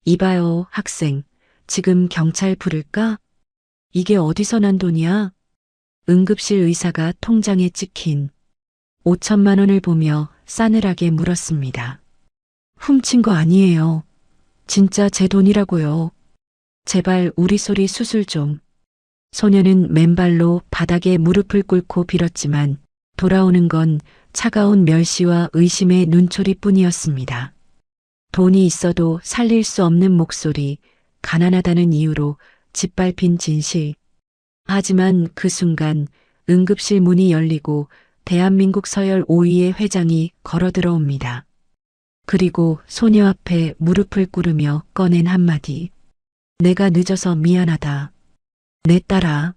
이봐요, 학생. 지금 경찰 부를까? 이게 어디서 난 돈이야? 응급실 의사가 통장에 찍힌 5천만 원을 보며 싸늘하게 물었습니다. 훔친 거 아니에요. 진짜 제 돈이라고요. 제발 우리 소리 수술 좀. 소녀는 맨발로 바닥에 무릎을 꿇고 빌었지만 돌아오는 건 차가운 멸시와 의심의 눈초리뿐이었습니다. 돈이 있어도 살릴 수 없는 목소리, 가난하다는 이유로 짓밟힌 진실. 하지만 그 순간 응급실 문이 열리고 대한민국 서열 5위의 회장이 걸어 들어옵니다. 그리고 소녀 앞에 무릎을 꿇으며 꺼낸 한마디. 내가 늦어서 미안하다. 내 딸아.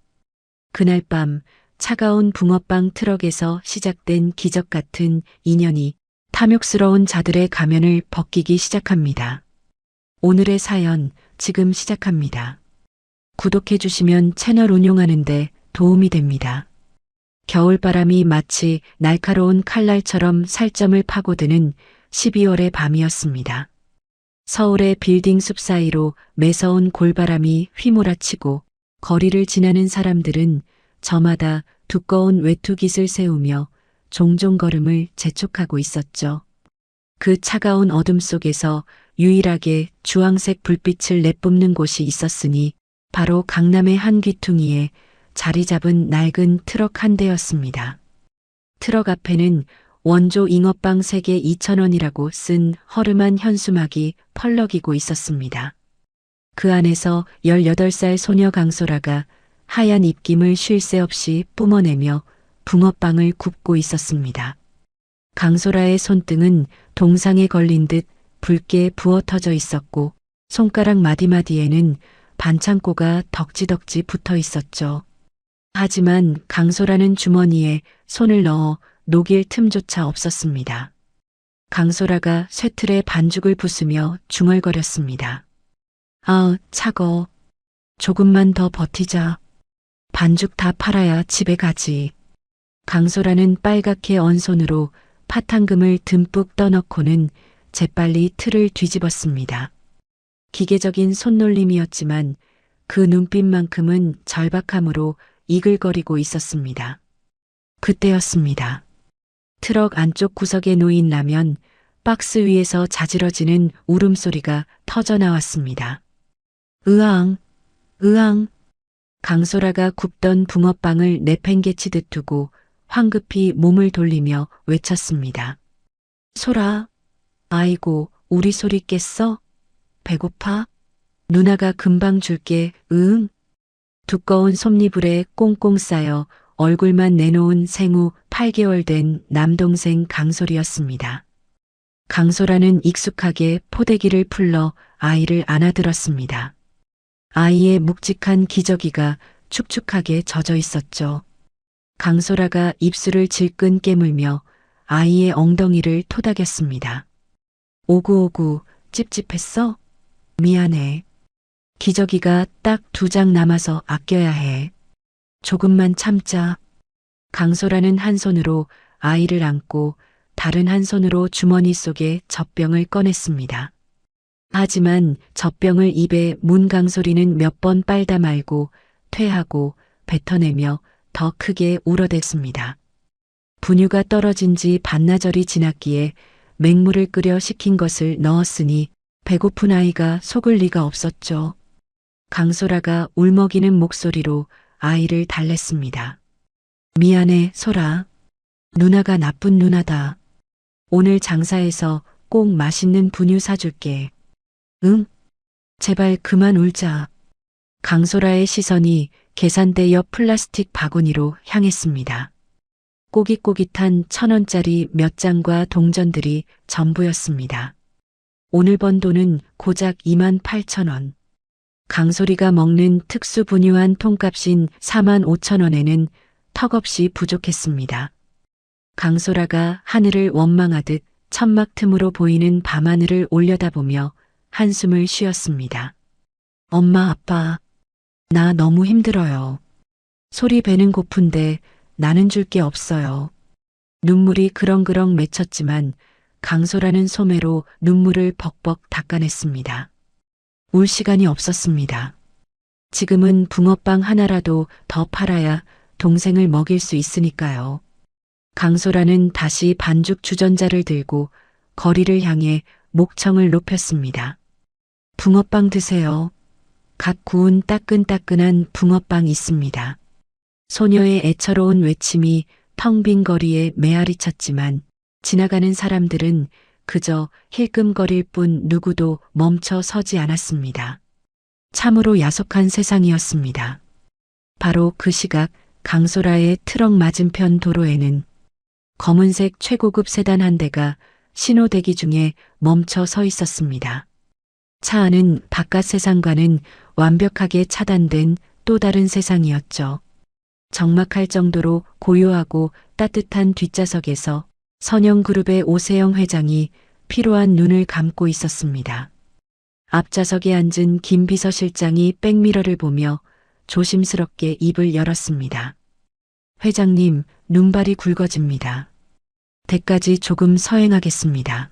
그날 밤 차가운 붕어빵 트럭에서 시작된 기적 같은 인연이 탐욕스러운 자들의 가면을 벗기기 시작합니다. 오늘의 사연 지금 시작합니다. 구독해 주시면 채널 운용하는데 도움이 됩니다. 겨울바람이 마치 날카로운 칼날처럼 살점을 파고드는 12월의 밤이었습니다. 서울의 빌딩 숲 사이로 매서운 골바람이 휘몰아치고 거리를 지나는 사람들은 저마다 두꺼운 외투깃을 세우며 종종 걸음을 재촉하고 있었죠. 그 차가운 어둠 속에서 유일하게 주황색 불빛을 내뿜는 곳이 있었으니 바로 강남의 한 귀퉁이에 자리 잡은 낡은 트럭 한 대였습니다. 트럭 앞에는 원조 잉어빵 3개 2,000원이라고 쓴 허름한 현수막이 펄럭이고 있었습니다. 그 안에서 18살 소녀 강소라가 하얀 입김을 쉴 새 없이 뿜어내며 붕어빵을 굽고 있었습니다. 강소라의 손등은 동상에 걸린 듯 붉게 부어터져 있었고 손가락 마디마디에는 반창고가 덕지덕지 붙어 있었죠. 하지만 강소라는 주머니에 손을 넣어 녹일 틈조차 없었습니다. 강소라가 쇠틀에 반죽을 부수며 중얼거렸습니다. 아, 차거. 조금만 더 버티자. 반죽 다 팔아야 집에 가지. 강소라는 빨갛게 언 손으로 팥황금을 듬뿍 떠넣고는 재빨리 틀을 뒤집었습니다. 기계적인 손놀림이었지만 그 눈빛만큼은 절박함으로 이글거리고 있었습니다. 그때였습니다. 트럭 안쪽 구석에 놓인 라면 박스 위에서 자지러지는 울음소리가 터져나왔습니다. 으앙, 으앙. 강소라가 굽던 붕어빵을 내팽개치듯 두고 황급히 몸을 돌리며 외쳤습니다. 소라, 아이고, 우리 소리 깼어? 배고파? 누나가 금방 줄게, 응? 두꺼운 솜니불에 꽁꽁 쌓여 얼굴만 내놓은 생후 8개월 된 남동생 강소리였습니다. 강소라는 익숙하게 포대기를 풀러 아이를 안아들었습니다. 아이의 묵직한 기저귀가 축축하게 젖어 있었죠. 강소라가 입술을 질끈 깨물며 아이의 엉덩이를 토닥였습니다. 오구오구 찝찝했어? 미안해. 기저귀가 딱 2장 남아서 아껴야 해. 조금만 참자. 강소라는 한 손으로 아이를 안고 다른 한 손으로 주머니 속에 젖병을 꺼냈습니다. 하지만 젖병을 입에 문 강소리는 몇 번 빨다 말고 퇴하고 뱉어내며 더 크게 울어댔습니다. 분유가 떨어진 지 반나절이 지났기에 맹물을 끓여 식힌 것을 넣었으니 배고픈 아이가 속을 리가 없었죠. 강소라가 울먹이는 목소리로 아이를 달랬습니다. 미안해, 소라. 누나가 나쁜 누나다. 오늘 장사해서 꼭 맛있는 분유 사줄게. 응? 제발 그만 울자. 강소라의 시선이 계산대 옆 플라스틱 바구니로 향했습니다. 꼬깃꼬깃한 1,000원짜리 몇 장과 동전들이 전부였습니다. 오늘 번 돈은 고작 28,000원. 강소리가 먹는 특수 분유한 통값인 45,000원에는 턱없이 부족했습니다. 강소라가 하늘을 원망하듯 천막 틈으로 보이는 밤하늘을 올려다보며 한숨을 쉬었습니다. 엄마, 아빠, 나 너무 힘들어요. 소리 배는 고픈데 나는 줄 게 없어요. 눈물이 그렁그렁 맺혔지만 강소라는 소매로 눈물을 벅벅 닦아냈습니다. 울 시간이 없었습니다. 지금은 붕어빵 하나라도 더 팔아야 동생을 먹일 수 있으니까요. 강소라는 다시 반죽 주전자를 들고 거리를 향해 목청을 높였습니다. 붕어빵 드세요. 갓 구운 따끈따끈한 붕어빵 있습니다. 소녀의 애처로운 외침이 텅 빈 거리에 메아리쳤지만 지나가는 사람들은 그저 힐끔거릴 뿐 누구도 멈춰 서지 않았습니다. 참으로 야속한 세상이었습니다. 바로 그 시각 강소라의 트럭 맞은편 도로에는 검은색 최고급 세단 한 대가 신호 대기 중에 멈춰 서 있었습니다. 차 안은 바깥 세상과는 완벽하게 차단된 또 다른 세상이었죠. 적막할 정도로 고요하고 따뜻한 뒷좌석에서 선영그룹의 오세영 회장이 피로한 눈을 감고 있었습니다. 앞좌석에 앉은 김 비서실장이 백미러를 보며 조심스럽게 입을 열었습니다. 회장님, 눈발이 굵어집니다. 대까지 조금 서행하겠습니다.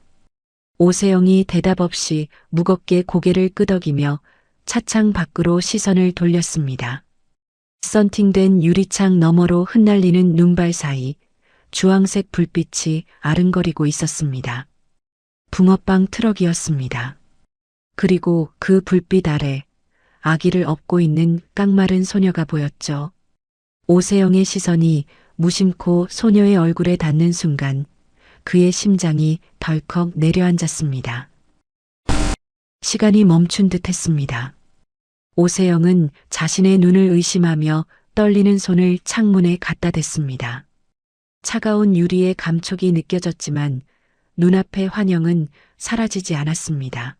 오세영이 대답 없이 무겁게 고개를 끄덕이며 차창 밖으로 시선을 돌렸습니다. 썬팅된 유리창 너머로 흩날리는 눈발 사이 주황색 불빛이 아른거리고 있었습니다. 붕어빵 트럭이었습니다. 그리고 그 불빛 아래 아기를 업고 있는 깡마른 소녀가 보였죠. 오세영의 시선이 무심코 소녀의 얼굴에 닿는 순간 그의 심장이 덜컥 내려앉았습니다. 시간이 멈춘 듯 했습니다. 오세영은 자신의 눈을 의심하며 떨리는 손을 창문에 갖다 댔습니다. 차가운 유리의 감촉이 느껴졌지만 눈앞의 환영은 사라지지 않았습니다.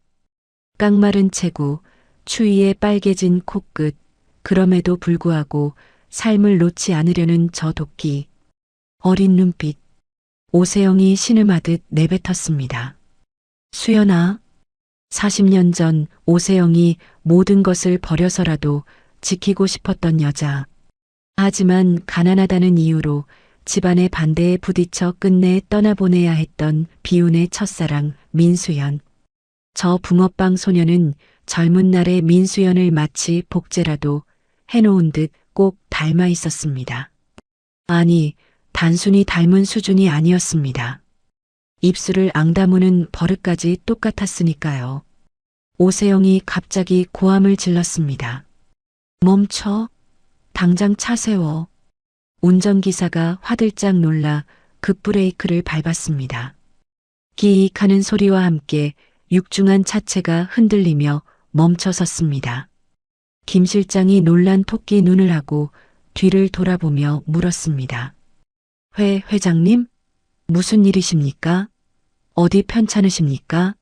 깡마른 체구, 추위에 빨개진 코끝, 그럼에도 불구하고 삶을 놓지 않으려는 저 도끼, 어린 눈빛, 오세영이 신음하듯 내뱉었습니다. 수연아. 40년 전 오세영이 모든 것을 버려서라도 지키고 싶었던 여자. 하지만 가난하다는 이유로 집안의 반대에 부딪혀 끝내 떠나보내야 했던 비운의 첫사랑 민수연. 저 붕어빵 소녀는 젊은 날의 민수연을 마치 복제라도 해놓은 듯 꼭 닮아 있었습니다. 아니, 단순히 닮은 수준이 아니었습니다. 입술을 앙다무는 버릇까지 똑같았으니까요. 오세영이 갑자기 고함을 질렀습니다. 멈춰. 당장 차 세워. 운전기사가 화들짝 놀라 급브레이크를 밟았습니다. 기익 하는 소리와 함께 육중한 차체가 흔들리며 멈춰 섰습니다. 김 실장이 놀란 토끼 눈을 하고 뒤를 돌아보며 물었습니다. 회장님? 무슨 일이십니까? 어디 편찮으십니까?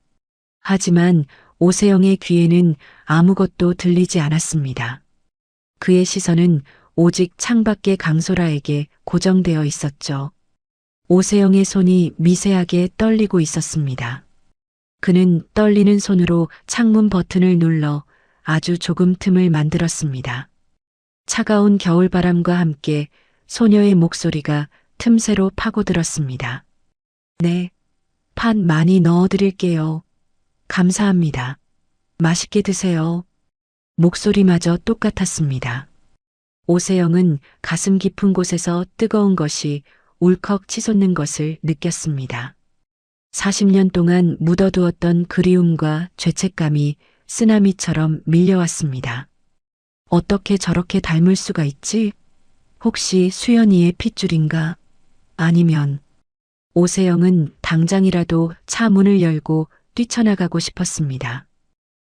하지만 오세영의 귀에는 아무것도 들리지 않았습니다. 그의 시선은 오직 창밖의 강소라에게 고정되어 있었죠. 오세영의 손이 미세하게 떨리고 있었습니다. 그는 떨리는 손으로 창문 버튼을 눌러 아주 조금 틈을 만들었습니다. 차가운 겨울바람과 함께 소녀의 목소리가 틈새로 파고들었습니다. 네, 팥 많이 넣어드릴게요. 감사합니다. 맛있게 드세요. 목소리마저 똑같았습니다. 오세영은 가슴 깊은 곳에서 뜨거운 것이 울컥 치솟는 것을 느꼈습니다. 40년 동안 묻어두었던 그리움과 죄책감이 쓰나미처럼 밀려왔습니다. 어떻게 저렇게 닮을 수가 있지? 혹시 수연이의 핏줄인가? 아니면 오세영은 당장이라도 차 문을 열고 뛰쳐나가고 싶었습니다.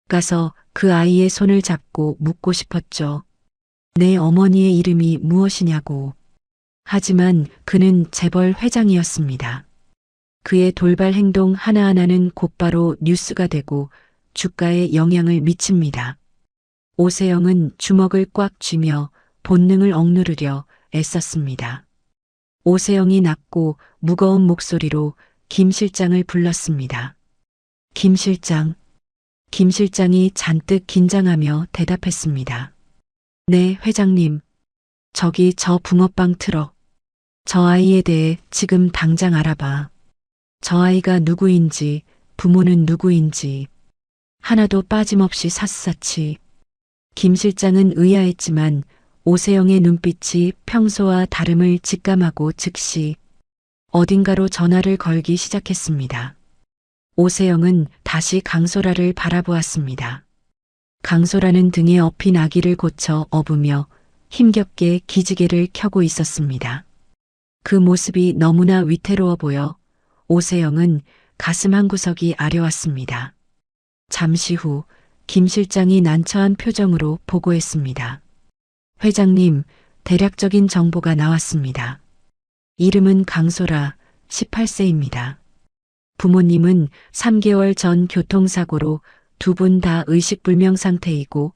가서 그 아이의 손을 잡고 묻고 싶었죠. 내 어머니의 이름이 무엇이냐고. 하지만 그는 재벌 회장이었습니다. 그의 돌발 행동 하나하나는 곧바로 뉴스가 되고 주가에 영향을 미칩니다. 오세영은 주먹을 꽉 쥐며 본능을 억누르려 애썼습니다. 오세영이 낮고 무거운 목소리로 김 실장을 불렀습니다. 김 실장. 김 실장이 잔뜩 긴장하며 대답했습니다. 네, 회장님. 저기 저 붕어빵 트럭. 저 아이에 대해 지금 당장 알아봐. 저 아이가 누구인지, 부모는 누구인지. 하나도 빠짐없이 샅샅이. 김 실장은 의아했지만 오세영의 눈빛이 평소와 다름을 직감하고 즉시 어딘가로 전화를 걸기 시작했습니다. 오세영은 다시 강소라를 바라보았습니다. 강소라는 등에 업힌 아기를 고쳐 업으며 힘겹게 기지개를 켜고 있었습니다. 그 모습이 너무나 위태로워 보여 오세영은 가슴 한구석이 아려왔습니다. 잠시 후 김 실장이 난처한 표정으로 보고했습니다. 회장님, 대략적인 정보가 나왔습니다. 이름은 강소라, 18세입니다. 부모님은 3개월 전 교통사고로 두 분 다 의식불명 상태이고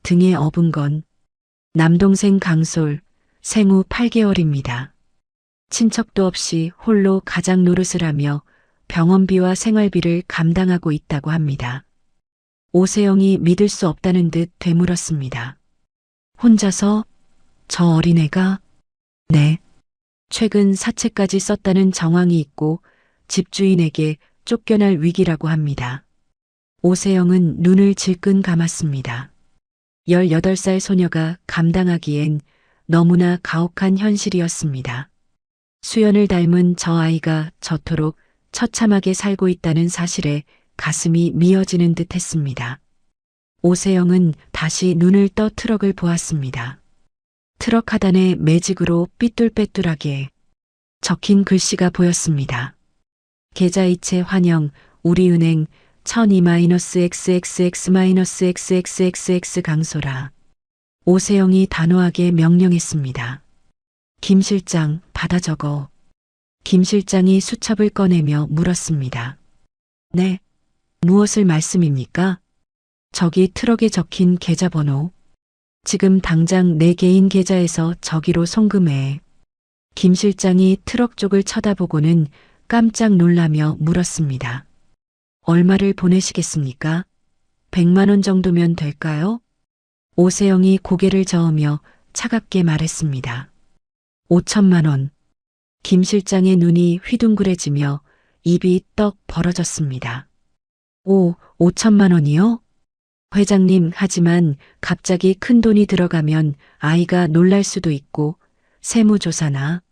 등에 업은 건 남동생 강솔, 생후 8개월입니다. 친척도 없이 홀로 가장 노릇을 하며 병원비와 생활비를 감당하고 있다고 합니다. 오세영이 믿을 수 없다는 듯 되물었습니다. 혼자서? 저 어린애가? 네. 최근 사채까지 썼다는 정황이 있고 집주인에게 쫓겨날 위기라고 합니다. 오세영은 눈을 질끈 감았습니다. 18살 소녀가 감당하기엔 너무나 가혹한 현실이었습니다. 수연을 닮은 저 아이가 저토록 처참하게 살고 있다는 사실에 가슴이 미어지는 듯 했습니다. 오세영은 다시 눈을 떠 트럭을 보았습니다. 트럭 하단에 매직으로 삐뚤빼뚤하게 적힌 글씨가 보였습니다. 계좌이체 환영, 우리은행 12-XXX-XXX 강소라. 오세영이 단호하게 명령했습니다. 김 실장, 받아 적어. 김 실장이 수첩을 꺼내며 물었습니다. 네. 무엇을 말씀입니까? 저기 트럭에 적힌 계좌번호. 지금 당장 내 개인 계좌에서 저기로 송금해. 김 실장이 트럭 쪽을 쳐다보고는 깜짝 놀라며 물었습니다. 얼마를 보내시겠습니까? 100만 원 정도면 될까요? 오세영이 고개를 저으며 차갑게 말했습니다. 5천만 원. 김 실장의 눈이 휘둥그레지며 입이 떡 벌어졌습니다. 5천만 원이요? 회장님, 하지만 갑자기 큰 돈이 들어가면 아이가 놀랄 수도 있고 세무조사나.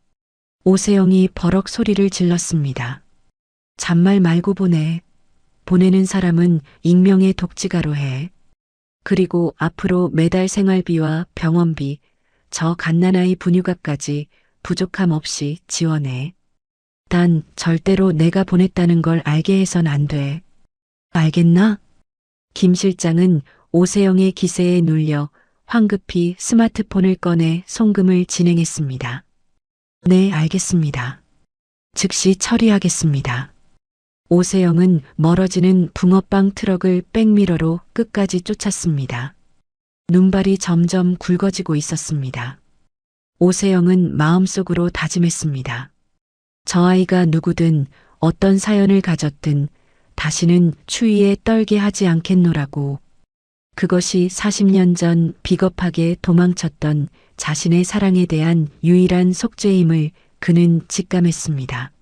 오세영이 버럭 소리를 질렀습니다. 잔말 말고 보내. 보내는 사람은 익명의 독지가로 해. 그리고 앞으로 매달 생활비와 병원비, 저 갓난아이 분유값까지 부족함 없이 지원해. 단 절대로 내가 보냈다는 걸 알게 해선 안 돼. 알겠나? 김 실장은 오세영의 기세에 눌려 황급히 스마트폰을 꺼내 송금을 진행했습니다. 네, 알겠습니다. 즉시 처리하겠습니다. 오세영은 멀어지는 붕어빵 트럭을 백미러로 끝까지 쫓았습니다. 눈발이 점점 굵어지고 있었습니다. 오세영은 마음속으로 다짐했습니다. 저 아이가 누구든 어떤 사연을 가졌든 다시는 추위에 떨게 하지 않겠노라고. 그것이 40년 전 비겁하게 도망쳤던 자신의 사랑에 대한 유일한 속죄임을 그는 직감했습니다.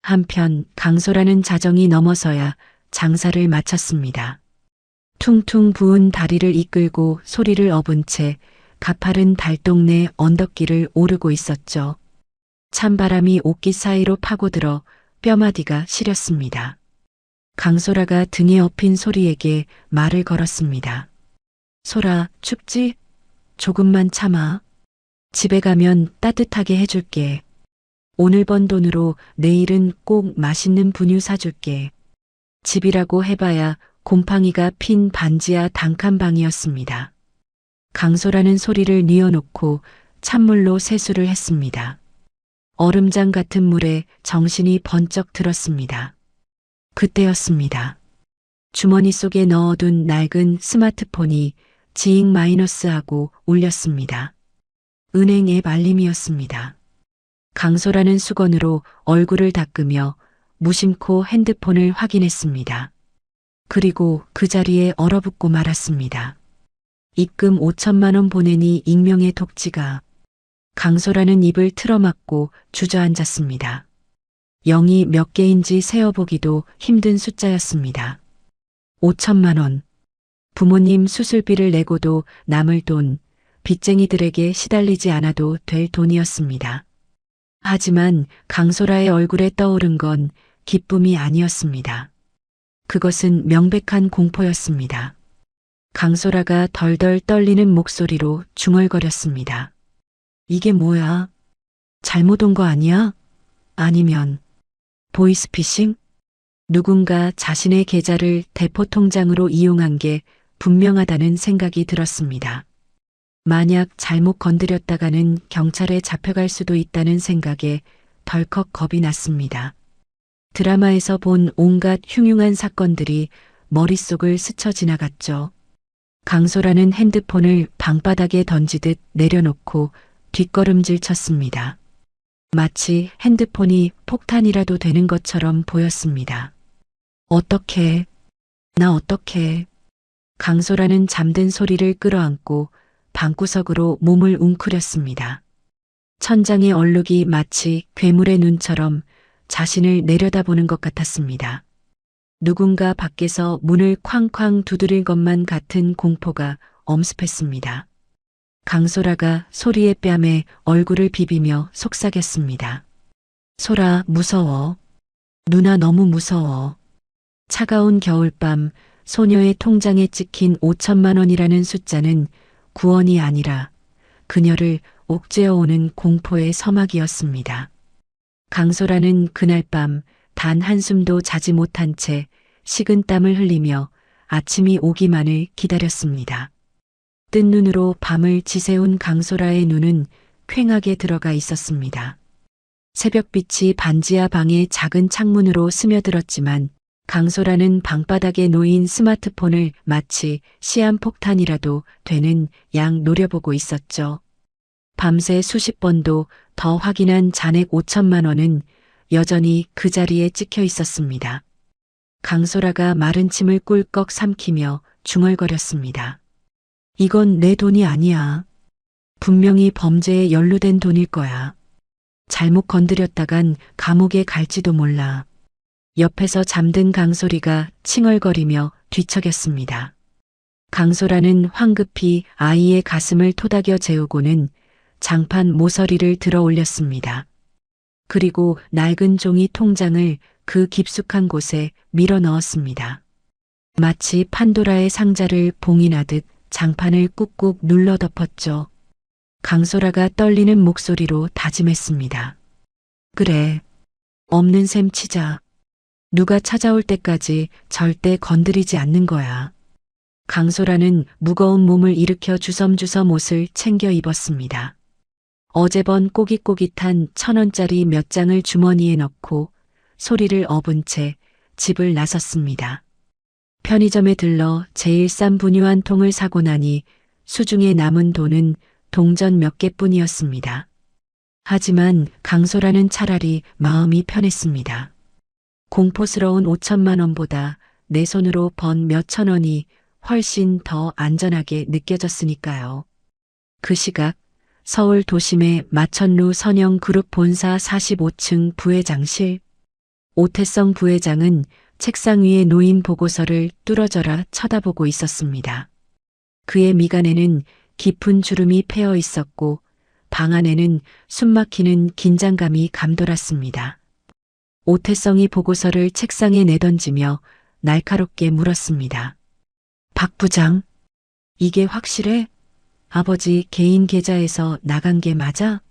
한편 강소라는 자정이 넘어서야 장사를 마쳤습니다. 퉁퉁 부은 다리를 이끌고 소리를 업은 채 가파른 달동네 언덕길을 오르고 있었죠. 찬바람이 옷깃 사이로 파고들어 뼈마디가 시렸습니다. 강소라가 등에 업힌 소리에게 말을 걸었습니다. 소라, 춥지? 조금만 참아. 집에 가면 따뜻하게 해줄게. 오늘 번 돈으로 내일은 꼭 맛있는 분유 사줄게. 집이라고 해봐야 곰팡이가 핀 반지하 단칸방이었습니다. 강소라는 소리를 뉘어놓고 찬물로 세수를 했습니다. 얼음장 같은 물에 정신이 번쩍 들었습니다. 그때였습니다. 주머니 속에 넣어둔 낡은 스마트폰이 지잉 마이너스하고 울렸습니다. 은행 앱 알림이었습니다. 강소라는 수건으로 얼굴을 닦으며 무심코 핸드폰을 확인했습니다. 그리고 그 자리에 얼어붙고 말았습니다. 입금 5천만 원 보내니 익명의 독지가. 강소라는 입을 틀어막고 주저앉았습니다. 0이 몇 개인지 세어보기도 힘든 숫자였습니다. 5천만 원. 부모님 수술비를 내고도 남을 돈, 빚쟁이들에게 시달리지 않아도 될 돈이었습니다. 하지만 강소라의 얼굴에 떠오른 건 기쁨이 아니었습니다. 그것은 명백한 공포였습니다. 강소라가 덜덜 떨리는 목소리로 중얼거렸습니다. 이게 뭐야? 잘못 온 거 아니야? 아니면 보이스피싱? 누군가 자신의 계좌를 대포 통장으로 이용한 게 분명하다는 생각이 들었습니다. 만약 잘못 건드렸다가는 경찰에 잡혀갈 수도 있다는 생각에 덜컥 겁이 났습니다. 드라마에서 본 온갖 흉흉한 사건들이 머릿속을 스쳐 지나갔죠. 강소라는 핸드폰을 방바닥에 던지듯 내려놓고 뒷걸음질 쳤습니다. 마치 핸드폰이 폭탄이라도 되는 것처럼 보였습니다. 어떡해? 나 어떡해? 강소라는 잠든 소리를 끌어안고 방구석으로 몸을 웅크렸습니다. 천장의 얼룩이 마치 괴물의 눈처럼 자신을 내려다보는 것 같았습니다. 누군가 밖에서 문을 쾅쾅 두드릴 것만 같은 공포가 엄습했습니다. 강소라가 소리의 뺨에 얼굴을 비비며 속삭였습니다. 소라, 무서워. 누나 너무 무서워. 차가운 겨울밤, 소녀의 통장에 찍힌 5천만 원이라는 숫자는 구원이 아니라 그녀를 옥죄어오는 공포의 서막이었습니다. 강소라는 그날 밤 단 한숨도 자지 못한 채 식은 땀을 흘리며 아침이 오기만을 기다렸습니다. 뜬 눈으로 밤을 지새운 강소라의 눈은 퀭하게 들어가 있었습니다. 새벽빛이 반지하 방의 작은 창문으로 스며들었지만 강소라는 방바닥에 놓인 스마트폰을 마치 시한폭탄이라도 되는 양 노려보고 있었죠. 밤새 수십 번도 더 확인한 잔액 5천만 원은 여전히 그 자리에 찍혀 있었습니다. 강소라가 마른 침을 꿀꺽 삼키며 중얼거렸습니다. 이건 내 돈이 아니야. 분명히 범죄에 연루된 돈일 거야. 잘못 건드렸다간 감옥에 갈지도 몰라. 옆에서 잠든 강소리가 칭얼거리며 뒤척였습니다. 강소라는 황급히 아이의 가슴을 토닥여 재우고는 장판 모서리를 들어 올렸습니다. 그리고 낡은 종이 통장을 그 깊숙한 곳에 밀어 넣었습니다. 마치 판도라의 상자를 봉인하듯 장판을 꾹꾹 눌러 덮었죠. 강소라가 떨리는 목소리로 다짐했습니다. 그래, 없는 셈 치자. 누가 찾아올 때까지 절대 건드리지 않는 거야. 강소라는 무거운 몸을 일으켜 주섬주섬 옷을 챙겨 입었습니다. 어제 번 꼬깃꼬깃한 1,000원짜리 몇 장을 주머니에 넣고 소리를 업은 채 집을 나섰습니다. 편의점에 들러 제일 싼 분유 한 통을 사고 나니 수중에 남은 돈은 동전 몇 개뿐이었습니다. 하지만 강소라는 차라리 마음이 편했습니다. 공포스러운 5천만 원보다 내 손으로 번 몇천 원이 훨씬 더 안전하게 느껴졌으니까요. 그 시각 서울 도심의 마천루 선영그룹 본사 45층 부회장실. 오태성 부회장은 책상 위에 놓인 보고서를 뚫어져라 쳐다보고 있었습니다. 그의 미간에는 깊은 주름이 패어 있었고 방 안에는 숨막히는 긴장감이 감돌았습니다. 오태성이 보고서를 책상에 내던지며 날카롭게 물었습니다. 박 부장, 이게 확실해? 아버지 개인 계좌에서 나간 게 맞아?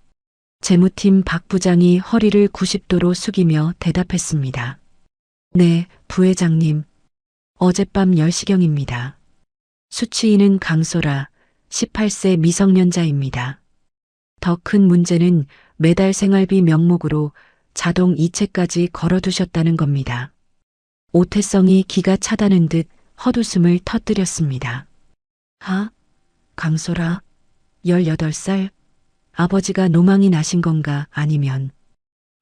재무팀 박 부장이 허리를 90도로 숙이며 대답했습니다. 네, 부회장님. 어젯밤 10시경입니다. 수취인은 강소라, 18세 미성년자입니다. 더 큰 문제는 매달 생활비 명목으로 자동 이체까지 걸어두셨다는 겁니다. 오태성이 기가 차다는 듯 헛웃음을 터뜨렸습니다. 강소라, 18살? 아버지가 노망이 나신 건가 아니면.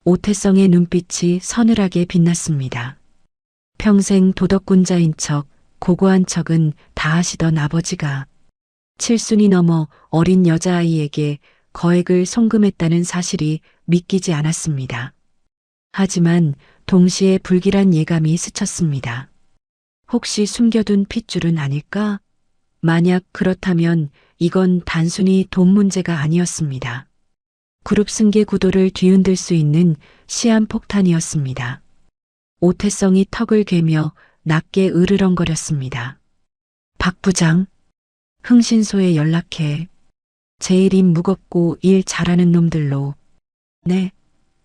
오태성의 눈빛이 서늘하게 빛났습니다. 평생 도덕군자인 척, 고고한 척은 다 하시던 아버지가 7순이 넘어 어린 여자아이에게 거액을 송금했다는 사실이 믿기지 않았습니다. 하지만 동시에 불길한 예감이 스쳤습니다. 혹시 숨겨둔 핏줄은 아닐까? 만약 그렇다면 이건 단순히 돈 문제가 아니었습니다. 그룹 승계 구도를 뒤흔들 수 있는 시한폭탄이었습니다. 오태성이 턱을 괴며 낮게 으르렁거렸습니다. 박 부장, 흥신소에 연락해. 제일 입 무겁고 일 잘하는 놈들로. 네,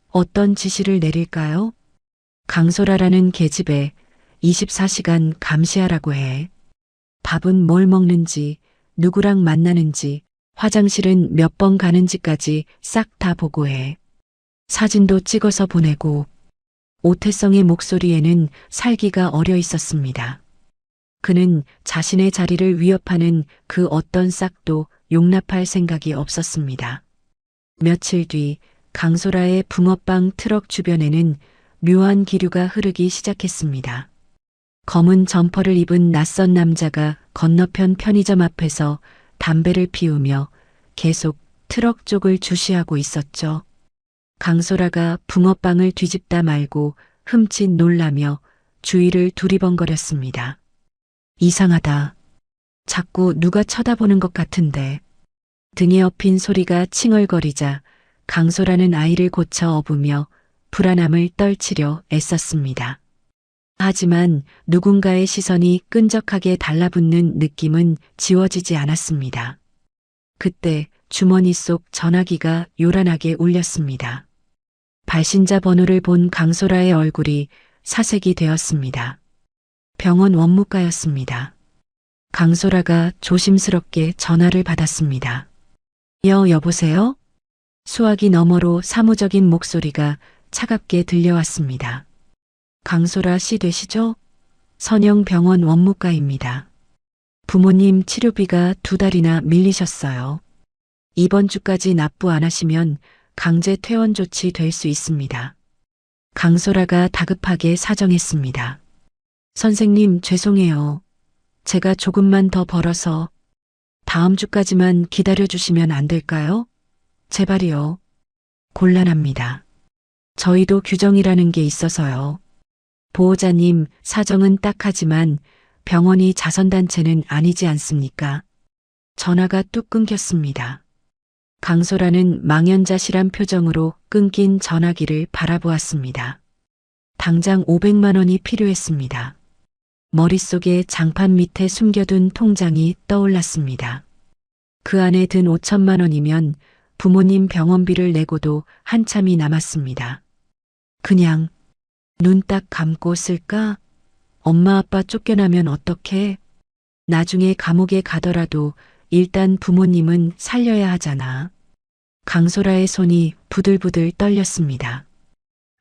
어떤 지시를 내릴까요? 강소라라는 계집애 24시간 감시하라고 해. 밥은 뭘 먹는지, 누구랑 만나는지, 화장실은 몇 번 가는지까지 싹 다 보고해. 사진도 찍어서 보내고. 오태성의 목소리에는 살기가 어려 있었습니다. 그는 자신의 자리를 위협하는 그 어떤 싹도 용납할 생각이 없었습니다. 며칠 뒤 강소라의 붕어빵 트럭 주변에는 묘한 기류가 흐르기 시작했습니다. 검은 점퍼를 입은 낯선 남자가 건너편 편의점 앞에서 담배를 피우며 계속 트럭 쪽을 주시하고 있었죠. 강소라가 붕어빵을 뒤집다 말고 흠칫 놀라며 주위를 두리번거렸습니다. 이상하다. 자꾸 누가 쳐다보는 것 같은데. 등에 업힌 소리가 칭얼거리자 강소라는 아이를 고쳐 업으며 불안함을 떨치려 애썼습니다. 하지만 누군가의 시선이 끈적하게 달라붙는 느낌은 지워지지 않았습니다. 그때 주머니 속 전화기가 요란하게 울렸습니다. 발신자 번호를 본 강소라의 얼굴이 사색이 되었습니다. 병원 원무과였습니다. 강소라가 조심스럽게 전화를 받았습니다. 여보세요? 수화기 너머로 사무적인 목소리가 차갑게 들려왔습니다. 강소라 씨 되시죠? 선영병원 원무과입니다. 부모님 치료비가 2달이나 밀리셨어요. 이번 주까지 납부 안 하시면 강제 퇴원 조치 될 수 있습니다. 강소라가 다급하게 사정했습니다. 선생님 죄송해요. 제가 조금만 더 벌어서 다음 주까지만 기다려 주시면 안 될까요? 제발이요. 곤란합니다. 저희도 규정이라는 게 있어서요. 보호자님 사정은 딱하지만 병원이 자선단체는 아니지 않습니까? 전화가 뚝 끊겼습니다. 강소라는 망연자실한 표정으로 끊긴 전화기를 바라보았습니다. 당장 500만 원이 필요했습니다. 머릿속에 장판 밑에 숨겨둔 통장이 떠올랐습니다. 그 안에 든 5천만 원이면 부모님 병원비를 내고도 한참이 남았습니다. 그냥 눈 딱 감고 쓸까? 엄마 아빠 쫓겨나면 어떡해? 나중에 감옥에 가더라도 일단 부모님은 살려야 하잖아. 강소라의 손이 부들부들 떨렸습니다.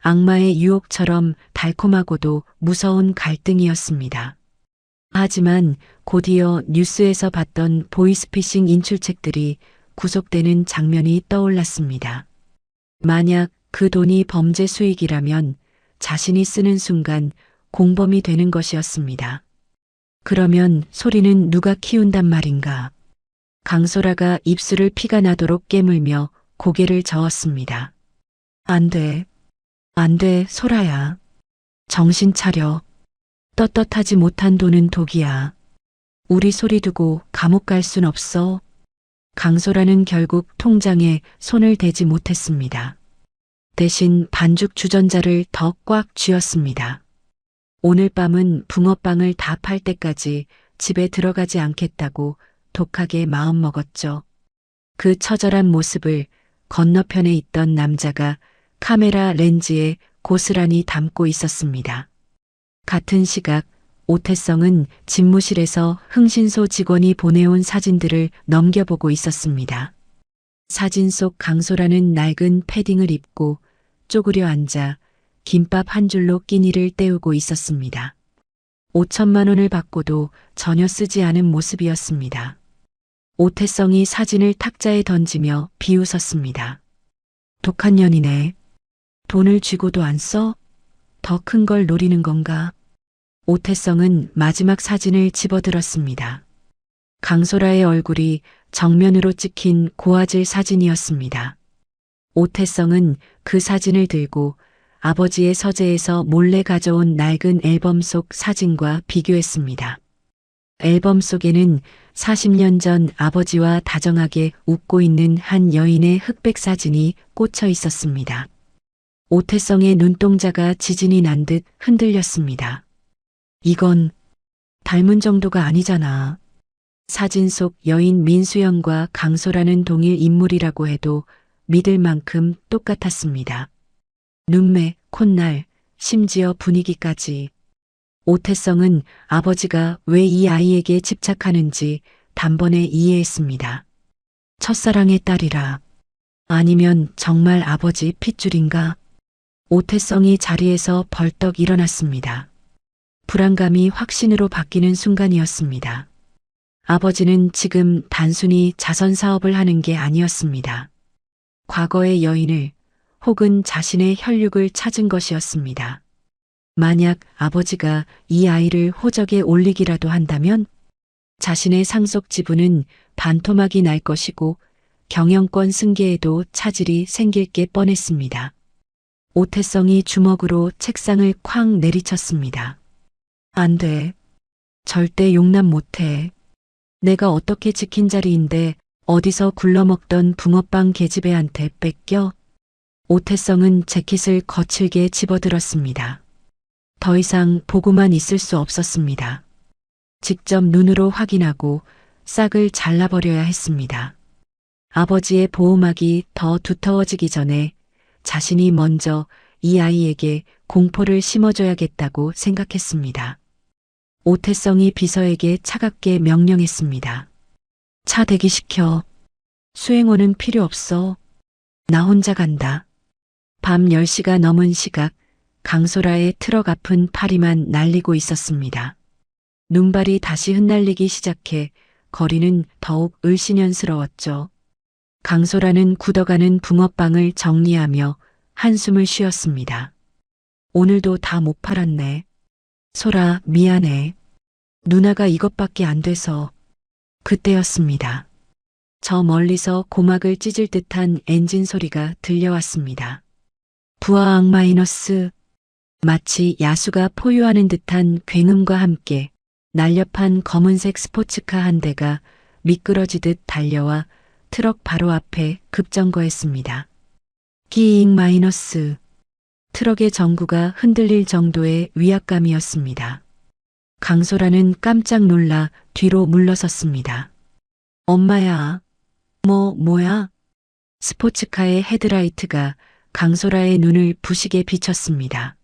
악마의 유혹처럼 달콤하고도 무서운 갈등이었습니다. 하지만 곧이어 뉴스에서 봤던 보이스피싱 인출책들이 구속되는 장면이 떠올랐습니다. 만약 그 돈이 범죄 수익이라면 자신이 쓰는 순간 공범이 되는 것이었습니다. 그러면 소리는 누가 키운단 말인가? 강소라가 입술을 피가 나도록 깨물며 고개를 저었습니다. 안 돼. 안 돼, 소라야. 정신 차려. 떳떳하지 못한 돈은 독이야. 우리 소리 두고 감옥 갈 순 없어. 강소라는 결국 통장에 손을 대지 못했습니다. 대신 반죽 주전자를 더 꽉 쥐었습니다. 오늘 밤은 붕어빵을 다 팔 때까지 집에 들어가지 않겠다고 독하게 마음먹었죠. 그 처절한 모습을 건너편에 있던 남자가 카메라 렌즈에 고스란히 담고 있었습니다. 같은 시각 오태성은 집무실에서 흥신소 직원이 보내온 사진들을 넘겨보고 있었습니다. 사진 속 강소라는 낡은 패딩을 입고 쪼그려 앉아 김밥 한 줄로 끼니를 때우고 있었습니다. 5천만 원을 받고도 전혀 쓰지 않은 모습이었습니다. 오태성이 사진을 탁자에 던지며 비웃었습니다. 독한 년이네. 돈을 쥐고도 안 써? 더 큰 걸 노리는 건가? 오태성은 마지막 사진을 집어들었습니다. 강소라의 얼굴이 정면으로 찍힌 고화질 사진이었습니다. 오태성은 그 사진을 들고 아버지의 서재에서 몰래 가져온 낡은 앨범 속 사진과 비교했습니다. 앨범 속에는 40년 전 아버지와 다정하게 웃고 있는 한 여인의 흑백 사진이 꽂혀 있었습니다. 오태성의 눈동자가 지진이 난 듯 흔들렸습니다. 이건 닮은 정도가 아니잖아. 사진 속 여인 민수연과 강소라는 동일 인물이라고 해도 믿을 만큼 똑같았습니다. 눈매, 콧날, 심지어 분위기까지. 오태성은 아버지가 왜 이 아이에게 집착하는지 단번에 이해했습니다. 첫사랑의 딸이라. 아니면 정말 아버지 핏줄인가? 오태성이 자리에서 벌떡 일어났습니다. 불안감이 확신으로 바뀌는 순간이었습니다. 아버지는 지금 단순히 자선 사업을 하는 게 아니었습니다. 과거의 여인을 혹은 자신의 혈육을 찾은 것이었습니다. 만약 아버지가 이 아이를 호적에 올리기라도 한다면 자신의 상속 지분은 반토막이 날 것이고 경영권 승계에도 차질이 생길 게 뻔했습니다. 오태성이 주먹으로 책상을 쾅 내리쳤습니다. 안 돼. 절대 용납 못해. 내가 어떻게 지킨 자리인데 어디서 굴러먹던 붕어빵 계집애한테 뺏겨? 오태성은 재킷을 거칠게 집어들었습니다. 더 이상 보고만 있을 수 없었습니다. 직접 눈으로 확인하고 싹을 잘라버려야 했습니다. 아버지의 보호막이 더 두터워지기 전에 자신이 먼저 이 아이에게 공포를 심어줘야겠다고 생각했습니다. 오태성이 비서에게 차갑게 명령했습니다. 차 대기시켜. 수행원은 필요 없어. 나 혼자 간다. 밤 10시가 넘은 시각 강소라의 트럭 앞은 파리만 날리고 있었습니다. 눈발이 다시 흩날리기 시작해 거리는 더욱 을씨년스러웠죠. 강소라는 굳어가는 붕어빵을 정리하며 한숨을 쉬었습니다. 오늘도 다 못 팔았네. 소라, 미안해. 누나가 이것밖에 안 돼서. 그때였습니다. 저 멀리서 고막을 찢을 듯한 엔진 소리가 들려왔습니다. 부하악 마이너스. 마치 야수가 포효하는 듯한 굉음과 함께 날렵한 검은색 스포츠카 한 대가 미끄러지듯 달려와 트럭 바로 앞에 급정거했습니다. 끼잉 마이너스. 트럭의 전구가 흔들릴 정도의 위압감이었습니다. 강소라는 깜짝 놀라 뒤로 물러섰습니다. 엄마야. 뭐야? 스포츠카의 헤드라이트가 강소라의 눈을 부시게 비쳤습니다.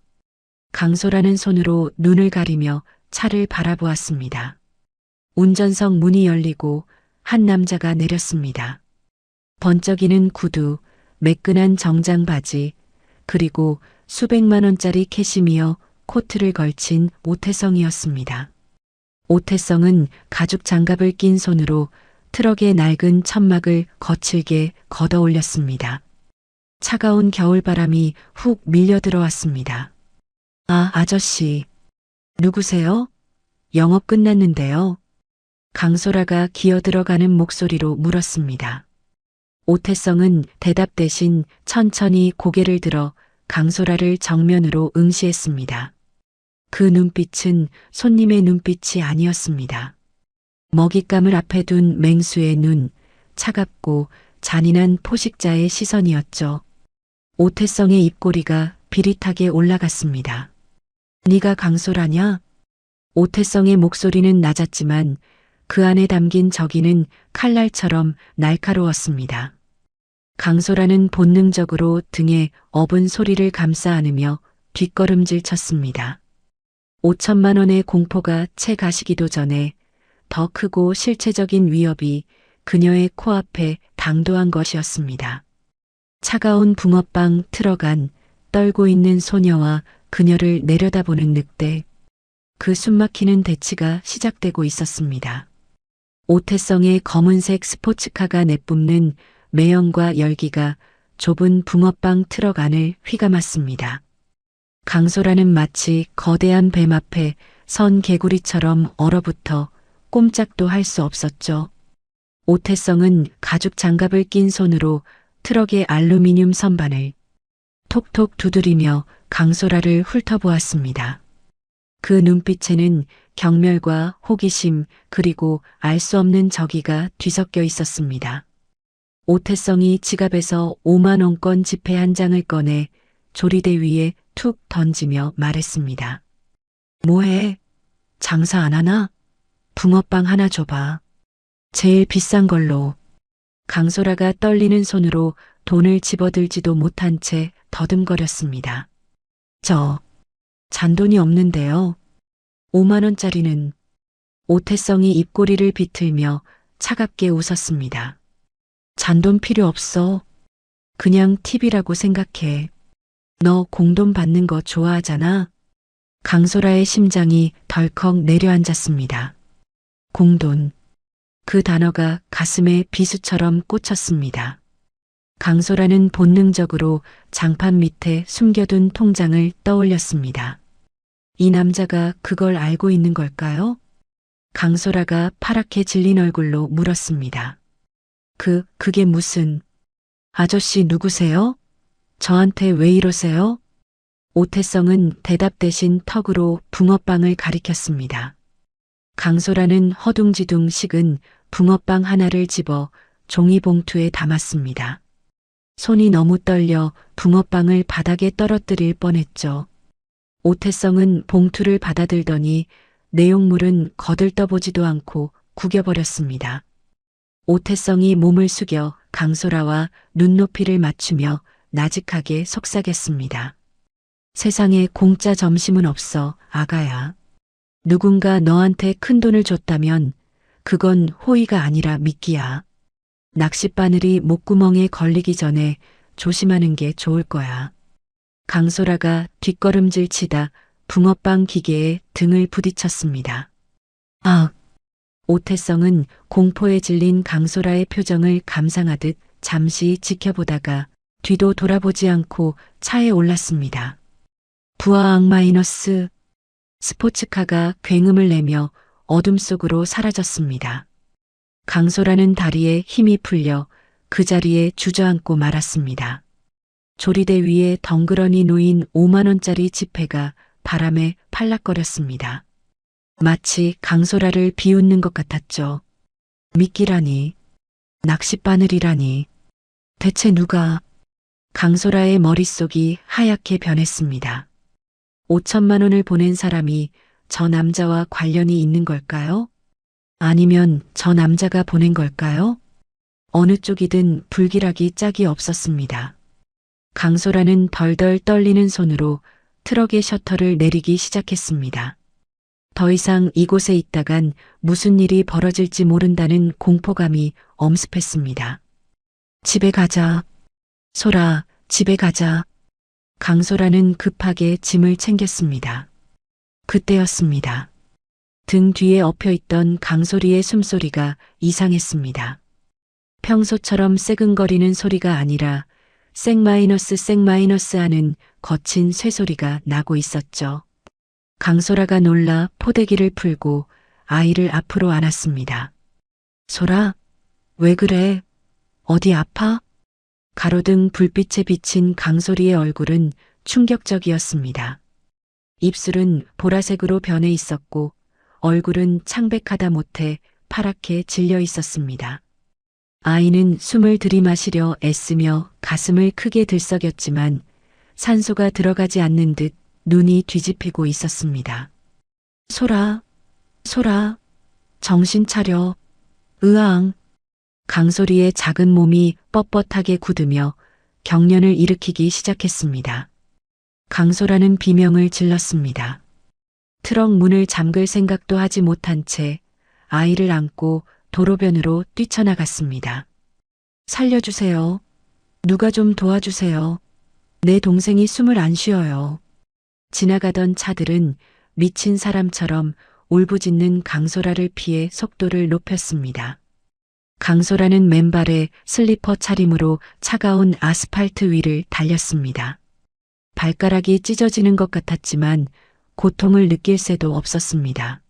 강소라는 손으로 눈을 가리며 차를 바라보았습니다. 운전석 문이 열리고 한 남자가 내렸습니다. 번쩍이는 구두, 매끈한 정장 바지, 그리고 수백만 원짜리 캐시미어 코트를 걸친 오태성이었습니다. 오태성은 가죽 장갑을 낀 손으로 트럭의 낡은 천막을 거칠게 걷어 올렸습니다. 차가운 겨울바람이 훅 밀려 들어왔습니다. 아, 아저씨. 누구세요? 영업 끝났는데요. 강소라가 기어 들어가는 목소리로 물었습니다. 오태성은 대답 대신 천천히 고개를 들어 강소라를 정면으로 응시했습니다. 그 눈빛은 손님의 눈빛이 아니었습니다. 먹잇감을 앞에 둔 맹수의 눈, 차갑고 잔인한 포식자의 시선이었죠. 오태성의 입꼬리가 비릿하게 올라갔습니다. 네가 강소라냐? 오태성의 목소리는 낮았지만 그 안에 담긴 적이는 칼날처럼 날카로웠습니다. 강소라는 본능적으로 등에 업은 소리를 감싸 안으며 뒷걸음질 쳤습니다. 5천만 원의 공포가 채 가시기도 전에 더 크고 실체적인 위협이 그녀의 코앞에 당도한 것이었습니다. 차가운 붕어빵 트럭 안 떨고 있는 소녀와 그녀를 내려다보는 늑대, 그 숨막히는 대치가 시작되고 있었습니다. 오태성의 검은색 스포츠카가 내뿜는 매연과 열기가 좁은 붕어빵 트럭 안을 휘감았습니다. 강소라는 마치 거대한 뱀 앞에 선 개구리처럼 얼어붙어 꼼짝도 할 수 없었죠. 오태성은 가죽 장갑을 낀 손으로 트럭의 알루미늄 선반을 톡톡 두드리며 강소라를 훑어보았습니다. 그 눈빛에는 경멸과 호기심 그리고 알 수 없는 적의가 뒤섞여 있었습니다. 오태성이 지갑에서 5만 원권 지폐 한 장을 꺼내 조리대 위에 툭 던지며 말했습니다. 뭐해? 장사 안 하나? 붕어빵 하나 줘봐. 제일 비싼 걸로. 강소라가 떨리는 손으로 돈을 집어들지도 못한 채 더듬거렸습니다. 저 잔돈이 없는데요. 5만 원짜리는. 오태성이 입꼬리를 비틀며 차갑게 웃었습니다. 잔돈 필요 없어. 그냥 팁이라고 생각해. 너 공돈 받는 거 좋아하잖아. 강소라의 심장이 덜컥 내려앉았습니다. 공돈. 그 단어가 가슴에 비수처럼 꽂혔습니다. 강소라는 본능적으로 장판 밑에 숨겨둔 통장을 떠올렸습니다. 이 남자가 그걸 알고 있는 걸까요? 강소라가 파랗게 질린 얼굴로 물었습니다. 그게 무슨... 아저씨 누구세요? 저한테 왜 이러세요? 오태성은 대답 대신 턱으로 붕어빵을 가리켰습니다. 강소라는 허둥지둥 식은 붕어빵 하나를 집어 종이봉투에 담았습니다. 손이 너무 떨려 붕어빵을 바닥에 떨어뜨릴 뻔했죠. 오태성은 봉투를 받아들더니 내용물은 거들떠보지도 않고 구겨버렸습니다. 오태성이 몸을 숙여 강소라와 눈높이를 맞추며 나직하게 속삭였습니다. 세상에 공짜 점심은 없어, 아가야. 누군가 너한테 큰 돈을 줬다면 그건 호의가 아니라 미끼야. 낚싯바늘이 목구멍에 걸리기 전에 조심하는 게 좋을 거야. 강소라가 뒷걸음질 치다 붕어빵 기계에 등을 부딪혔습니다. 아! 오태성은 공포에 질린 강소라의 표정을 감상하듯 잠시 지켜보다가 뒤도 돌아보지 않고 차에 올랐습니다. 부하악 마이너스. 스포츠카가 굉음을 내며 어둠 속으로 사라졌습니다. 강소라는 다리에 힘이 풀려 그 자리에 주저앉고 말았습니다. 조리대 위에 덩그러니 놓인 5만 원짜리 지폐가 바람에 팔락거렸습니다. 마치 강소라를 비웃는 것 같았죠. 미끼라니, 낚싯바늘이라니, 대체 누가... 강소라의 머릿속이 하얗게 변했습니다. 5천만 원을 보낸 사람이 저 남자와 관련이 있는 걸까요? 아니면 저 남자가 보낸 걸까요? 어느 쪽이든 불길하기 짝이 없었습니다. 강소라는 덜덜 떨리는 손으로 트럭의 셔터를 내리기 시작했습니다. 더 이상 이곳에 있다간 무슨 일이 벌어질지 모른다는 공포감이 엄습했습니다. 집에 가자. 소라, 집에 가자. 강소라는 급하게 짐을 챙겼습니다. 그때였습니다. 등 뒤에 엎여있던 강소리의 숨소리가 이상했습니다. 평소처럼 새근거리는 소리가 아니라 쌩 마이너스 하는 거친 쇠소리가 나고 있었죠. 강소라가 놀라 포대기를 풀고 아이를 앞으로 안았습니다. 소라, 왜 그래? 어디 아파? 가로등 불빛에 비친 강소리의 얼굴은 충격적이었습니다. 입술은 보라색으로 변해 있었고 얼굴은 창백하다 못해 파랗게 질려 있었습니다. 아이는 숨을 들이마시려 애쓰며 가슴을 크게 들썩였지만 산소가 들어가지 않는 듯 눈이 뒤집히고 있었습니다. 소라, 소라, 정신 차려. 으앙. 강소리의 작은 몸이 뻣뻣하게 굳으며 경련을 일으키기 시작했습니다. 강소라는 비명을 질렀습니다. 트럭 문을 잠글 생각도 하지 못한 채 아이를 안고 도로변으로 뛰쳐나갔습니다. 살려주세요. 누가 좀 도와주세요. 내 동생이 숨을 안 쉬어요. 지나가던 차들은 미친 사람처럼 울부짖는 강소라를 피해 속도를 높였습니다. 강소라는 맨발에 슬리퍼 차림으로 차가운 아스팔트 위를 달렸습니다. 발가락이 찢어지는 것 같았지만 고통을 느낄 새도 없었습니다.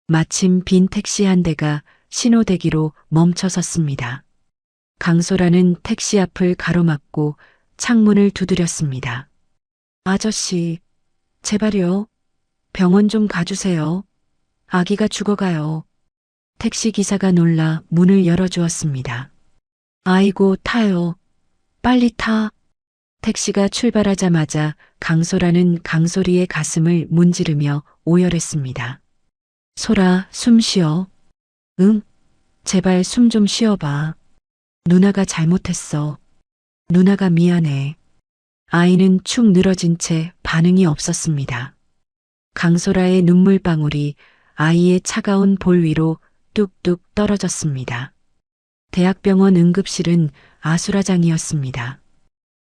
마침 빈 택시 한 대가 신호대기로 멈춰섰습니다. 강소라는 택시 앞을 가로막고 창문을 두드렸습니다. 아저씨, 제발요. 병원 좀 가주세요. 아기가 죽어가요. 택시 기사가 놀라 문을 열어주었습니다. 아이고, 타요. 빨리 타. 택시가 출발하자마자 강소라는 강소리의 가슴을 문지르며 오열했습니다. 소라, 숨 쉬어. 응? 제발 숨 좀 쉬어봐. 누나가 잘못했어. 누나가 미안해. 아이는 축 늘어진 채 반응이 없었습니다. 강소라의 눈물방울이 아이의 차가운 볼 위로 뚝뚝 떨어졌습니다. 대학병원 응급실은 아수라장이었습니다.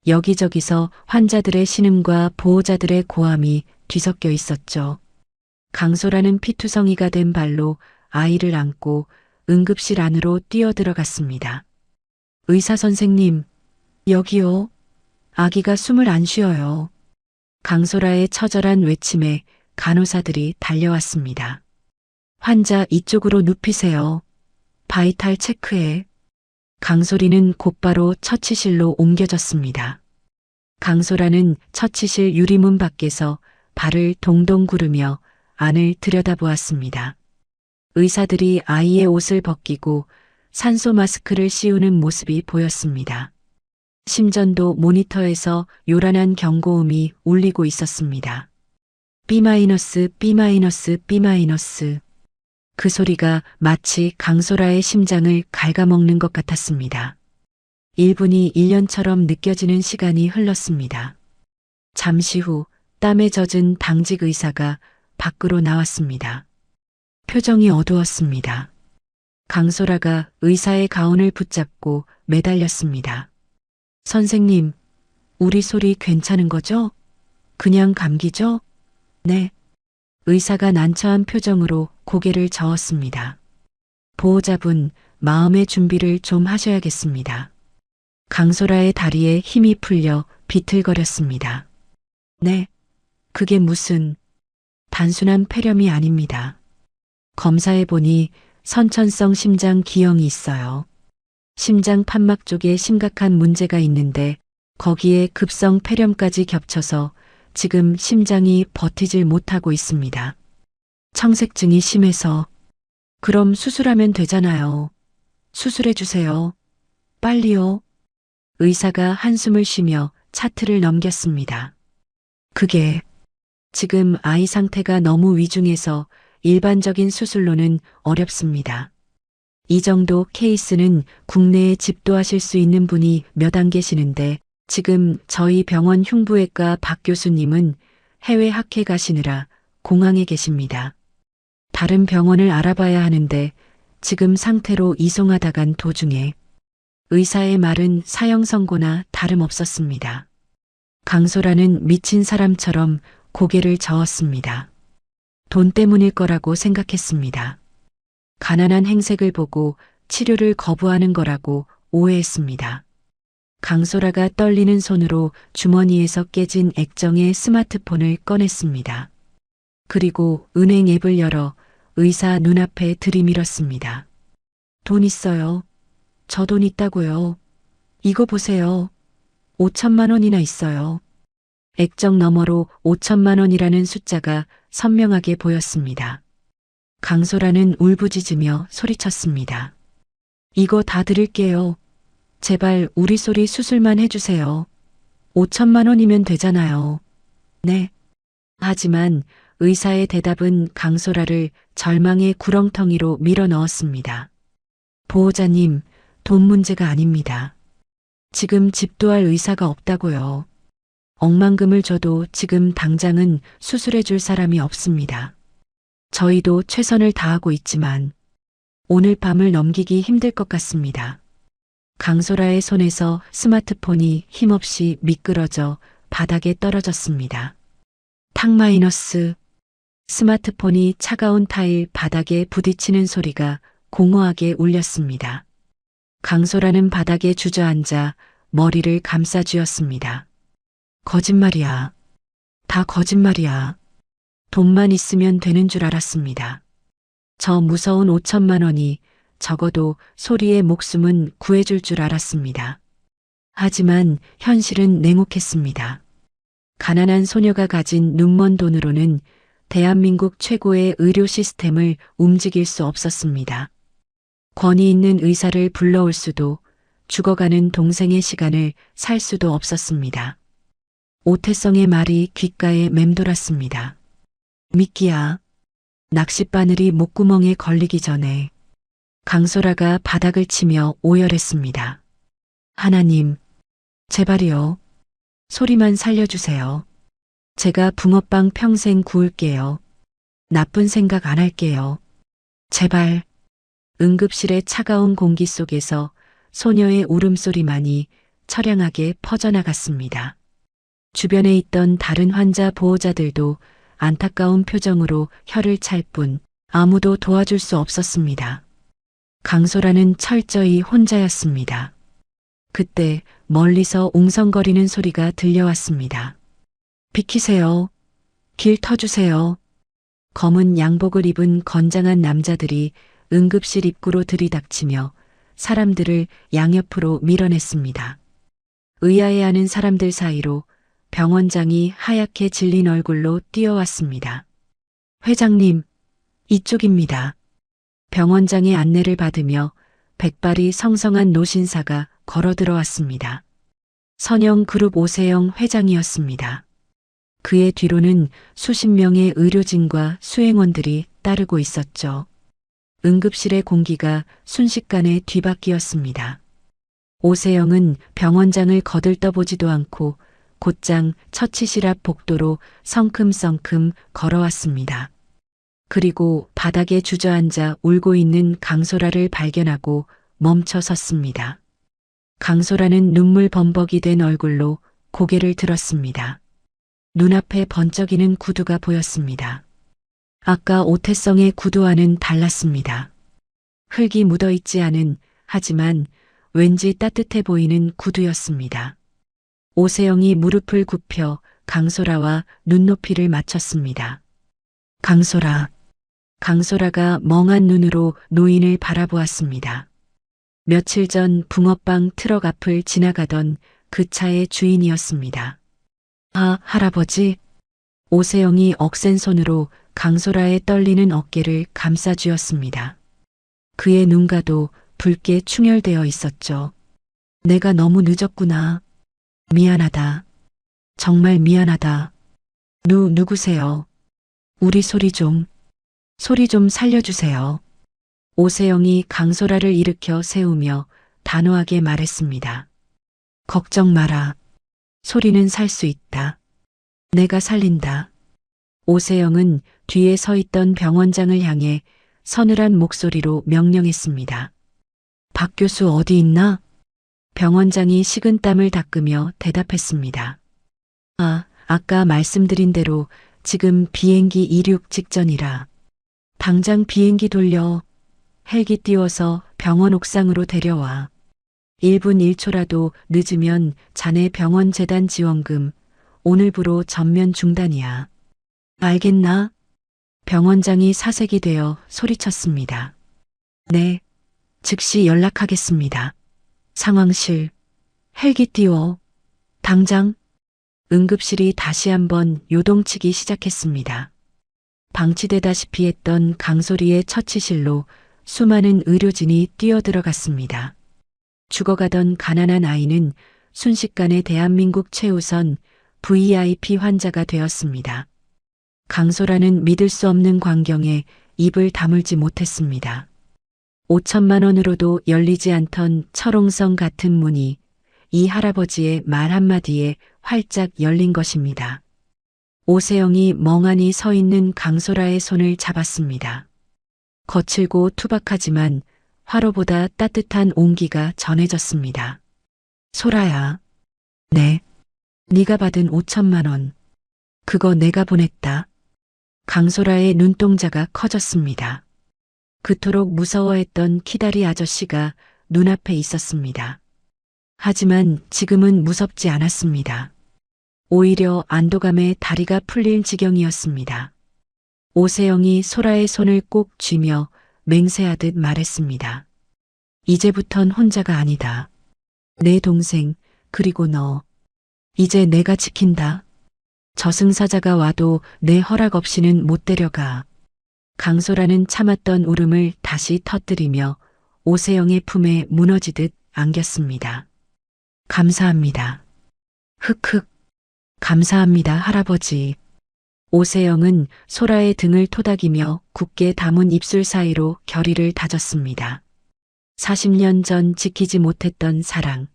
여기저기서 환자들의 신음과 보호자들의 고함이 뒤섞여 있었죠. 강소라는 피투성이가 된 발로 아이를 안고 응급실 안으로 뛰어들어갔습니다. 의사 선생님, 여기요. 아기가 숨을 안 쉬어요. 강소라의 처절한 외침에 간호사들이 달려왔습니다. 환자 이쪽으로 눕히세요. 바이탈 체크해. 강소리는 곧바로 처치실로 옮겨졌습니다. 강소라는 처치실 유리문 밖에서 발을 동동 구르며 안을 들여다보았습니다. 의사들이 아이의 옷을 벗기고 산소 마스크를 씌우는 모습이 보였습니다. 심전도 모니터에서 요란한 경고음이 울리고 있었습니다. B-, B-, B-. 그 소리가 마치 강소라의 심장을 갉아먹는 것 같았습니다. 1분이 1년처럼 느껴지는 시간이 흘렀습니다. 잠시 후 땀에 젖은 당직 의사가 밖으로 나왔습니다. 표정이 어두웠습니다. 강소라가 의사의 가운을 붙잡고 매달렸습니다. 선생님, 우리 소리 괜찮은 거죠? 그냥 감기죠? 네. 의사가 난처한 표정으로 고개를 저었습니다. 보호자분, 마음의 준비를 좀 하셔야겠습니다. 강소라의 다리에 힘이 풀려 비틀거렸습니다. 네. 그게 무슨 단순한 폐렴이 아닙니다. 검사해보니 선천성 심장 기형이 있어요. 심장 판막 쪽에 심각한 문제가 있는데 거기에 급성 폐렴까지 겹쳐서 지금 심장이 버티질 못하고 있습니다. 청색증이 심해서. 그럼 수술하면 되잖아요. 수술해 주세요. 빨리요. 의사가 한숨을 쉬며 차트를 넘겼습니다. 그게 지금 아이 상태가 너무 위중해서 일반적인 수술로는 어렵습니다. 이 정도 케이스는 국내에 집도하실 수 있는 분이 몇 안 계시는데 지금 저희 병원 흉부외과 박 교수님은 해외 학회 가시느라 공항에 계십니다. 다른 병원을 알아봐야 하는데 지금 상태로 이송하다간 도중에. 의사의 말은 사형 선고나 다름없었습니다. 강소라는 미친 사람처럼 고개를 저었습니다. 돈 때문일 거라고 생각했습니다. 가난한 행색을 보고 치료를 거부하는 거라고 오해했습니다. 강소라가 떨리는 손으로 주머니에서 깨진 액정의 스마트폰을 꺼냈습니다. 그리고 은행 앱을 열어 의사 눈앞에 들이밀었습니다. 돈 있어요. 저 돈 있다고요. 이거 보세요. 5천만 원이나 있어요. 액정 너머로 5천만 원이라는 숫자가 선명하게 보였습니다. 강소라는 울부짖으며 소리쳤습니다. 이거 다 드릴게요. 제발 우리 소리 수술만 해주세요. 5천만 원이면 되잖아요. 네. 하지만 의사의 대답은 강소라를 절망의 구렁텅이로 밀어 넣었습니다. 보호자님, 돈 문제가 아닙니다. 지금 집도할 의사가 없다고요. 억만금을 줘도 지금 당장은 수술해 줄 사람이 없습니다. 저희도 최선을 다하고 있지만 오늘 밤을 넘기기 힘들 것 같습니다. 강소라의 손에서 스마트폰이 힘없이 미끄러져 바닥에 떨어졌습니다. 탁 마이너스. 스마트폰이 차가운 타일 바닥에 부딪히는 소리가 공허하게 울렸습니다. 강소라는 바닥에 주저앉아 머리를 감싸쥐었습니다. 거짓말이야. 다 거짓말이야. 돈만 있으면 되는 줄 알았습니다. 저 무서운 5천만 원이 적어도 소리의 목숨은 구해줄 줄 알았습니다. 하지만 현실은 냉혹했습니다. 가난한 소녀가 가진 눈먼 돈으로는 대한민국 최고의 의료 시스템을 움직일 수 없었습니다. 권위 있는 의사를 불러올 수도 죽어가는 동생의 시간을 살 수도 없었습니다. 오태성의 말이 귓가에 맴돌았습니다. 미끼야. 낚싯바늘이 목구멍에 걸리기 전에 강소라가 바닥을 치며 오열했습니다. 하나님, 제발이요. 소리만 살려주세요. 제가 붕어빵 평생 구울게요. 나쁜 생각 안 할게요. 제발. 응급실의 차가운 공기 속에서 소녀의 울음소리만이 처량하게 퍼져나갔습니다. 주변에 있던 다른 환자 보호자들도 안타까운 표정으로 혀를 찰 뿐 아무도 도와줄 수 없었습니다. 강소라는 철저히 혼자였습니다. 그때 멀리서 웅성거리는 소리가 들려왔습니다. 비키세요. 길 터주세요. 검은 양복을 입은 건장한 남자들이 응급실 입구로 들이닥치며 사람들을 양옆으로 밀어냈습니다. 의아해하는 사람들 사이로 병원장이 하얗게 질린 얼굴로 뛰어왔습니다. 회장님, 이쪽입니다. 병원장의 안내를 받으며 백발이 성성한 노신사가 걸어 들어왔습니다. 선영그룹 오세영 회장이었습니다. 그의 뒤로는 수십 명의 의료진과 수행원들이 따르고 있었죠. 응급실의 공기가 순식간에 뒤바뀌었습니다. 오세영은 병원장을 거들떠보지도 않고 곧장 처치실 앞 복도로 성큼성큼 걸어왔습니다. 그리고 바닥에 주저앉아 울고 있는 강소라를 발견하고 멈춰 섰습니다. 강소라는 눈물 범벅이 된 얼굴로 고개를 들었습니다. 눈앞에 번쩍이는 구두가 보였습니다. 아까 오태성의 구두와는 달랐습니다. 흙이 묻어있지 않은 하지만 왠지 따뜻해 보이는 구두였습니다. 오세영이 무릎을 굽혀 강소라와 눈높이를 맞췄습니다. 강소라. 강소라가 멍한 눈으로 노인을 바라보았습니다. 며칠 전 붕어빵 트럭 앞을 지나가던 그 차의 주인이었습니다. 아, 할아버지. 오세영이 억센 손으로 강소라의 떨리는 어깨를 감싸쥐었습니다. 그의 눈가도 붉게 충혈되어 있었죠. 내가 너무 늦었구나. 미안하다. 정말 미안하다. 누구세요? 우리 소리 좀 살려주세요. 오세영이 강소라를 일으켜 세우며 단호하게 말했습니다. 걱정 마라. 소리는 살 수 있다. 내가 살린다. 오세영은 뒤에 서 있던 병원장을 향해 서늘한 목소리로 명령했습니다. 박 교수 어디 있나? 병원장이 식은땀을 닦으며 대답했습니다. 아까 말씀드린 대로 지금 비행기 이륙 직전이라. 당장 비행기 돌려. 헬기 띄워서 병원 옥상으로 데려와. 1분 1초라도 늦으면 자네 병원 재단 지원금 오늘부로 전면 중단이야. 알겠나? 병원장이 사색이 되어 소리쳤습니다. 네, 즉시 연락하겠습니다. 상황실, 헬기 띄워. 당장. 응급실이 다시 한번 요동치기 시작했습니다. 방치되다시피 했던 강소리의 처치실로 수많은 의료진이 뛰어들어갔습니다. 죽어가던 가난한 아이는 순식간에 대한민국 최우선 VIP 환자가 되었습니다. 강소라는 믿을 수 없는 광경에 입을 다물지 못했습니다. 5천만 원으로도 열리지 않던 철옹성 같은 문이 이 할아버지의 말 한마디에 활짝 열린 것입니다. 오세영이 멍하니 서 있는 강소라의 손을 잡았습니다. 거칠고 투박하지만 화로보다 따뜻한 온기가 전해졌습니다. 소라야. 네. 네가 받은 5천만 원. 그거 내가 보냈다. 강소라의 눈동자가 커졌습니다. 그토록 무서워했던 키다리 아저씨가 눈앞에 있었습니다. 하지만 지금은 무섭지 않았습니다. 오히려 안도감에 다리가 풀릴 지경이었습니다. 오세영이 소라의 손을 꼭 쥐며 맹세하듯 말했습니다. 이제부턴 혼자가 아니다. 내 동생 그리고 너. 이제 내가 지킨다. 저승사자가 와도 내 허락 없이는 못 데려가. 강소라는 참았던 울음을 다시 터뜨리며 오세영의 품에 무너지듯 안겼습니다. 감사합니다. 흑흑. 감사합니다, 할아버지. 오세영은 소라의 등을 토닥이며 굳게 담은 입술 사이로 결의를 다졌습니다. 40년 전 지키지 못했던 사랑,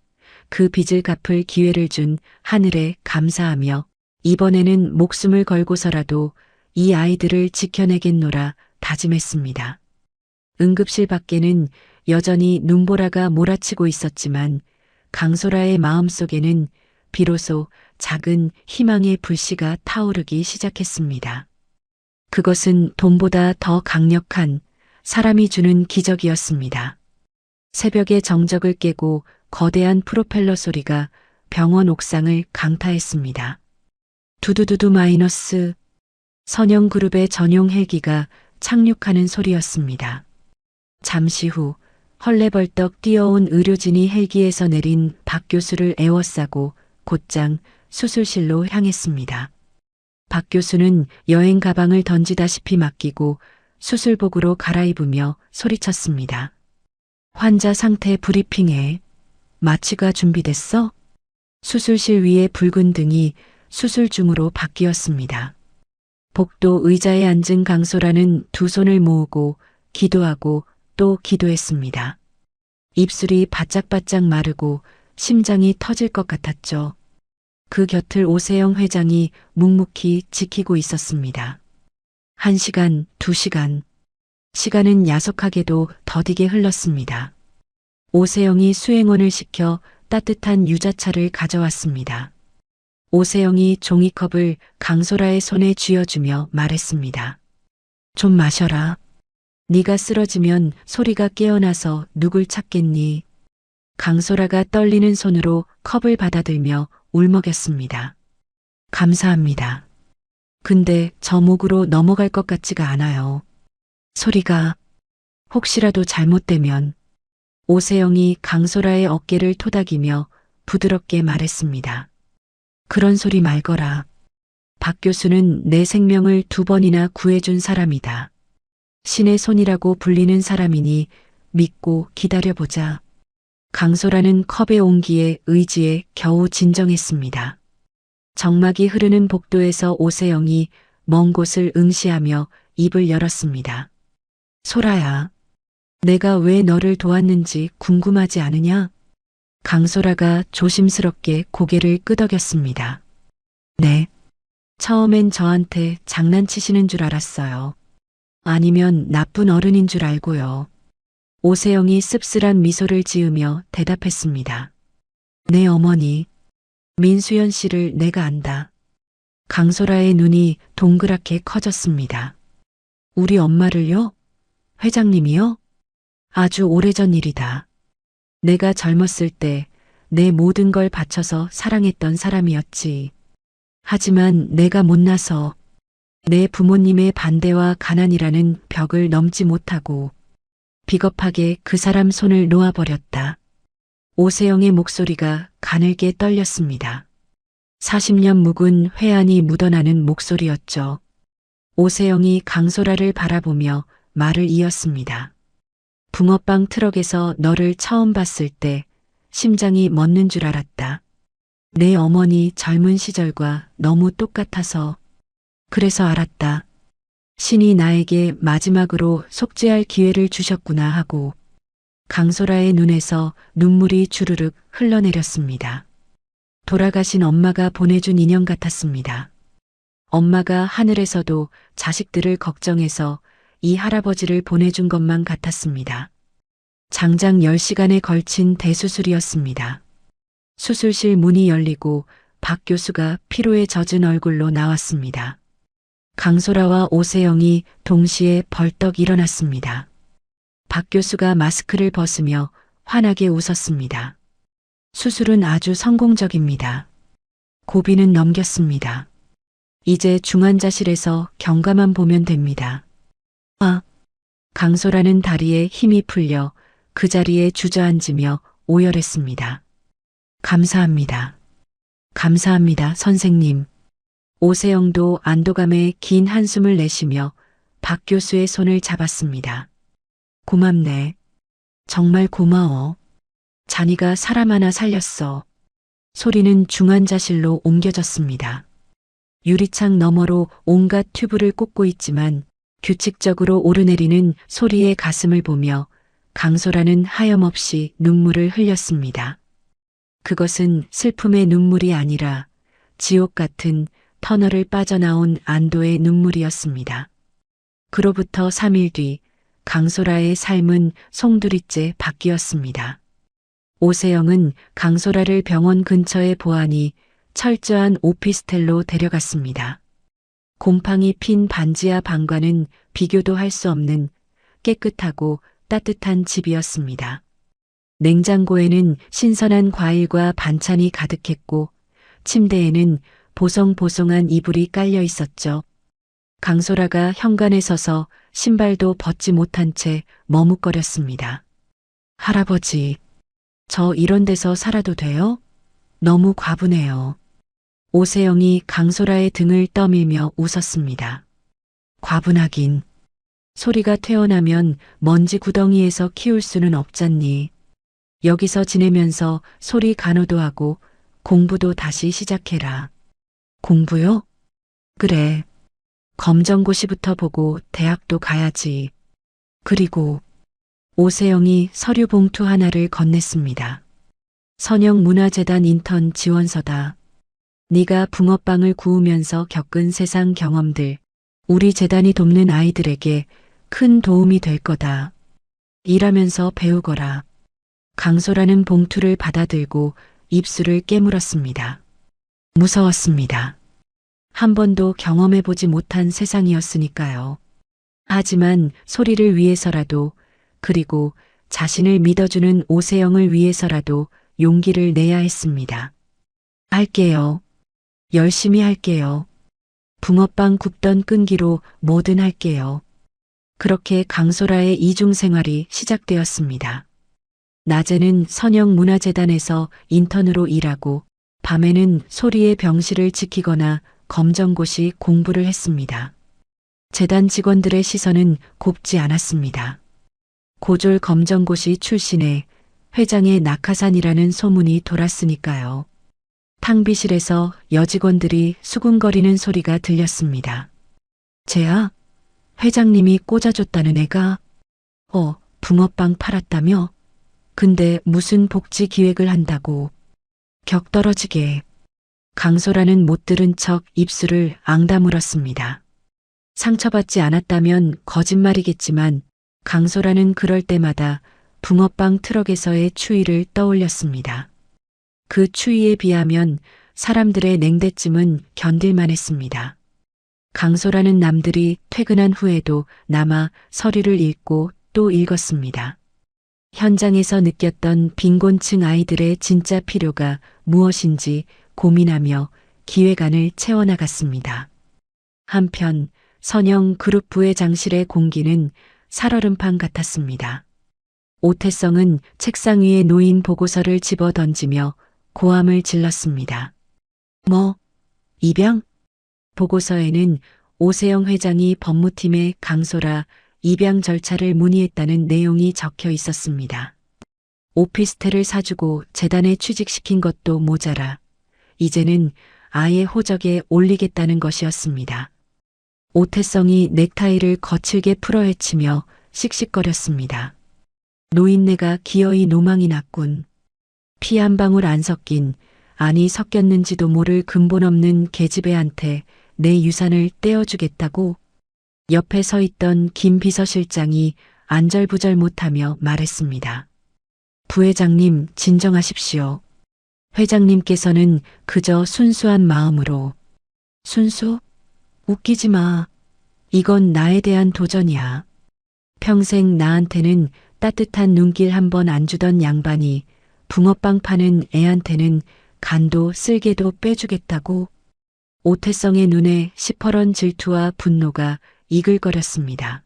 그 빚을 갚을 기회를 준 하늘에 감사하며 이번에는 목숨을 걸고서라도 이 아이들을 지켜내겠노라 다짐했습니다. 응급실 밖에는 여전히 눈보라가 몰아치고 있었지만 강소라의 마음속에는 비로소 작은 희망의 불씨가 타오르기 시작했습니다. 그것은 돈보다 더 강력한 사람이 주는 기적이었습니다. 새벽의 정적을 깨고 거대한 프로펠러 소리가 병원 옥상을 강타했습니다. 두두두두 마이너스 선영그룹의 전용 헬기가 착륙하는 소리였습니다. 잠시 후 헐레벌떡 뛰어온 의료진이 헬기에서 내린 박 교수를 에워싸고 곧장 수술실로 향했습니다. 박 교수는 여행 가방을 던지다시피 맡기고 수술복으로 갈아입으며 소리쳤습니다. 환자 상태 브리핑해. 마취가 준비됐어? 수술실 위에 붉은 등이 수술 중으로 바뀌었습니다. 복도 의자에 앉은 강소라는 두 손을 모으고 기도하고 또 기도했습니다. 입술이 바짝바짝 마르고 심장이 터질 것 같았죠. 그 곁을 오세영 회장이 묵묵히 지키고 있었습니다. 1시간, 2시간. 시간은 야속하게도 더디게 흘렀습니다. 오세영이 수행원을 시켜 따뜻한 유자차를 가져왔습니다. 오세영이 종이컵을 강소라의 손에 쥐어주며 말했습니다. 좀 마셔라. 네가 쓰러지면 소리가 깨어나서 누굴 찾겠니? 강소라가 떨리는 손으로 컵을 받아들며 울먹였습니다. 감사합니다. 근데 저 목으로 넘어갈 것 같지가 않아요. 소리가 혹시라도 잘못되면. 오세영이 강소라의 어깨를 토닥이며 부드럽게 말했습니다. 그런 소리 말거라. 박 교수는 내 생명을 2번이나 구해준 사람이다. 신의 손이라고 불리는 사람이니 믿고 기다려보자. 강소라는 컵의 온기에 의지에 겨우 진정했습니다. 정막이 흐르는 복도에서 오세영이 먼 곳을 응시하며 입을 열었습니다. 소라야, 내가 왜 너를 도왔는지 궁금하지 않으냐? 강소라가 조심스럽게 고개를 끄덕였습니다. 네. 처음엔 저한테 장난치시는 줄 알았어요. 아니면 나쁜 어른인 줄 알고요. 오세영이 씁쓸한 미소를 지으며 대답했습니다. 내 어머니, 민수연 씨를 내가 안다. 강소라의 눈이 동그랗게 커졌습니다. 우리 엄마를요? 회장님이요? 아주 오래전 일이다. 내가 젊었을 때 내 모든 걸 바쳐서 사랑했던 사람이었지. 하지만 내가 못나서 내 부모님의 반대와 가난이라는 벽을 넘지 못하고 비겁하게 그 사람 손을 놓아버렸다. 오세영의 목소리가 가늘게 떨렸습니다. 40년 묵은 회한이 묻어나는 목소리였죠. 오세영이 강소라를 바라보며 말을 이었습니다. 붕어빵 트럭에서 너를 처음 봤을 때 심장이 멎는 줄 알았다. 내 어머니 젊은 시절과 너무 똑같아서 그래서 알았다. 신이 나에게 마지막으로 속죄할 기회를 주셨구나 하고 강소라의 눈에서 눈물이 주르륵 흘러내렸습니다. 돌아가신 엄마가 보내준 인형 같았습니다. 엄마가 하늘에서도 자식들을 걱정해서 이 할아버지를 보내준 것만 같았습니다. 장장 10시간에 걸친 대수술이었습니다. 수술실 문이 열리고 박 교수가 피로에 젖은 얼굴로 나왔습니다. 강소라와 오세영이 동시에 벌떡 일어났습니다. 박 교수가 마스크를 벗으며 환하게 웃었습니다. 수술은 아주 성공적입니다. 고비는 넘겼습니다. 이제 중환자실에서 경과만 보면 됩니다. 강소라는 다리에 힘이 풀려 그 자리에 주저앉으며 오열했습니다. 감사합니다. 감사합니다, 선생님. 오세영도 안도감에 긴 한숨을 내쉬며 박 교수의 손을 잡았습니다. 고맙네. 정말 고마워. 잔이가 사람 하나 살렸어. 소리는 중환자실로 옮겨졌습니다. 유리창 너머로 온갖 튜브를 꽂고 있지만 규칙적으로 오르내리는 소리의 가슴을 보며 강소라는 하염없이 눈물을 흘렸습니다. 그것은 슬픔의 눈물이 아니라 지옥 같은 터널을 빠져나온 안도의 눈물이었습니다. 그로부터 3일 뒤 강소라의 삶은 송두리째 바뀌었습니다. 오세영은 강소라를 병원 근처에 보아니 철저한 오피스텔로 데려갔습니다. 곰팡이 핀 반지하 방과는 비교도 할 수 없는 깨끗하고 따뜻한 집이었습니다. 냉장고에는 신선한 과일과 반찬이 가득했고 침대에는 보송보송한 이불이 깔려 있었죠. 강소라가 현관에 서서 신발도 벗지 못한 채 머뭇거렸습니다. 할아버지, 저 이런 데서 살아도 돼요? 너무 과분해요. 오세영이 강소라의 등을 떠밀며 웃었습니다. 과분하긴. 소리가 퇴원하면 먼지 구덩이에서 키울 수는 없잖니. 여기서 지내면서 소리 간호도 하고 공부도 다시 시작해라. 공부요? 그래. 검정고시부터 보고 대학도 가야지. 그리고 오세영이 서류 봉투 하나를 건넸습니다. 선영문화재단 인턴 지원서다. 네가 붕어빵을 구우면서 겪은 세상 경험들, 우리 재단이 돕는 아이들에게 큰 도움이 될 거다. 일하면서 배우거라. 강소라는 봉투를 받아들고 입술을 깨물었습니다. 무서웠습니다. 한 번도 경험해보지 못한 세상이었으니까요. 하지만 소리를 위해서라도, 그리고 자신을 믿어주는 오세영을 위해서라도 용기를 내야 했습니다. 할게요. 열심히 할게요. 붕어빵 굽던 끈기로 뭐든 할게요. 그렇게 강소라의 이중생활이 시작되었습니다. 낮에는 선영문화재단에서 인턴으로 일하고 밤에는 소리의 병실을 지키거나 검정고시 공부를 했습니다. 재단 직원들의 시선은 곱지 않았습니다. 고졸 검정고시 출신의 회장의 낙하산이라는 소문이 돌았으니까요. 탕비실에서 여직원들이 수군거리는 소리가 들렸습니다. 쟤야? 회장님이 꽂아줬다는 애가? 붕어빵 팔았다며? 근데 무슨 복지 기획을 한다고? 격 떨어지게. 강소라는 못 들은 척 입술을 앙다물었습니다. 상처받지 않았다면 거짓말이겠지만 강소라는 그럴 때마다 붕어빵 트럭에서의 추위를 떠올렸습니다. 그 추위에 비하면 사람들의 냉대쯤은 견딜만 했습니다. 강소라는 남들이 퇴근한 후에도 남아 서류를 읽고 또 읽었습니다. 현장에서 느꼈던 빈곤층 아이들의 진짜 필요가 무엇인지 고민하며 기획안을 채워나갔습니다. 한편 선영 그룹 부회장실의 공기는 살얼음판 같았습니다. 오태성은 책상 위에 놓인 보고서를 집어 던지며 고함을 질렀습니다. 뭐? 입양? 보고서에는 오세영 회장이 법무팀에 강소라 입양 절차를 문의했다는 내용이 적혀 있었습니다. 오피스텔을 사주고 재단에 취직시킨 것도 모자라 이제는 아예 호적에 올리겠다는 것이었습니다. 오태성이 넥타이를 거칠게 풀어헤치며 씩씩거렸습니다. 노인네가 기어이 노망이 났군. 피 한 방울 안 섞인, 아니 섞였는지도 모를 근본 없는 계집애한테 내 유산을 떼어주겠다고? 옆에 서 있던 김 비서실장이 안절부절 못하며 말했습니다. 부회장님 진정하십시오. 회장님께서는 그저 순수한 마음으로. 순수? 웃기지 마. 이건 나에 대한 도전이야. 평생 나한테는 따뜻한 눈길 한 번 안 주던 양반이 붕어빵 파는 애한테는 간도 쓸개도 빼주겠다고. 오태성의 눈에 시퍼런 질투와 분노가 이글거렸습니다.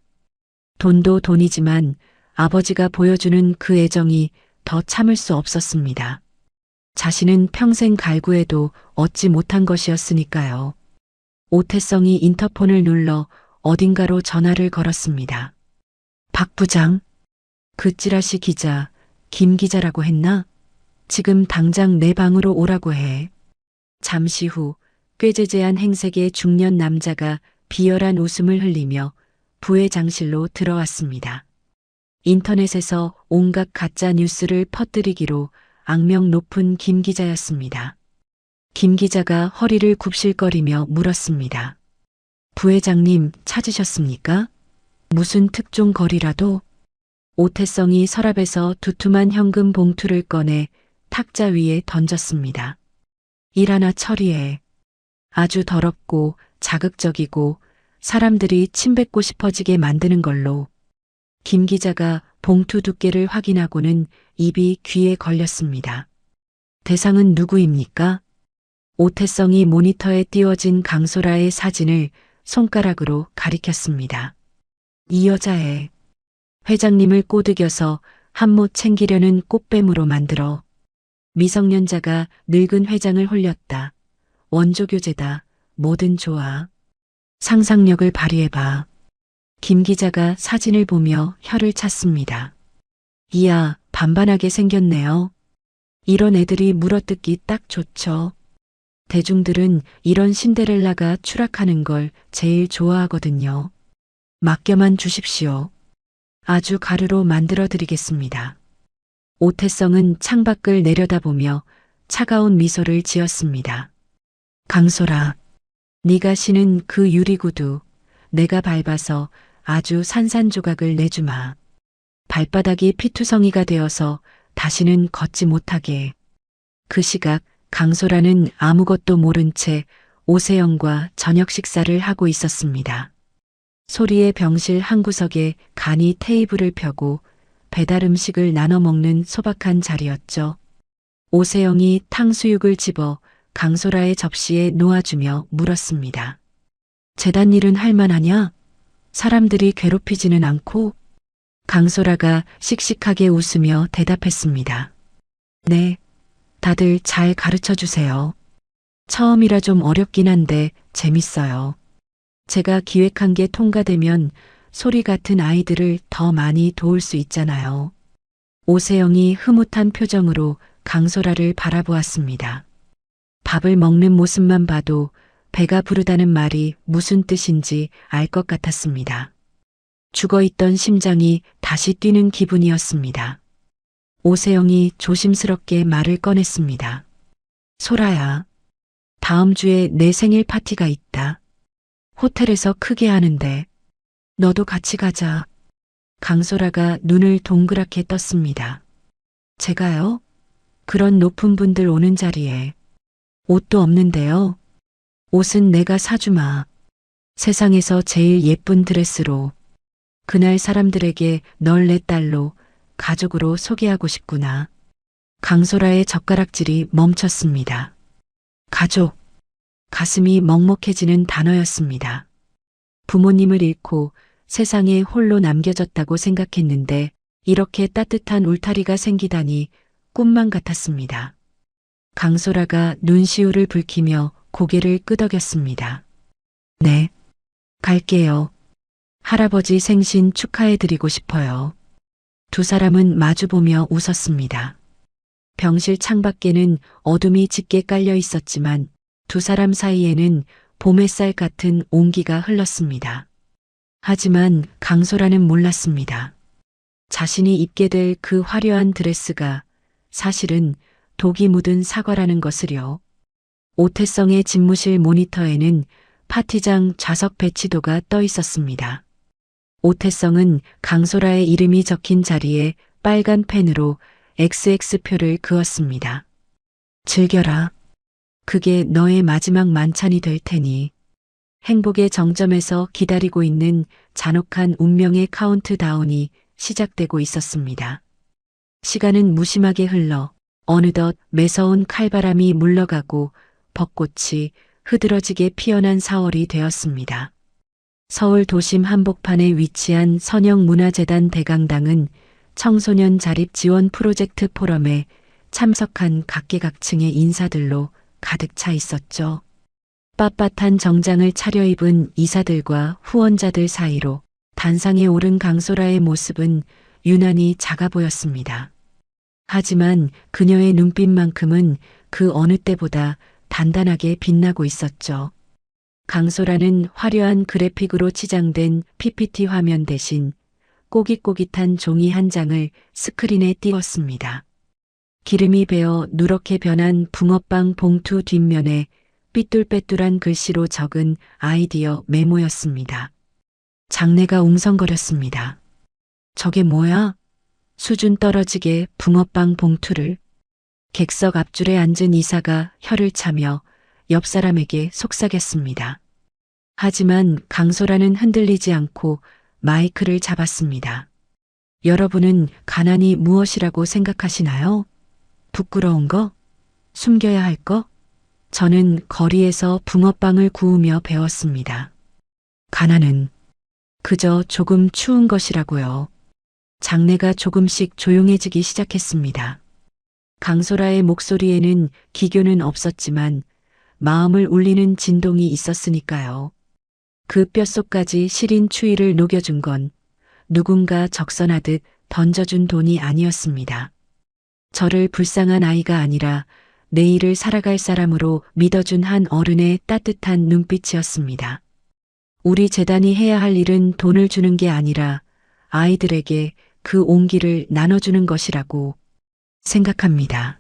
돈도 돈이지만 아버지가 보여주는 그 애정이 더 참을 수 없었습니다. 자신은 평생 갈구해도 얻지 못한 것이었으니까요. 오태성이 인터폰을 눌러 어딘가로 전화를 걸었습니다. 박 부장, 그 찌라시 기자, 김 기자라고 했나? 지금 당장 내 방으로 오라고 해. 잠시 후 꾀재재한 행색의 중년 남자가 비열한 웃음을 흘리며 부회장실로 들어왔습니다. 인터넷에서 온갖 가짜 뉴스를 퍼뜨리기로 악명 높은 김 기자였습니다. 김 기자가 허리를 굽실거리며 물었습니다. 부회장님 찾으셨습니까? 무슨 특종 거리라도? 오태성이 서랍에서 두툼한 현금 봉투를 꺼내 탁자 위에 던졌습니다. 일 하나 처리해. 아주 더럽고 자극적이고 사람들이 침뱉고 싶어지게 만드는 걸로. 김 기자가 봉투 두께를 확인하고는 입이 귀에 걸렸습니다. 대상은 누구입니까? 오태성이 모니터에 띄워진 강소라의 사진을 손가락으로 가리켰습니다. 이 여자애. 회장님을 꼬드겨서 한몫 챙기려는 꽃뱀으로 만들어. 미성년자가 늙은 회장을 홀렸다. 원조교제다. 뭐든 좋아. 상상력을 발휘해봐. 김 기자가 사진을 보며 혀를 찼습니다. 이야, 반반하게 생겼네요. 이런 애들이 물어뜯기 딱 좋죠. 대중들은 이런 신데렐라가 추락하는 걸 제일 좋아하거든요. 맡겨만 주십시오. 아주 가루로 만들어 드리겠습니다. 오태성은 창밖을 내려다보며 차가운 미소를 지었습니다. 강소라, 네가 신은 그 유리구두 내가 밟아서 아주 산산조각을 내주마. 발바닥이 피투성이가 되어서 다시는 걷지 못하게. 그 시각 강소라는 아무것도 모른 채 오세영과 저녁 식사를 하고 있었습니다. 소리의 병실 한 구석에 간이 테이블을 펴고 배달 음식을 나눠 먹는 소박한 자리였죠. 오세영이 탕수육을 집어 강소라의 접시에 놓아주며 물었습니다. 재단 일은 할만하냐? 사람들이 괴롭히지는 않고? 강소라가 씩씩하게 웃으며 대답했습니다. 네, 다들 잘 가르쳐 주세요. 처음이라 좀 어렵긴 한데 재밌어요. 제가 기획한 게 통과되면 소리 같은 아이들을 더 많이 도울 수 있잖아요. 오세영이 흐뭇한 표정으로 강소라를 바라보았습니다. 밥을 먹는 모습만 봐도 배가 부르다는 말이 무슨 뜻인지 알 것 같았습니다. 죽어있던 심장이 다시 뛰는 기분이었습니다. 오세영이 조심스럽게 말을 꺼냈습니다. 소라야, 다음 주에 내 생일 파티가 있다. 호텔에서 크게 하는데 너도 같이 가자. 강소라가 눈을 동그랗게 떴습니다. 제가요? 그런 높은 분들 오는 자리에 옷도 없는데요. 옷은 내가 사주마. 세상에서 제일 예쁜 드레스로. 그날 사람들에게 널 내 딸로 가족으로 소개하고 싶구나. 강소라의 젓가락질이 멈췄습니다. 가족. 가슴이 먹먹해지는 단어였습니다. 부모님을 잃고 세상에 홀로 남겨졌다고 생각했는데 이렇게 따뜻한 울타리가 생기다니 꿈만 같았습니다. 강소라가 눈시울을 붉히며 고개를 끄덕였습니다. 네, 갈게요. 할아버지 생신 축하해드리고 싶어요. 두 사람은 마주보며 웃었습니다. 병실 창밖에는 어둠이 짙게 깔려 있었지만 두 사람 사이에는 봄 햇살 같은 온기가 흘렀습니다. 하지만 강소라는 몰랐습니다. 자신이 입게 될 그 화려한 드레스가 사실은 독이 묻은 사과라는 것을요. 오태성의 집무실 모니터에는 파티장 좌석 배치도가 떠 있었습니다. 오태성은 강소라의 이름이 적힌 자리에 빨간 펜으로 XX표를 그었습니다. 즐겨라. 그게 너의 마지막 만찬이 될 테니. 행복의 정점에서 기다리고 있는 잔혹한 운명의 카운트다운이 시작되고 있었습니다. 시간은 무심하게 흘러 어느덧 매서운 칼바람이 물러가고 벚꽃이 흐드러지게 피어난 4월이 되었습니다. 서울 도심 한복판에 위치한 선영문화재단 대강당은 청소년 자립 지원 프로젝트 포럼의 참석한 각계각층의 인사들로 가득 차 있었죠. 빳빳한 정장을 차려입은 이사들과 후원자들 사이로 단상에 오른 강소라의 모습은 유난히 작아 보였습니다. 하지만 그녀의 눈빛만큼은 그 어느 때보다 단단하게 빛나고 있었죠. 강소라는 화려한 그래픽으로 치장된 PPT 화면 대신 꼬깃꼬깃한 종이 한 장을 스크린에 띄웠습니다. 기름이 배어 누렇게 변한 붕어빵 봉투 뒷면에 삐뚤빼뚤한 글씨로 적은 아이디어 메모였습니다. 장내가 웅성거렸습니다. 저게 뭐야? 수준 떨어지게 붕어빵 봉투를. 객석 앞줄에 앉은 이사가 혀를 차며 옆 사람에게 속삭였습니다. 하지만 강소라는 흔들리지 않고 마이크를 잡았습니다. 여러분은 가난이 무엇이라고 생각하시나요? 부끄러운 거? 숨겨야 할 거? 저는 거리에서 붕어빵을 구우며 배웠습니다. 가난은 그저 조금 추운 것이라고요. 장내가 조금씩 조용해지기 시작했습니다. 강소라의 목소리에는 기교는 없었지만 마음을 울리는 진동이 있었으니까요. 그 뼛속까지 시린 추위를 녹여준 건 누군가 적선하듯 던져준 돈이 아니었습니다. 저를 불쌍한 아이가 아니라 내일을 살아갈 사람으로 믿어준 한 어른의 따뜻한 눈빛이었습니다. 우리 재단이 해야 할 일은 돈을 주는 게 아니라 아이들에게 그 온기를 나눠주는 것이라고 생각합니다.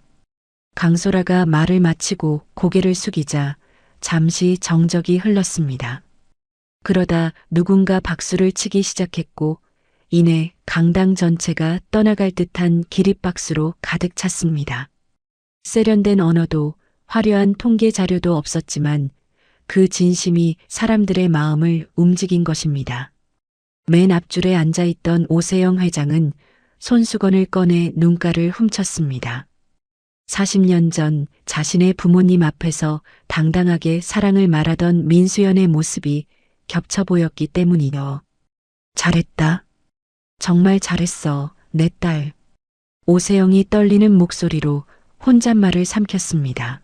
강소라가 말을 마치고 고개를 숙이자 잠시 정적이 흘렀습니다. 그러다 누군가 박수를 치기 시작했고 이내 강당 전체가 떠나갈 듯한 기립박수로 가득 찼습니다. 세련된 언어도 화려한 통계 자료도 없었지만 그 진심이 사람들의 마음을 움직인 것입니다. 맨 앞줄에 앉아있던 오세영 회장은 손수건을 꺼내 눈가를 훔쳤습니다. 40년 전 자신의 부모님 앞에서 당당하게 사랑을 말하던 민수연의 모습이 겹쳐 보였기 때문이요. 잘했다. 정말 잘했어, 내 딸. 오세영이 떨리는 목소리로 혼잣말을 삼켰습니다.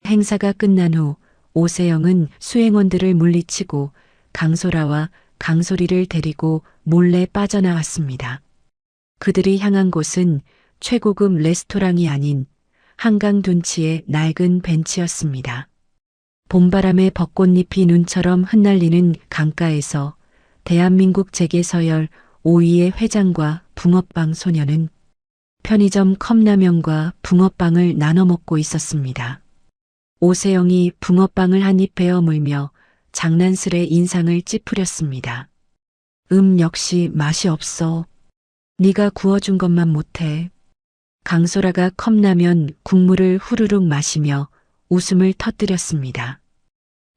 행사가 끝난 후 오세영은 수행원들을 물리치고 강소라와 강소리를 데리고 몰래 빠져나왔습니다. 그들이 향한 곳은 최고급 레스토랑이 아닌 한강 둔치의 낡은 벤치였습니다. 봄바람에 벚꽃잎이 눈처럼 흩날리는 강가에서 대한민국 재계서열 5위의 회장과 붕어빵 소녀는 편의점 컵라면과 붕어빵을 나눠 먹고 있었습니다. 오세영이 붕어빵을 한 입 베어 물며 장난스레 인상을 찌푸렸습니다. 역시 맛이 없어. 네가 구워준 것만 못해. 강소라가 컵라면 국물을 후루룩 마시며 웃음을 터뜨렸습니다.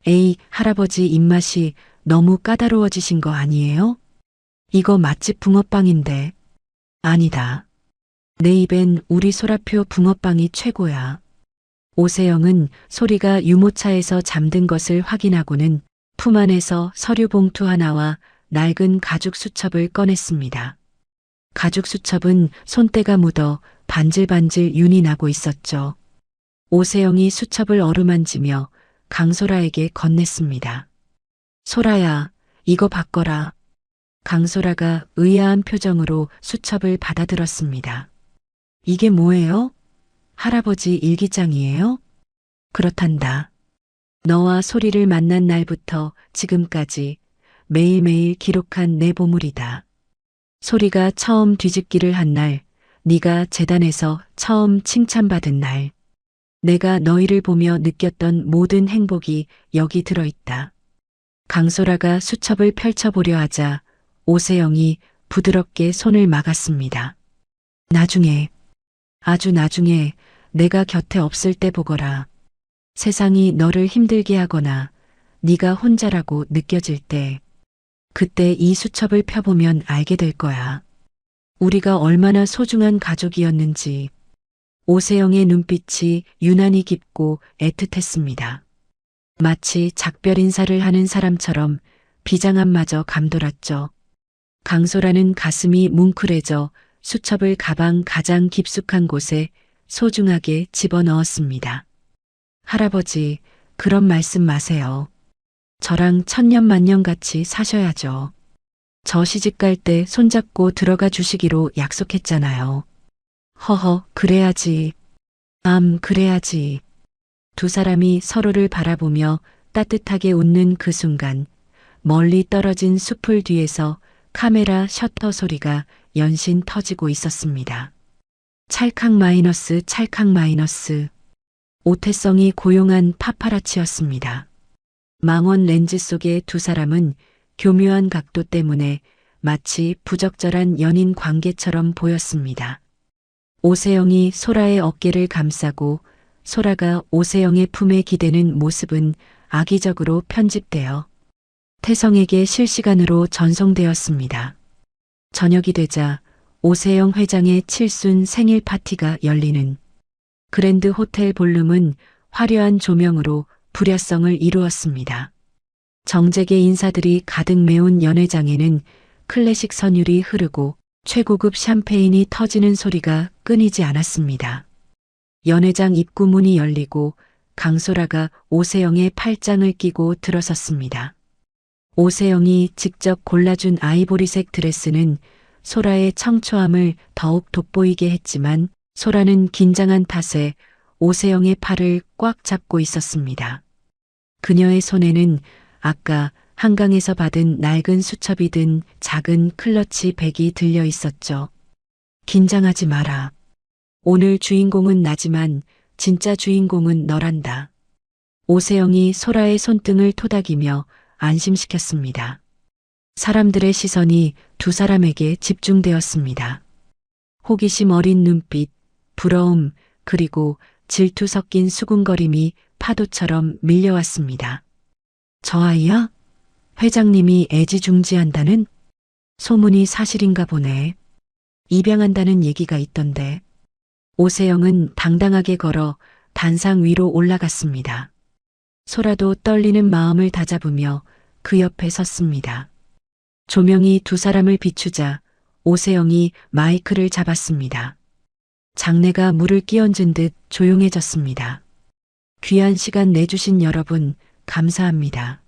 에이, 할아버지 입맛이 너무 까다로워지신 거 아니에요? 이거 맛집 붕어빵인데. 아니다. 내 입엔 우리 소라표 붕어빵이 최고야. 오세영은 소리가 유모차에서 잠든 것을 확인하고는 품 안에서 서류 봉투 하나와 낡은 가죽 수첩을 꺼냈습니다. 가죽 수첩은 손때가 묻어 반질반질 윤이 나고 있었죠. 오세영이 수첩을 어루만지며 강소라에게 건넸습니다. 소라야, 이거 바꿔라. 강소라가 의아한 표정으로 수첩을 받아들었습니다. 이게 뭐예요? 할아버지 일기장이에요? 그렇단다. 너와 소리를 만난 날부터 지금까지 매일매일 기록한 내 보물이다. 소리가 처음 뒤집기를 한 날, 네가 재단에서 처음 칭찬받은 날, 내가 너희를 보며 느꼈던 모든 행복이 여기 들어있다. 강소라가 수첩을 펼쳐보려 하자 오세영이 부드럽게 손을 막았습니다. 나중에, 아주 나중에 내가 곁에 없을 때 보거라. 세상이 너를 힘들게 하거나 네가 혼자라고 느껴질 때, 그때 이 수첩을 펴보면 알게 될 거야. 우리가 얼마나 소중한 가족이었는지. 오세영의 눈빛이 유난히 깊고 애틋했습니다. 마치 작별 인사를 하는 사람처럼 비장함마저 감돌았죠. 강소라는 가슴이 뭉클해져 수첩을 가방 가장 깊숙한 곳에 소중하게 집어넣었습니다. 할아버지, 그런 말씀 마세요. 저랑 천년만년 같이 사셔야죠. 저 시집갈 때 손잡고 들어가 주시기로 약속했잖아요. 허허, 그래야지. 그래야지. 두 사람이 서로를 바라보며 따뜻하게 웃는 그 순간, 멀리 떨어진 숲을 뒤에서 카메라 셔터 소리가 연신 터지고 있었습니다. 찰칵 마이너스 찰칵 마이너스. 오태성이 고용한 파파라치였습니다. 망원 렌즈 속의 두 사람은 교묘한 각도 때문에 마치 부적절한 연인 관계처럼 보였습니다. 오세영이 소라의 어깨를 감싸고 소라가 오세영의 품에 기대는 모습은 악의적으로 편집되어 태성에게 실시간으로 전송되었습니다. 저녁이 되자 오세영 회장의 칠순 생일 파티가 열리는 그랜드 호텔 볼룸은 화려한 조명으로 불야성을 이루었습니다. 정재계 인사들이 가득 메운 연회장에는 클래식 선율이 흐르고 최고급 샴페인이 터지는 소리가 끊이지 않았습니다. 연회장 입구문이 열리고 강소라가 오세영의 팔짱을 끼고 들어섰습니다. 오세영이 직접 골라준 아이보리색 드레스는 소라의 청초함을 더욱 돋보이게 했지만 소라는 긴장한 탓에 오세영의 팔을 꽉 잡고 있었습니다. 그녀의 손에는 아까 한강에서 받은 낡은 수첩이 든 작은 클러치 백이 들려 있었죠. 긴장하지 마라. 오늘 주인공은 나지만 진짜 주인공은 너란다. 오세영이 소라의 손등을 토닥이며 안심시켰습니다. 사람들의 시선이 두 사람에게 집중되었습니다. 호기심 어린 눈빛, 부러움, 그리고 질투 섞인 수군거림이 파도처럼 밀려왔습니다. 저 아이야? 회장님이 애지중지한다는? 소문이 사실인가 보네. 입양한다는 얘기가 있던데. 오세영은 당당하게 걸어 단상 위로 올라갔습니다. 소라도 떨리는 마음을 다잡으며 그 옆에 섰습니다. 조명이 두 사람을 비추자 오세영이 마이크를 잡았습니다. 장내가 물을 끼얹은 듯 조용해졌습니다. 귀한 시간 내주신 여러분, 감사합니다.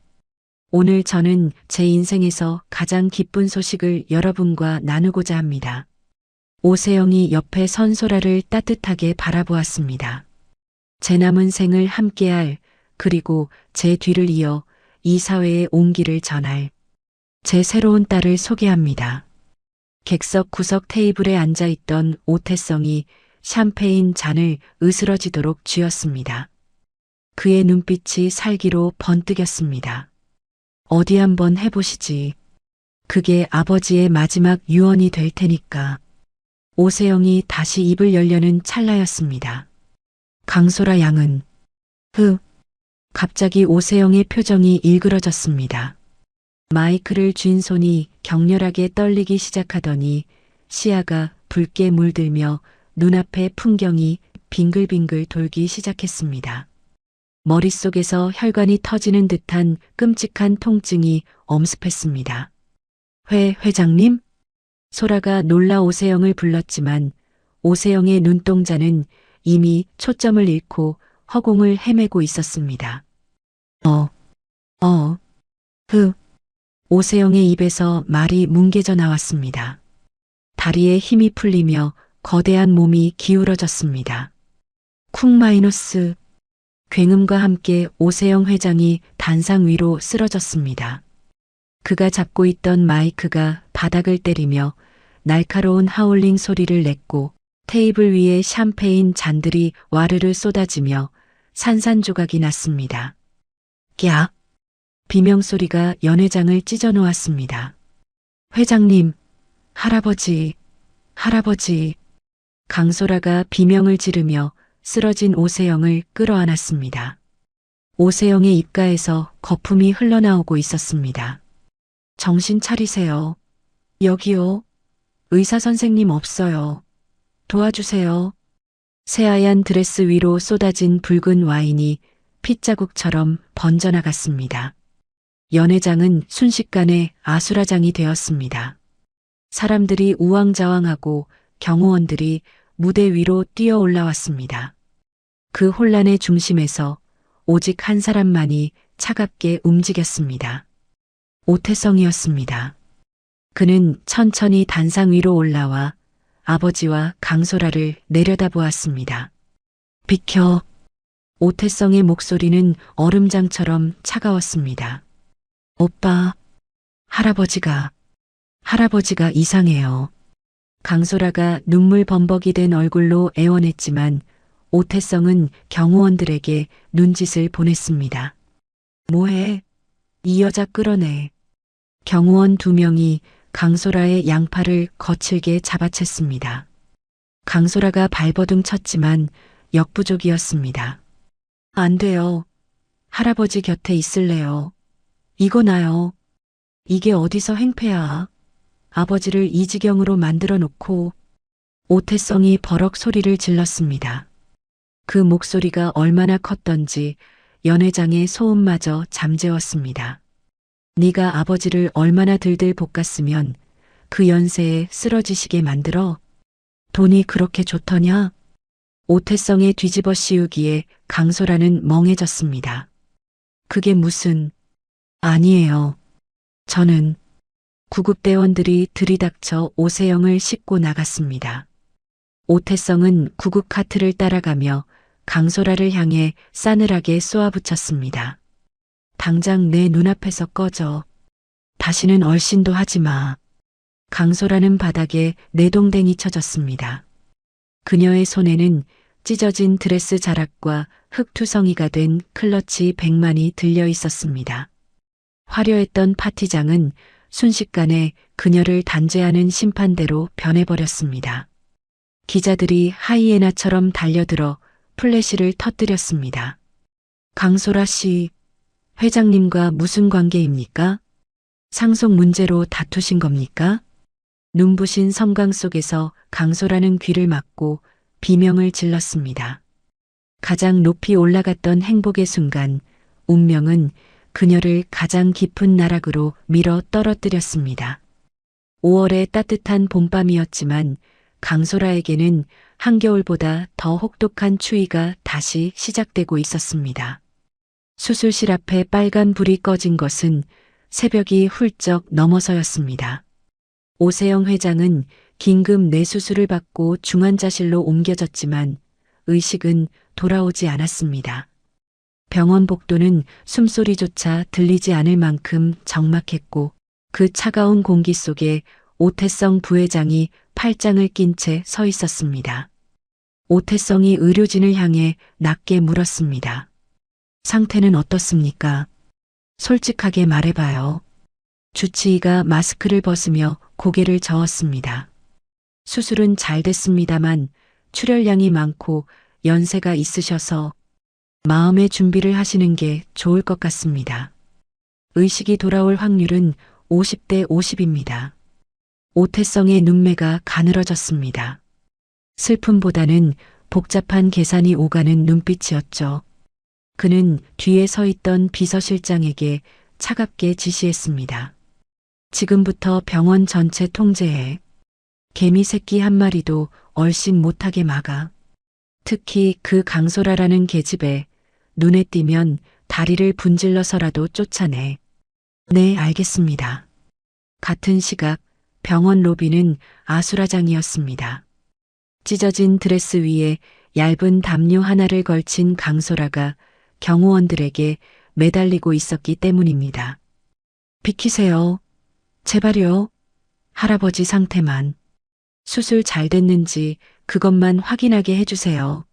오늘 저는 제 인생에서 가장 기쁜 소식을 여러분과 나누고자 합니다. 오세영이 옆에 선 소라를 따뜻하게 바라보았습니다. 제 남은 생을 함께할, 그리고 제 뒤를 이어 이 사회에 온기를 전할 제 새로운 딸을 소개합니다. 객석 구석 테이블에 앉아있던 오태성이 샴페인 잔을 으스러지도록 쥐었습니다. 그의 눈빛이 살기로 번뜩였습니다. 어디 한번 해보시지. 그게 아버지의 마지막 유언이 될 테니까. 오세영이 다시 입을 열려는 찰나였습니다. 강소라 양은 갑자기 오세영의 표정이 일그러졌습니다. 마이크를 쥔 손이 격렬하게 떨리기 시작하더니 시야가 붉게 물들며 눈앞의 풍경이 빙글빙글 돌기 시작했습니다. 머릿속에서 혈관이 터지는 듯한 끔찍한 통증이 엄습했습니다. 회장님? 소라가 놀라 오세영을 불렀지만 오세영의 눈동자는 이미 초점을 잃고 허공을 헤매고 있었습니다. 오세영의 입에서 말이 뭉개져 나왔습니다. 다리에 힘이 풀리며 거대한 몸이 기울어졌습니다. 쿵 마이너스. 굉음과 함께 오세영 회장이 단상 위로 쓰러졌습니다. 그가 잡고 있던 마이크가 바닥을 때리며 날카로운 하울링 소리를 냈고 테이블 위에 샴페인 잔들이 와르르 쏟아지며 산산조각이 났습니다. 꺄! 비명소리가 연회장을 찢어놓았습니다. 회장님, 할아버지. 강소라가 비명을 지르며 쓰러진 오세영을 끌어안았습니다. 오세영의 입가에서 거품이 흘러나오고 있었습니다. 정신 차리세요. 여기요. 의사 선생님 없어요. 도와주세요. 새하얀 드레스 위로 쏟아진 붉은 와인이 핏자국처럼 번져나갔습니다. 연회장은 순식간에 아수라장이 되었습니다. 사람들이 우왕좌왕하고 경호원들이 무대 위로 뛰어 올라왔습니다. 그 혼란의 중심에서 오직 한 사람만이 차갑게 움직였습니다. 오태성이었습니다. 그는 천천히 단상 위로 올라와 아버지와 강소라를 내려다보았습니다. 비켜. 오태성의 목소리는 얼음장처럼 차가웠습니다. 오빠, 할아버지가 이상해요. 강소라가 눈물 범벅이 된 얼굴로 애원했지만 오태성은 경호원들에게 눈짓을 보냈습니다. 뭐해? 이 여자 끌어내. 경호원 2명이 강소라의 양팔을 거칠게 잡아챘습니다. 강소라가 발버둥 쳤지만 역부족이었습니다. 안 돼요. 할아버지 곁에 있을래요. 이거 나요. 이게 어디서 행패야. 아버지를 이 지경으로 만들어 놓고. 오태성이 버럭 소리를 질렀습니다. 그 목소리가 얼마나 컸던지 연회장의 소음마저 잠재웠습니다. 네가 아버지를 얼마나 들들 볶았으면 그 연세에 쓰러지시게 만들어? 돈이 그렇게 좋더냐? 오태성의 뒤집어 씌우기에 강소라는 멍해졌습니다. 그게 무슨... 아니에요. 저는... 구급대원들이 들이닥쳐 오세영을 싣고 나갔습니다. 오태성은 구급 카트를 따라가며 강소라를 향해 싸늘하게 쏘아붙였습니다. 당장 내 눈앞에서 꺼져. 다시는 얼씬도 하지 마. 강소라는 바닥에 내동댕이 쳐졌습니다. 그녀의 손에는 찢어진 드레스 자락과 흙투성이가 된 클러치 백만이 들려 있었습니다. 화려했던 파티장은 순식간에 그녀를 단죄하는 심판대로 변해버렸습니다. 기자들이 하이에나처럼 달려들어 플래시를 터뜨렸습니다. 강소라 씨, 회장님과 무슨 관계입니까? 상속 문제로 다투신 겁니까? 눈부신 섬광 속에서 강소라는 귀를 막고 비명을 질렀습니다. 가장 높이 올라갔던 행복의 순간 운명은 그녀를 가장 깊은 나락으로 밀어 떨어뜨렸습니다. 5월의 따뜻한 봄밤이었지만 강소라에게는 한겨울보다 더 혹독한 추위가 다시 시작되고 있었습니다. 수술실 앞에 빨간 불이 꺼진 것은 새벽이 훌쩍 넘어서였습니다. 오세영 회장은 긴급 뇌수술을 받고 중환자실로 옮겨졌지만 의식은 돌아오지 않았습니다. 병원 복도는 숨소리조차 들리지 않을 만큼 적막했고 그 차가운 공기 속에 오태성 부회장이 팔짱을 낀 채 서 있었습니다. 오태성이 의료진을 향해 낮게 물었습니다. 상태는 어떻습니까? 솔직하게 말해봐요. 주치의가 마스크를 벗으며 고개를 저었습니다. 수술은 잘 됐습니다만 출혈량이 많고 연세가 있으셔서 마음의 준비를 하시는 게 좋을 것 같습니다. 의식이 돌아올 확률은 50대 50입니다. 오태성의 눈매가 가늘어졌습니다. 슬픔보다는 복잡한 계산이 오가는 눈빛이었죠. 그는 뒤에 서 있던 비서실장에게 차갑게 지시했습니다. 지금부터 병원 전체 통제해. 개미 새끼 한 마리도 얼씬 못하게 막아. 특히 그 강소라라는 계집애 눈에 띄면 다리를 분질러서라도 쫓아내. 네, 알겠습니다. 같은 시각 병원 로비는 아수라장이었습니다. 찢어진 드레스 위에 얇은 담요 하나를 걸친 강소라가 경호원들에게 매달리고 있었기 때문입니다. 비키세요. 제발요. 할아버지 상태만. 수술 잘 됐는지 그것만 확인하게 해주세요.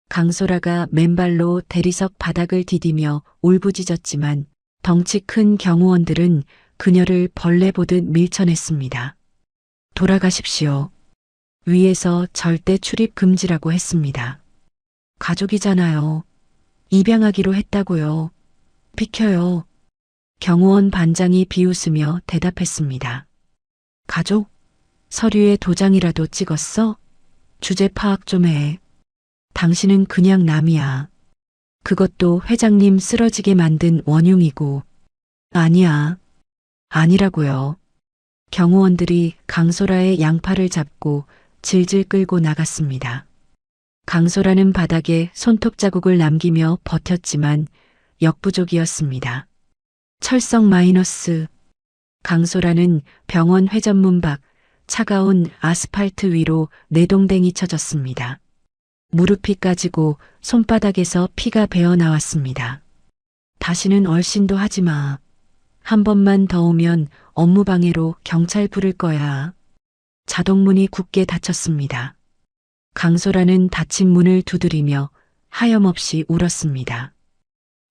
강소라가 맨발로 대리석 바닥을 디디며 울부짖었지만 덩치 큰 경호원들은 그녀를 벌레 보듯 밀쳐냈습니다. 돌아가십시오. 위에서 절대 출입 금지라고 했습니다. 가족이잖아요. 입양하기로 했다고요. 비켜요. 경호원 반장이 비웃으며 대답했습니다. 가족? 서류에 도장이라도 찍었어? 주제 파악 좀 해. 당신은 그냥 남이야. 그것도 회장님 쓰러지게 만든 원흉이고. 아니야. 아니라고요. 경호원들이 강소라의 양팔을 잡고 질질 끌고 나갔습니다. 강소라는 바닥에 손톱 자국을 남기며 버텼지만 역부족이었습니다. 철석 마이너스. 강소라는 병원 회전문 밖 차가운 아스팔트 위로 내동댕이 쳐졌습니다. 무릎이 까지고 손바닥에서 피가 배어 나왔습니다. 다시는 얼씬도 하지 마. 한 번만 더 오면 업무방해로 경찰 부를 거야. 자동문이 굳게 닫혔습니다. 강소라는 닫힌 문을 두드리며 하염없이 울었습니다.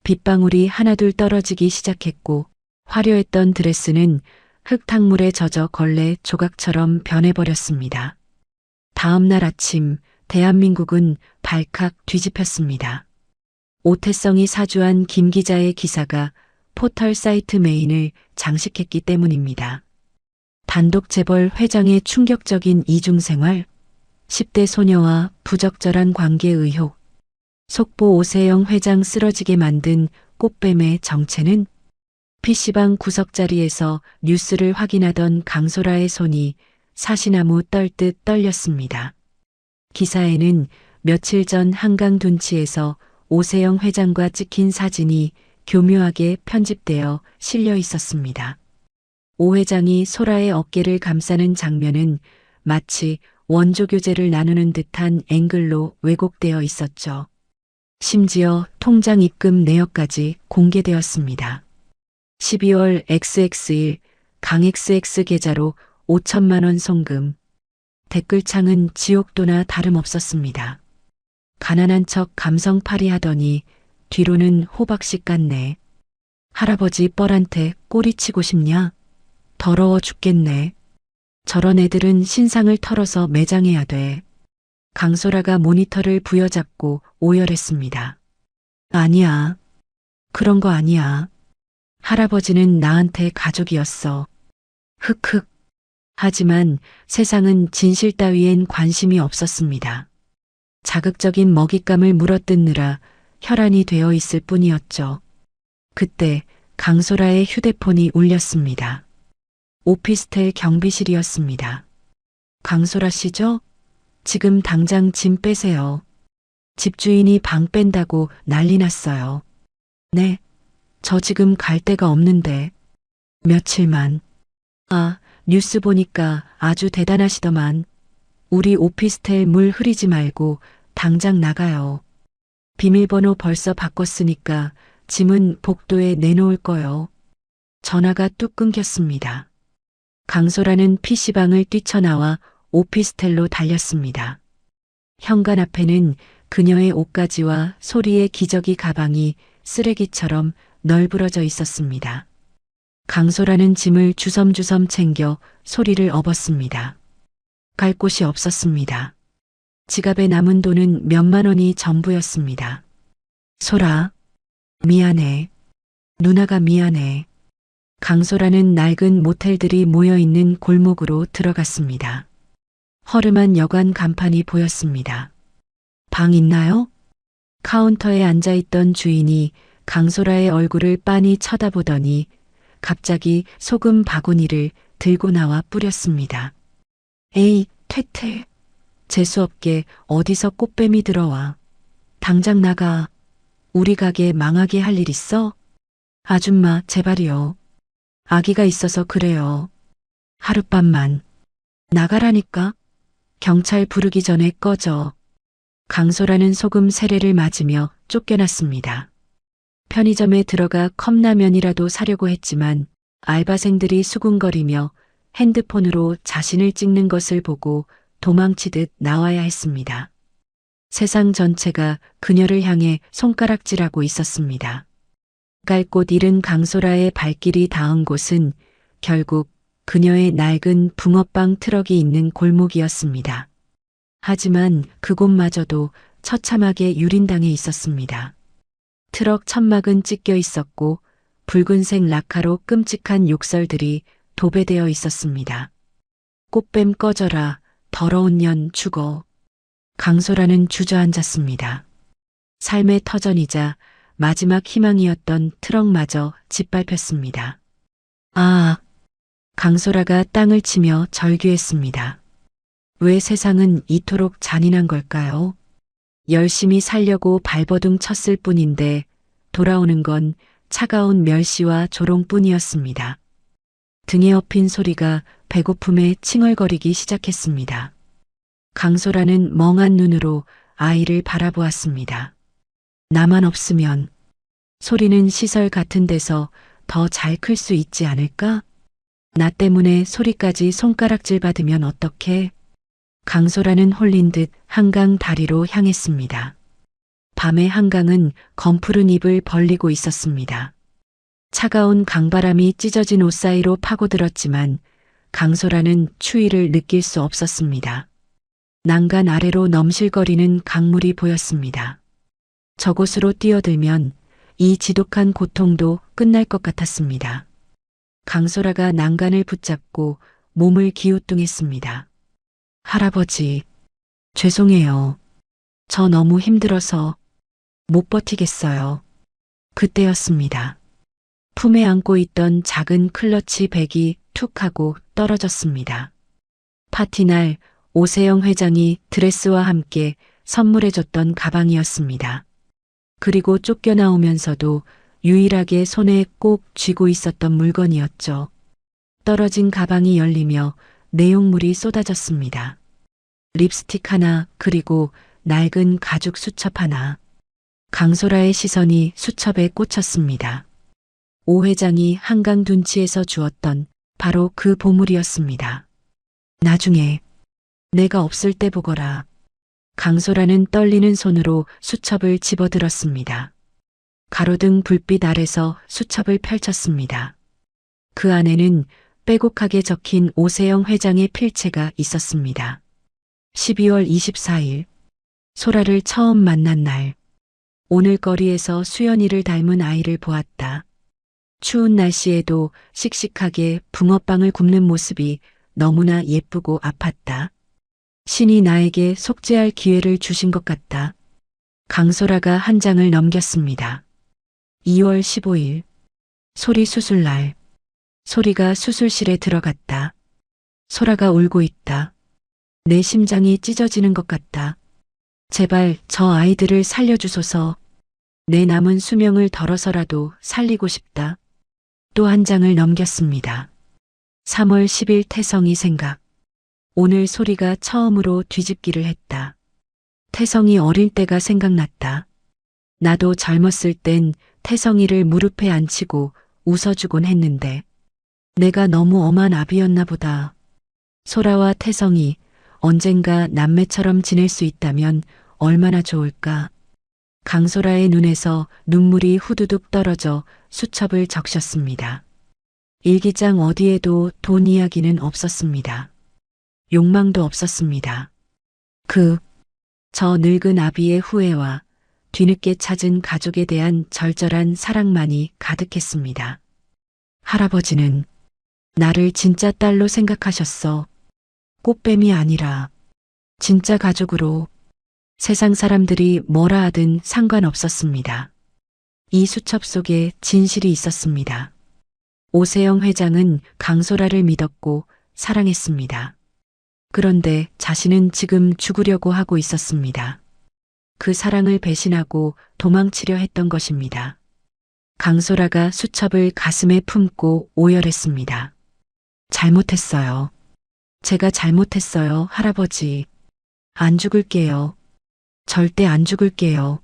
빗방울이 하나둘 떨어지기 시작했고 화려했던 드레스는 흙탕물에 젖어 걸레 조각처럼 변해버렸습니다. 다음 날 아침 대한민국은 발칵 뒤집혔습니다. 오태성이 사주한 김 기자의 기사가 포털 사이트 메인을 장식했기 때문입니다. 단독 재벌 회장의 충격적인 이중생활, 10대 소녀와 부적절한 관계 의혹, 속보 오세영 회장 쓰러지게 만든 꽃뱀의 정체는 PC방 구석자리에서 뉴스를 확인하던 강소라의 손이 사시나무 떨듯 떨렸습니다. 기사에는 며칠 전 한강 둔치에서 오세영 회장과 찍힌 사진이 교묘하게 편집되어 실려 있었습니다. 오 회장이 소라의 어깨를 감싸는 장면은 마치 원조교제를 나누는 듯한 앵글로 왜곡되어 있었죠. 심지어 통장 입금 내역까지 공개되었습니다. 12월 XX일 강XX 계좌로 5천만 원 송금. 댓글창은 지옥도나 다름없었습니다. 가난한 척 감성팔이 하더니 뒤로는 호박씨 같네. 할아버지 뻘한테 꼬리치고 싶냐? 더러워 죽겠네. 저런 애들은 신상을 털어서 매장해야 돼. 강소라가 모니터를 부여잡고 오열했습니다. 아니야. 그런 거 아니야. 할아버지는 나한테 가족이었어. 흑흑. 하지만 세상은 진실 따위엔 관심이 없었습니다. 자극적인 먹잇감을 물어뜯느라 혈안이 되어 있을 뿐이었죠. 그때 강소라의 휴대폰이 울렸습니다. 오피스텔 경비실이었습니다. 강소라 씨죠? 지금 당장 짐 빼세요. 집주인이 방 뺀다고 난리 났어요. 네, 저 지금 갈 데가 없는데. 며칠만. 아, 뉴스 보니까 아주 대단하시더만. 우리 오피스텔 물 흐리지 말고 당장 나가요. 비밀번호 벌써 바꿨으니까 짐은 복도에 내놓을 거요. 전화가 뚝 끊겼습니다. 강소라는 PC방을 뛰쳐나와 오피스텔로 달렸습니다. 현관 앞에는 그녀의 옷가지와 소리의 기저귀 가방이 쓰레기처럼 널브러져 있었습니다. 강소라는 짐을 주섬주섬 챙겨 소리를 업었습니다. 갈 곳이 없었습니다. 지갑에 남은 돈은 몇만 원이 전부였습니다. 소라, 미안해. 누나가 미안해. 강소라는 낡은 모텔들이 모여있는 골목으로 들어갔습니다. 허름한 여관 간판이 보였습니다. 방 있나요? 카운터에 앉아있던 주인이 강소라의 얼굴을 빤히 쳐다보더니 갑자기 소금 바구니를 들고 나와 뿌렸습니다. 에이, 퇴퇴. 재수없게 어디서 꽃뱀이 들어와. 당장 나가. 우리 가게 망하게 할 일 있어? 아줌마, 제발이요. 아기가 있어서 그래요. 하룻밤만. 나가라니까. 경찰 부르기 전에 꺼져. 강소라는 소금 세례를 맞으며 쫓겨났습니다. 편의점에 들어가 컵라면이라도 사려고 했지만 알바생들이 수군거리며 핸드폰으로 자신을 찍는 것을 보고 도망치듯 나와야 했습니다. 세상 전체가 그녀를 향해 손가락질하고 있었습니다. 갈 곳 잃은 강소라의 발길이 닿은 곳은 결국 그녀의 낡은 붕어빵 트럭이 있는 골목이었습니다. 하지만 그곳마저도 처참하게 유린당해 있었습니다. 트럭 천막은 찢겨 있었고 붉은색 라카로 끔찍한 욕설들이 도배되어 있었습니다. 꽃뱀 꺼져라. 더러운 년 죽어. 강소라는 주저앉았습니다. 삶의 터전이자 마지막 희망이었던 트럭마저 짓밟혔습니다. 아, 강소라가 땅을 치며 절규했습니다. 왜 세상은 이토록 잔인한 걸까요? 열심히 살려고 발버둥 쳤을 뿐인데 돌아오는 건 차가운 멸시와 조롱뿐이었습니다. 등에 업힌 소리가 배고픔에 칭얼거리기 시작했습니다. 강소라는 멍한 눈으로 아이를 바라보았습니다. 나만 없으면 소리는 시설 같은 데서 더 잘 클 수 있지 않을까? 나 때문에 소리까지 손가락질 받으면 어떡해? 강소라는 홀린 듯 한강 다리로 향했습니다. 밤의 한강은 검푸른 입을 벌리고 있었습니다. 차가운 강바람이 찢어진 옷 사이로 파고들었지만 강소라는 추위를 느낄 수 없었습니다. 난간 아래로 넘실거리는 강물이 보였습니다. 저곳으로 뛰어들면 이 지독한 고통도 끝날 것 같았습니다. 강소라가 난간을 붙잡고 몸을 기우뚱했습니다. 할아버지, 죄송해요. 저 너무 힘들어서 못 버티겠어요. 그때였습니다. 품에 안고 있던 작은 클러치 백이 툭 하고 떨어졌습니다. 파티날 오세영 회장이 드레스와 함께 선물해줬던 가방이었습니다. 그리고 쫓겨나오면서도 유일하게 손에 꼭 쥐고 있었던 물건이었죠. 떨어진 가방이 열리며 내용물이 쏟아졌습니다. 립스틱 하나, 그리고 낡은 가죽 수첩 하나. 강소라의 시선이 수첩에 꽂혔습니다. 오 회장이 한강 둔치에서 주었던 바로 그 보물이었습니다. 나중에 내가 없을 때 보거라. 강소라는 떨리는 손으로 수첩을 집어들었습니다. 가로등 불빛 아래서 수첩을 펼쳤습니다. 그 안에는 빼곡하게 적힌 오세영 회장의 필체가 있었습니다. 12월 24일, 소라를 처음 만난 날. 오늘 거리에서 수연이를 닮은 아이를 보았다. 추운 날씨에도 씩씩하게 붕어빵을 굽는 모습이 너무나 예쁘고 아팠다. 신이 나에게 속죄할 기회를 주신 것 같다. 강소라가 한 장을 넘겼습니다. 2월 15일, 소리 수술날. 소리가 수술실에 들어갔다. 소라가 울고 있다. 내 심장이 찢어지는 것 같다. 제발 저 아이들을 살려주소서. 내 남은 수명을 덜어서라도 살리고 싶다. 또 한 장을 넘겼습니다. 3월 10일 태성이 생각. 오늘 소리가 처음으로 뒤집기를 했다. 태성이 어릴 때가 생각났다. 나도 젊었을 땐 태성이를 무릎에 앉히고 웃어주곤 했는데 내가 너무 엄한 아비였나 보다. 소라와 태성이 언젠가 남매처럼 지낼 수 있다면 얼마나 좋을까. 강소라의 눈에서 눈물이 후두둑 떨어져 수첩을 적셨습니다. 일기장 어디에도 돈 이야기는 없었습니다. 욕망도 없었습니다. 저 늙은 아비의 후회와 뒤늦게 찾은 가족에 대한 절절한 사랑만이 가득했습니다. 할아버지는 나를 진짜 딸로 생각하셨어. 꽃뱀이 아니라 진짜 가족으로. 세상 사람들이 뭐라 하든 상관없었습니다. 이 수첩 속에 진실이 있었습니다. 오세영 회장은 강소라를 믿었고 사랑했습니다. 그런데 자신은 지금 죽으려고 하고 있었습니다. 그 사랑을 배신하고 도망치려 했던 것입니다. 강소라가 수첩을 가슴에 품고 오열했습니다. 잘못했어요. 제가 잘못했어요, 할아버지. 안 죽을게요. 절대 안 죽을게요.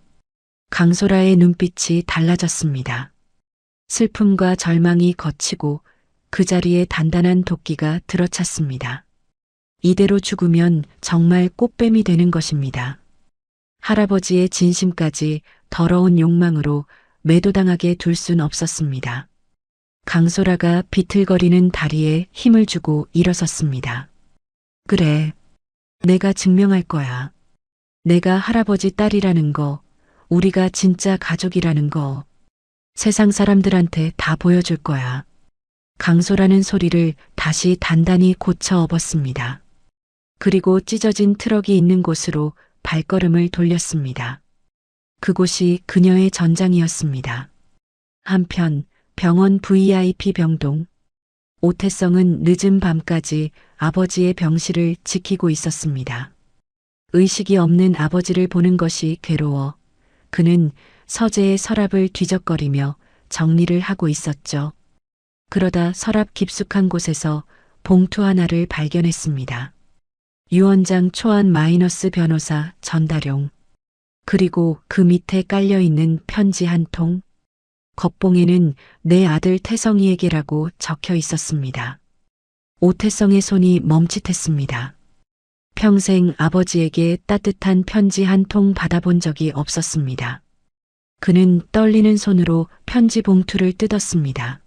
강소라의 눈빛이 달라졌습니다. 슬픔과 절망이 걷히고 그 자리에 단단한 도끼가 들어찼습니다. 이대로 죽으면 정말 꽃뱀이 되는 것입니다. 할아버지의 진심까지 더러운 욕망으로 매도당하게 둘 순 없었습니다. 강소라가 비틀거리는 다리에 힘을 주고 일어섰습니다. 그래, 내가 증명할 거야. 내가 할아버지 딸이라는 거, 우리가 진짜 가족이라는 거, 세상 사람들한테 다 보여줄 거야. 강소라는 소리를 다시 단단히 고쳐 업었습니다. 그리고 찢어진 트럭이 있는 곳으로 발걸음을 돌렸습니다. 그곳이 그녀의 전장이었습니다. 한편 병원 VIP 병동. 오태성은 늦은 밤까지 아버지의 병실을 지키고 있었습니다. 의식이 없는 아버지를 보는 것이 괴로워 그는 서재의 서랍을 뒤적거리며 정리를 하고 있었죠. 그러다 서랍 깊숙한 곳에서 봉투 하나를 발견했습니다. 유언장 초안 마이너스 변호사 전다룡. 그리고 그 밑에 깔려있는 편지 한 통. 겉봉에는 내 아들 태성이에게라고 적혀 있었습니다. 오태성의 손이 멈칫했습니다. 평생 아버지에게 따뜻한 편지 한 통 받아본 적이 없었습니다. 그는 떨리는 손으로 편지 봉투를 뜯었습니다.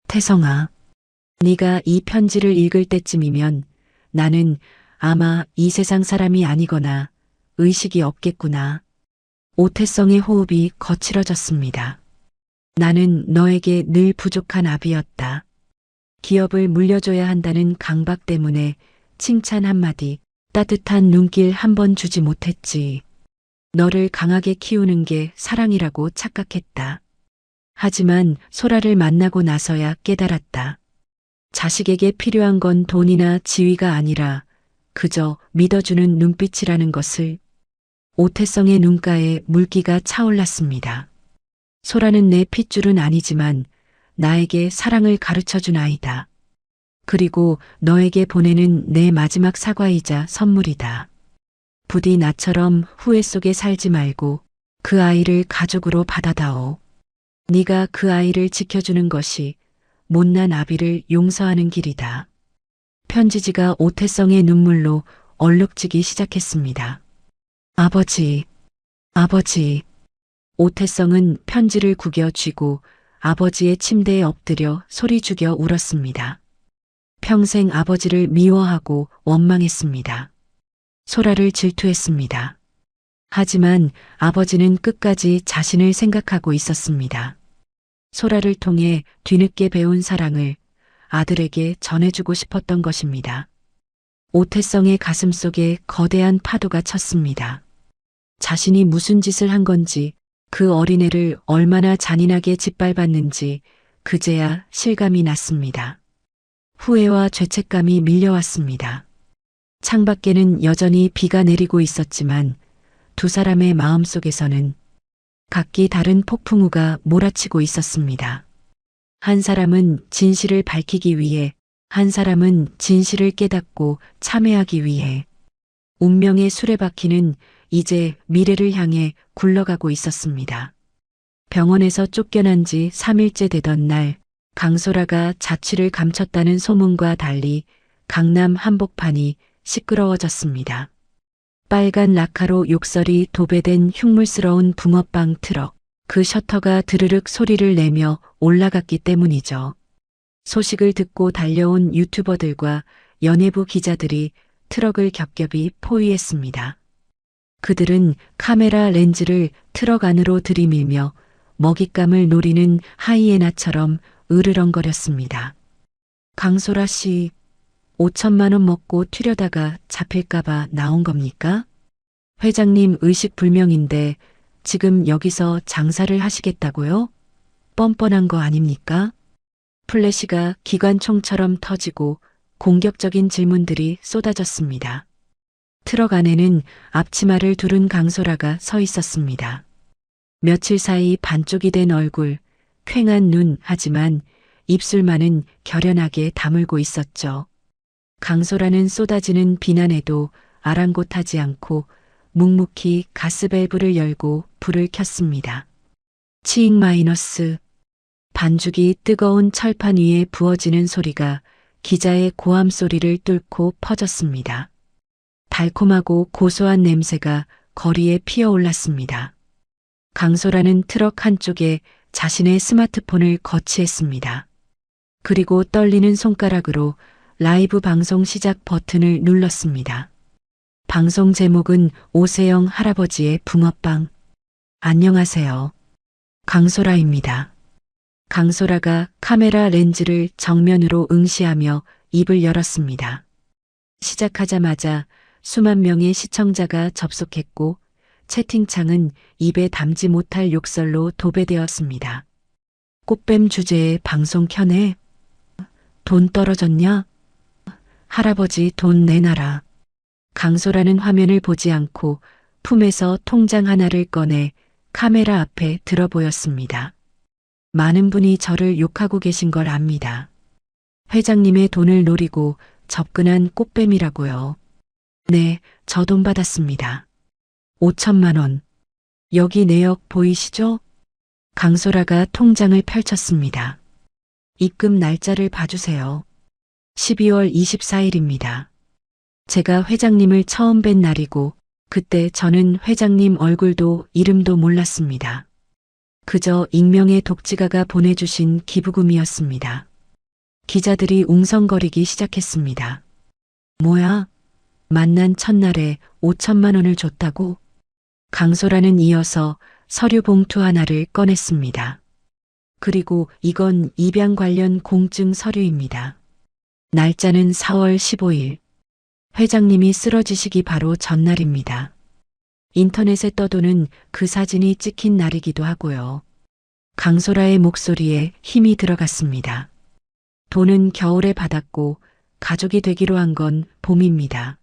태성아, 네가 이 편지를 읽을 때쯤이면 나는 아마 이 세상 사람이 아니거나 의식이 없겠구나. 오태성의 호흡이 거칠어졌습니다. 나는 너에게 늘 부족한 아비였다. 기업을 물려줘야 한다는 강박 때문에 칭찬 한마디, 따뜻한 눈길 한 번 주지 못했지. 너를 강하게 키우는 게 사랑이라고 착각했다. 하지만 소라를 만나고 나서야 깨달았다. 자식에게 필요한 건 돈이나 지위가 아니라 그저 믿어주는 눈빛이라는 것을. 오태성의 눈가에 물기가 차올랐습니다. 소라는 내 핏줄은 아니지만 나에게 사랑을 가르쳐준 아이다. 그리고 너에게 보내는 내 마지막 사과이자 선물이다. 부디 나처럼 후회 속에 살지 말고 그 아이를 가족으로 받아다오. 네가 그 아이를 지켜주는 것이 못난 아비를 용서하는 길이다. 편지지가 오태성의 눈물로 얼룩지기 시작했습니다. 아버지, 아버지. 오태성은 편지를 구겨 쥐고 아버지의 침대에 엎드려 소리 죽여 울었습니다. 평생 아버지를 미워하고 원망했습니다. 소라를 질투했습니다. 하지만 아버지는 끝까지 자신을 생각하고 있었습니다. 소라를 통해 뒤늦게 배운 사랑을 아들에게 전해주고 싶었던 것입니다. 오태성의 가슴속에 거대한 파도가 쳤습니다. 자신이 무슨 짓을 한 건지, 그 어린애를 얼마나 잔인하게 짓밟았는지 그제야 실감이 났습니다. 후회와 죄책감이 밀려왔습니다. 창밖에는 여전히 비가 내리고 있었지만 두 사람의 마음속에서는 각기 다른 폭풍우가 몰아치고 있었습니다. 한 사람은 진실을 밝히기 위해, 한 사람은 진실을 깨닫고 참회하기 위해. 운명의 수레바퀴는 이제 미래를 향해 굴러가고 있었습니다. 병원에서 쫓겨난 지 3일째 되던 날, 강소라가 자취를 감췄다는 소문과 달리 강남 한복판이 시끄러워졌습니다. 빨간 라카로 욕설이 도배된 흉물스러운 붕어빵 트럭, 그 셔터가 드르륵 소리를 내며 올라갔기 때문이죠. 소식을 듣고 달려온 유튜버들과 연예부 기자들이 트럭을 겹겹이 포위했습니다. 그들은 카메라 렌즈를 트럭 안으로 들이밀며 먹잇감을 노리는 하이에나처럼 으르렁거렸습니다. 강소라 씨, 5천만 원 먹고 튀려다가 잡힐까봐 나온 겁니까? 회장님 의식불명인데 지금 여기서 장사를 하시겠다고요? 뻔뻔한 거 아닙니까? 플래시가 기관총처럼 터지고 공격적인 질문들이 쏟아졌습니다. 트럭 안에는 앞치마를 두른 강소라가 서 있었습니다. 며칠 사이 반쪽이 된 얼굴, 퀭한 눈, 하지만 입술만은 결연하게 다물고 있었죠. 강소라는 쏟아지는 비난에도 아랑곳하지 않고 묵묵히 가스밸브를 열고 불을 켰습니다. 치익 마이너스. 반죽이 뜨거운 철판 위에 부어지는 소리가 기자의 고함 소리를 뚫고 퍼졌습니다. 달콤하고 고소한 냄새가 거리에 피어올랐습니다. 강소라는 트럭 한쪽에 자신의 스마트폰을 거치했습니다. 그리고 떨리는 손가락으로 라이브 방송 시작 버튼을 눌렀습니다. 방송 제목은 오세영 할아버지의 붕어빵. 안녕하세요. 강소라입니다. 강소라가 카메라 렌즈를 정면으로 응시하며 입을 열었습니다. 시작하자마자 수만 명의 시청자가 접속했고 채팅창은 입에 담지 못할 욕설로 도배되었습니다. 꽃뱀 주제에 방송 켜네? 돈 떨어졌냐? 할아버지 돈 내놔라. 강소라는 화면을 보지 않고 품에서 통장 하나를 꺼내 카메라 앞에 들어 보였습니다. 많은 분이 저를 욕하고 계신 걸 압니다. 회장님의 돈을 노리고 접근한 꽃뱀이라고요. 네, 저 돈 받았습니다. 5천만 원. 여기 내역 보이시죠? 강소라가 통장을 펼쳤습니다. 입금 날짜를 봐주세요. 12월 24일입니다. 제가 회장님을 처음 뵌 날이고 그때 저는 회장님 얼굴도 이름도 몰랐습니다. 그저 익명의 독지가가 보내주신 기부금이었습니다. 기자들이 웅성거리기 시작했습니다. 뭐야? 만난 첫날에 5천만 원을 줬다고? 강소라는 이어서 서류 봉투 하나를 꺼냈습니다. 그리고 이건 입양 관련 공증 서류입니다. 날짜는 4월 15일. 회장님이 쓰러지시기 바로 전날입니다. 인터넷에 떠도는 그 사진이 찍힌 날이기도 하고요. 강소라의 목소리에 힘이 들어갔습니다. 돈은 겨울에 받았고 가족이 되기로 한 건 봄입니다.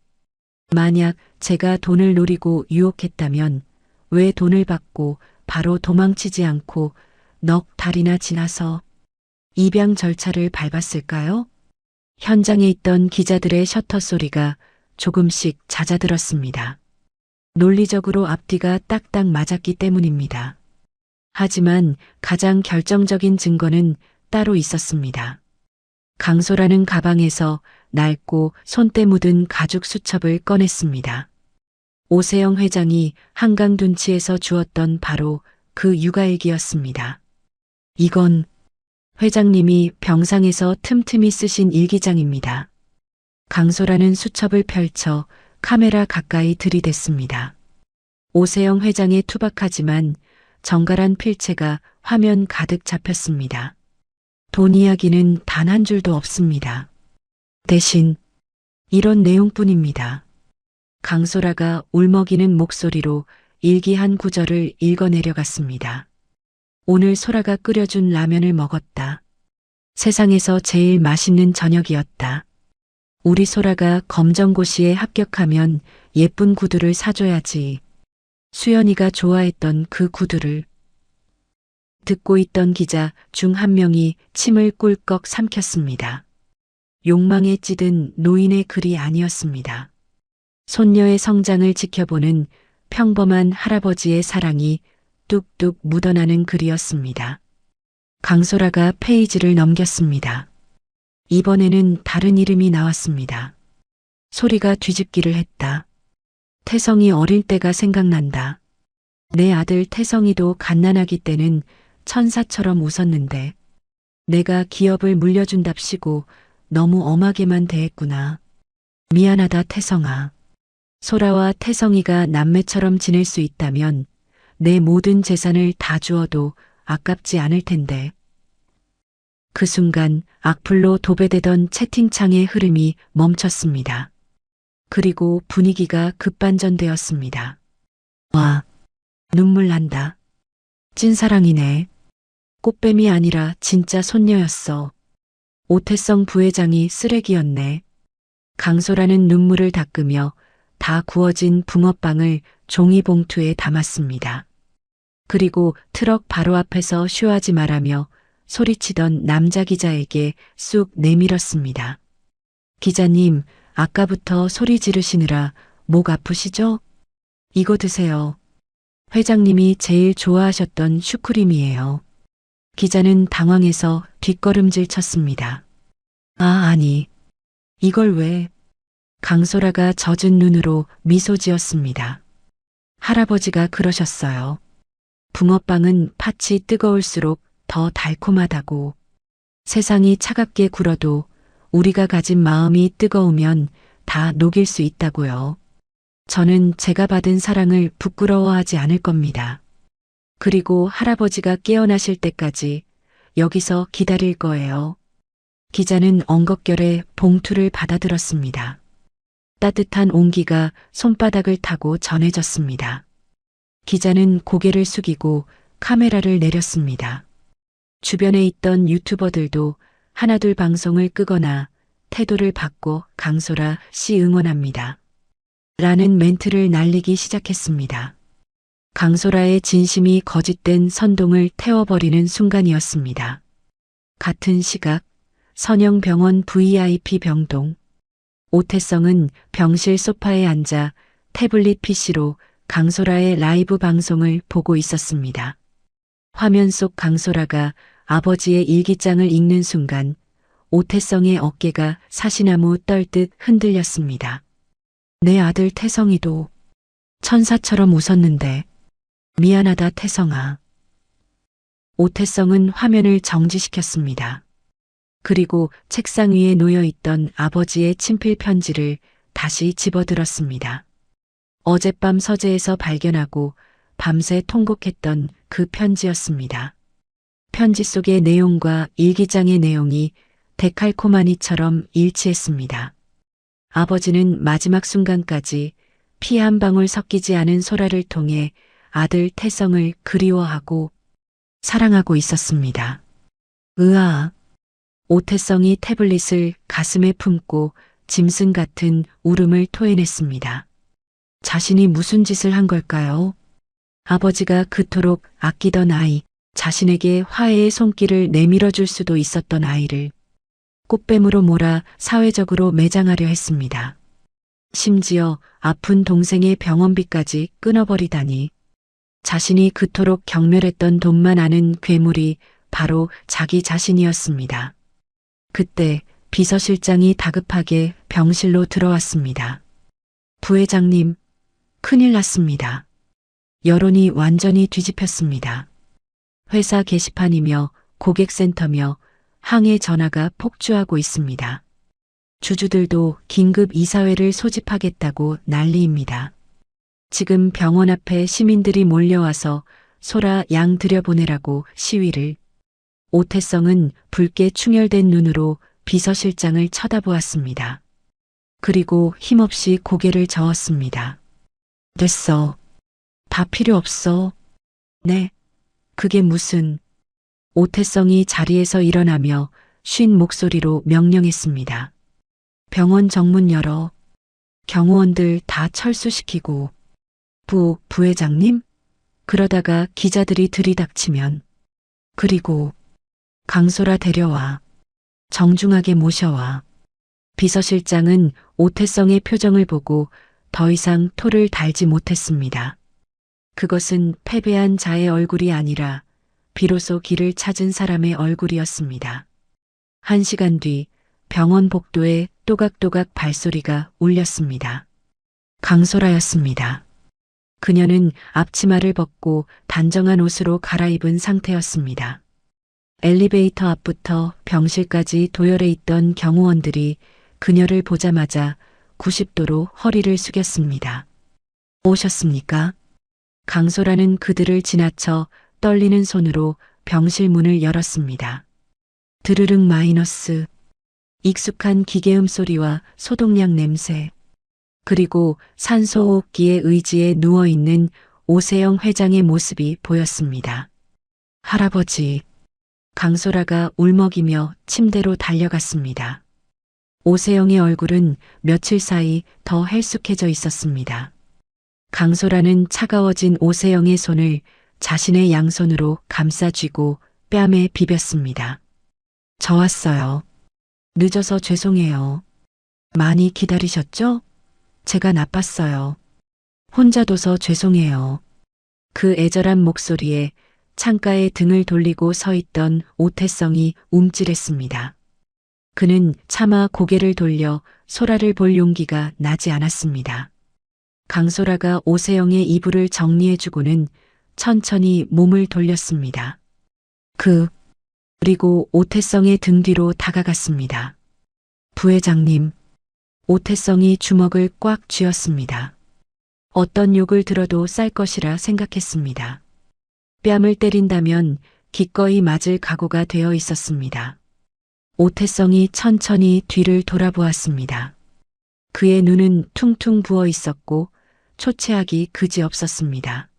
만약 제가 돈을 노리고 유혹했다면 왜 돈을 받고 바로 도망치지 않고 넉 달이나 지나서 입양 절차를 밟았을까요? 현장에 있던 기자들의 셔터 소리가 조금씩 잦아들었습니다. 논리적으로 앞뒤가 딱딱 맞았기 때문입니다. 하지만 가장 결정적인 증거는 따로 있었습니다. 강소라는 가방에서 낡고 손때 묻은 가죽 수첩을 꺼냈습니다. 오세영 회장이 한강 둔치에서 주었던 바로 그 육아일기였습니다. 이건 회장님이 병상에서 틈틈이 쓰신 일기장입니다. 강소라는 수첩을 펼쳐 카메라 가까이 들이댔습니다. 오세영 회장의 투박하지만 정갈한 필체가 화면 가득 잡혔습니다. 돈 이야기는 단 한 줄도 없습니다. 대신 이런 내용뿐입니다. 강소라가 울먹이는 목소리로 일기 한 구절을 읽어내려갔습니다. 오늘 소라가 끓여준 라면을 먹었다. 세상에서 제일 맛있는 저녁이었다. 우리 소라가 검정고시에 합격하면 예쁜 구두를 사줘야지. 수연이가 좋아했던 그 구두를. 듣고 있던 기자 중 한 명이 침을 꿀꺽 삼켰습니다. 욕망에 찌든 노인의 글이 아니었습니다. 손녀의 성장을 지켜보는 평범한 할아버지의 사랑이 뚝뚝 묻어나는 글이었습니다. 강소라가 페이지를 넘겼습니다. 이번에는 다른 이름이 나왔습니다. 소리가 뒤집기를 했다. 태성이 어릴 때가 생각난다. 내 아들 태성이도 갓난아기 때는 천사처럼 웃었는데 내가 기업을 물려준답시고 너무 엄하게만 대했구나. 미안하다 태성아. 소라와 태성이가 남매처럼 지낼 수 있다면 내 모든 재산을 다 주어도 아깝지 않을 텐데. 그 순간 악플로 도배되던 채팅창의 흐름이 멈췄습니다. 그리고 분위기가 급반전되었습니다. 와, 눈물 난다. 찐사랑이네. 꽃뱀이 아니라 진짜 손녀였어. 오태성 부회장이 쓰레기였네. 강소라는 눈물을 닦으며 다 구워진 붕어빵을 종이봉투에 담았습니다. 그리고 트럭 바로 앞에서 쇼하지 말라며 소리치던 남자 기자에게 쑥 내밀었습니다. 기자님, 아까부터 소리 지르시느라 목 아프시죠? 이거 드세요. 회장님이 제일 좋아하셨던 슈크림이에요. 기자는 당황해서 뒷걸음질 쳤습니다. 아니. 이걸 왜? 강소라가 젖은 눈으로 미소 지었습니다. 할아버지가 그러셨어요. 붕어빵은 팥이 뜨거울수록 더 달콤하다고. 세상이 차갑게 굴어도 우리가 가진 마음이 뜨거우면 다 녹일 수 있다고요. 저는 제가 받은 사랑을 부끄러워하지 않을 겁니다. 그리고 할아버지가 깨어나실 때까지 여기서 기다릴 거예요. 기자는 엉겁결에 봉투를 받아들었습니다. 따뜻한 온기가 손바닥을 타고 전해졌습니다. 기자는 고개를 숙이고 카메라를 내렸습니다. 주변에 있던 유튜버들도 하나둘 방송을 끄거나 태도를 바꿔 강소라 씨 응원합니다. 라는 멘트를 날리기 시작했습니다. 강소라의 진심이 거짓된 선동을 태워버리는 순간이었습니다. 같은 시각 선영병원 VIP 병동. 오태성은 병실 소파에 앉아 태블릿 PC로 강소라의 라이브 방송을 보고 있었습니다. 화면 속 강소라가 아버지의 일기장을 읽는 순간 오태성의 어깨가 사시나무 떨듯 흔들렸습니다. 내 아들 태성이도 천사처럼 웃었는데 미안하다 태성아. 오태성은 화면을 정지시켰습니다. 그리고 책상 위에 놓여있던 아버지의 친필 편지를 다시 집어들었습니다. 어젯밤 서재에서 발견하고 밤새 통곡했던 그 편지였습니다. 편지 속의 내용과 일기장의 내용이 데칼코마니처럼 일치했습니다. 아버지는 마지막 순간까지 피 한 방울 섞이지 않은 소라를 통해 아들 태성을 그리워하고 사랑하고 있었습니다. 으아. 오태성이 태블릿을 가슴에 품고 짐승 같은 울음을 토해냈습니다. 자신이 무슨 짓을 한 걸까요? 아버지가 그토록 아끼던 아이, 자신에게 화해의 손길을 내밀어줄 수도 있었던 아이를 꽃뱀으로 몰아 사회적으로 매장하려 했습니다. 심지어 아픈 동생의 병원비까지 끊어버리다니. 자신이 그토록 경멸했던 돈만 아는 괴물이 바로 자기 자신이었습니다. 그때 비서실장이 다급하게 병실로 들어왔습니다. 부회장님, 큰일 났습니다. 여론이 완전히 뒤집혔습니다. 회사 게시판이며 고객센터며 항해 전화가 폭주하고 있습니다. 주주들도 긴급 이사회를 소집하겠다고 난리입니다. 지금 병원 앞에 시민들이 몰려와서 소라 양 들여보내라고 시위를. 오태성은 붉게 충혈된 눈으로 비서실장을 쳐다보았습니다. 그리고 힘없이 고개를 저었습니다. 됐어. 다 필요 없어. 네. 그게 무슨. 오태성이 자리에서 일어나며 쉰 목소리로 명령했습니다. 병원 정문 열어. 경호원들 다 철수시키고. 부회장님? 그러다가 기자들이 들이닥치면. 그리고 강소라 데려와. 정중하게 모셔와. 비서실장은 오태성의 표정을 보고 더 이상 토를 달지 못했습니다. 그것은 패배한 자의 얼굴이 아니라 비로소 길을 찾은 사람의 얼굴이었습니다. 1시간 뒤 병원 복도에 또각또각 발소리가 울렸습니다. 강소라였습니다. 그녀는 앞치마를 벗고 단정한 옷으로 갈아입은 상태였습니다. 엘리베이터 앞부터 병실까지 도열해 있던 경호원들이 그녀를 보자마자 90도로 허리를 숙였습니다. 오셨습니까? 강소라는 그들을 지나쳐 떨리는 손으로 병실 문을 열었습니다. 드르륵 마이너스. 익숙한 기계음 소리와 소독약 냄새. 그리고 산소호흡기에 의지해 누워있는 오세영 회장의 모습이 보였습니다. 할아버지. 강소라가 울먹이며 침대로 달려갔습니다. 오세영의 얼굴은 며칠 사이 더 헬쑥해져 있었습니다. 강소라는 차가워진 오세영의 손을 자신의 양손으로 감싸쥐고 뺨에 비볐습니다. 저 왔어요. 늦어서 죄송해요. 많이 기다리셨죠? 제가 나빴어요. 혼자 둬서 죄송해요. 그 애절한 목소리에 창가에 등을 돌리고 서 있던 오태성이 움찔했습니다. 그는 차마 고개를 돌려 소라를 볼 용기가 나지 않았습니다. 강소라가 오세영의 이불을 정리해주고는 천천히 몸을 돌렸습니다. 그리고 오태성의 등 뒤로 다가갔습니다. 부회장님. 오태성이 주먹을 꽉 쥐었습니다. 어떤 욕을 들어도 쌀 것이라 생각했습니다. 뺨을 때린다면 기꺼이 맞을 각오가 되어 있었습니다. 오태성이 천천히 뒤를 돌아보았습니다. 그의 눈은 퉁퉁 부어 있었고 초췌하기 그지없었습니다.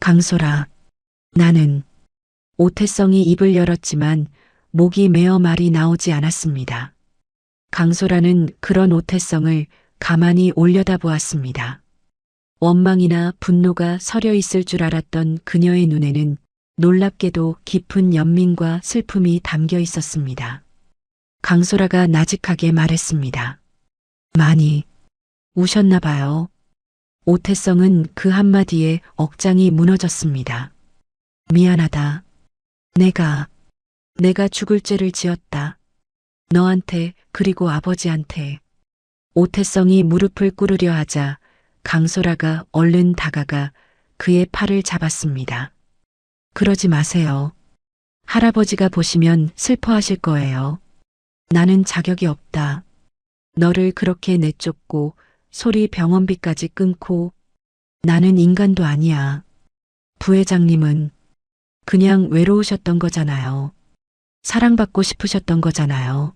강소라. 나는. 오태성이 입을 열었지만 목이 메어 말이 나오지 않았습니다. 강소라는 그런 오태성을 가만히 올려다보았습니다. 원망이나 분노가 서려 있을 줄 알았던 그녀의 눈에는 놀랍게도 깊은 연민과 슬픔이 담겨 있었습니다. 강소라가 나직하게 말했습니다. 많이 우셨나 봐요. 오태성은 그 한마디에 억장이 무너졌습니다. 미안하다. 내가 죽을 죄를 지었다. 너한테 그리고 아버지한테. 오태성이 무릎을 꿇으려 하자 강소라가 얼른 다가가 그의 팔을 잡았습니다. 그러지 마세요. 할아버지가 보시면 슬퍼하실 거예요. 나는 자격이 없다. 너를 그렇게 내쫓고 소리 병원비까지 끊고 나는 인간도 아니야. 부회장님은 그냥 외로우셨던 거잖아요. 사랑받고 싶으셨던 거잖아요.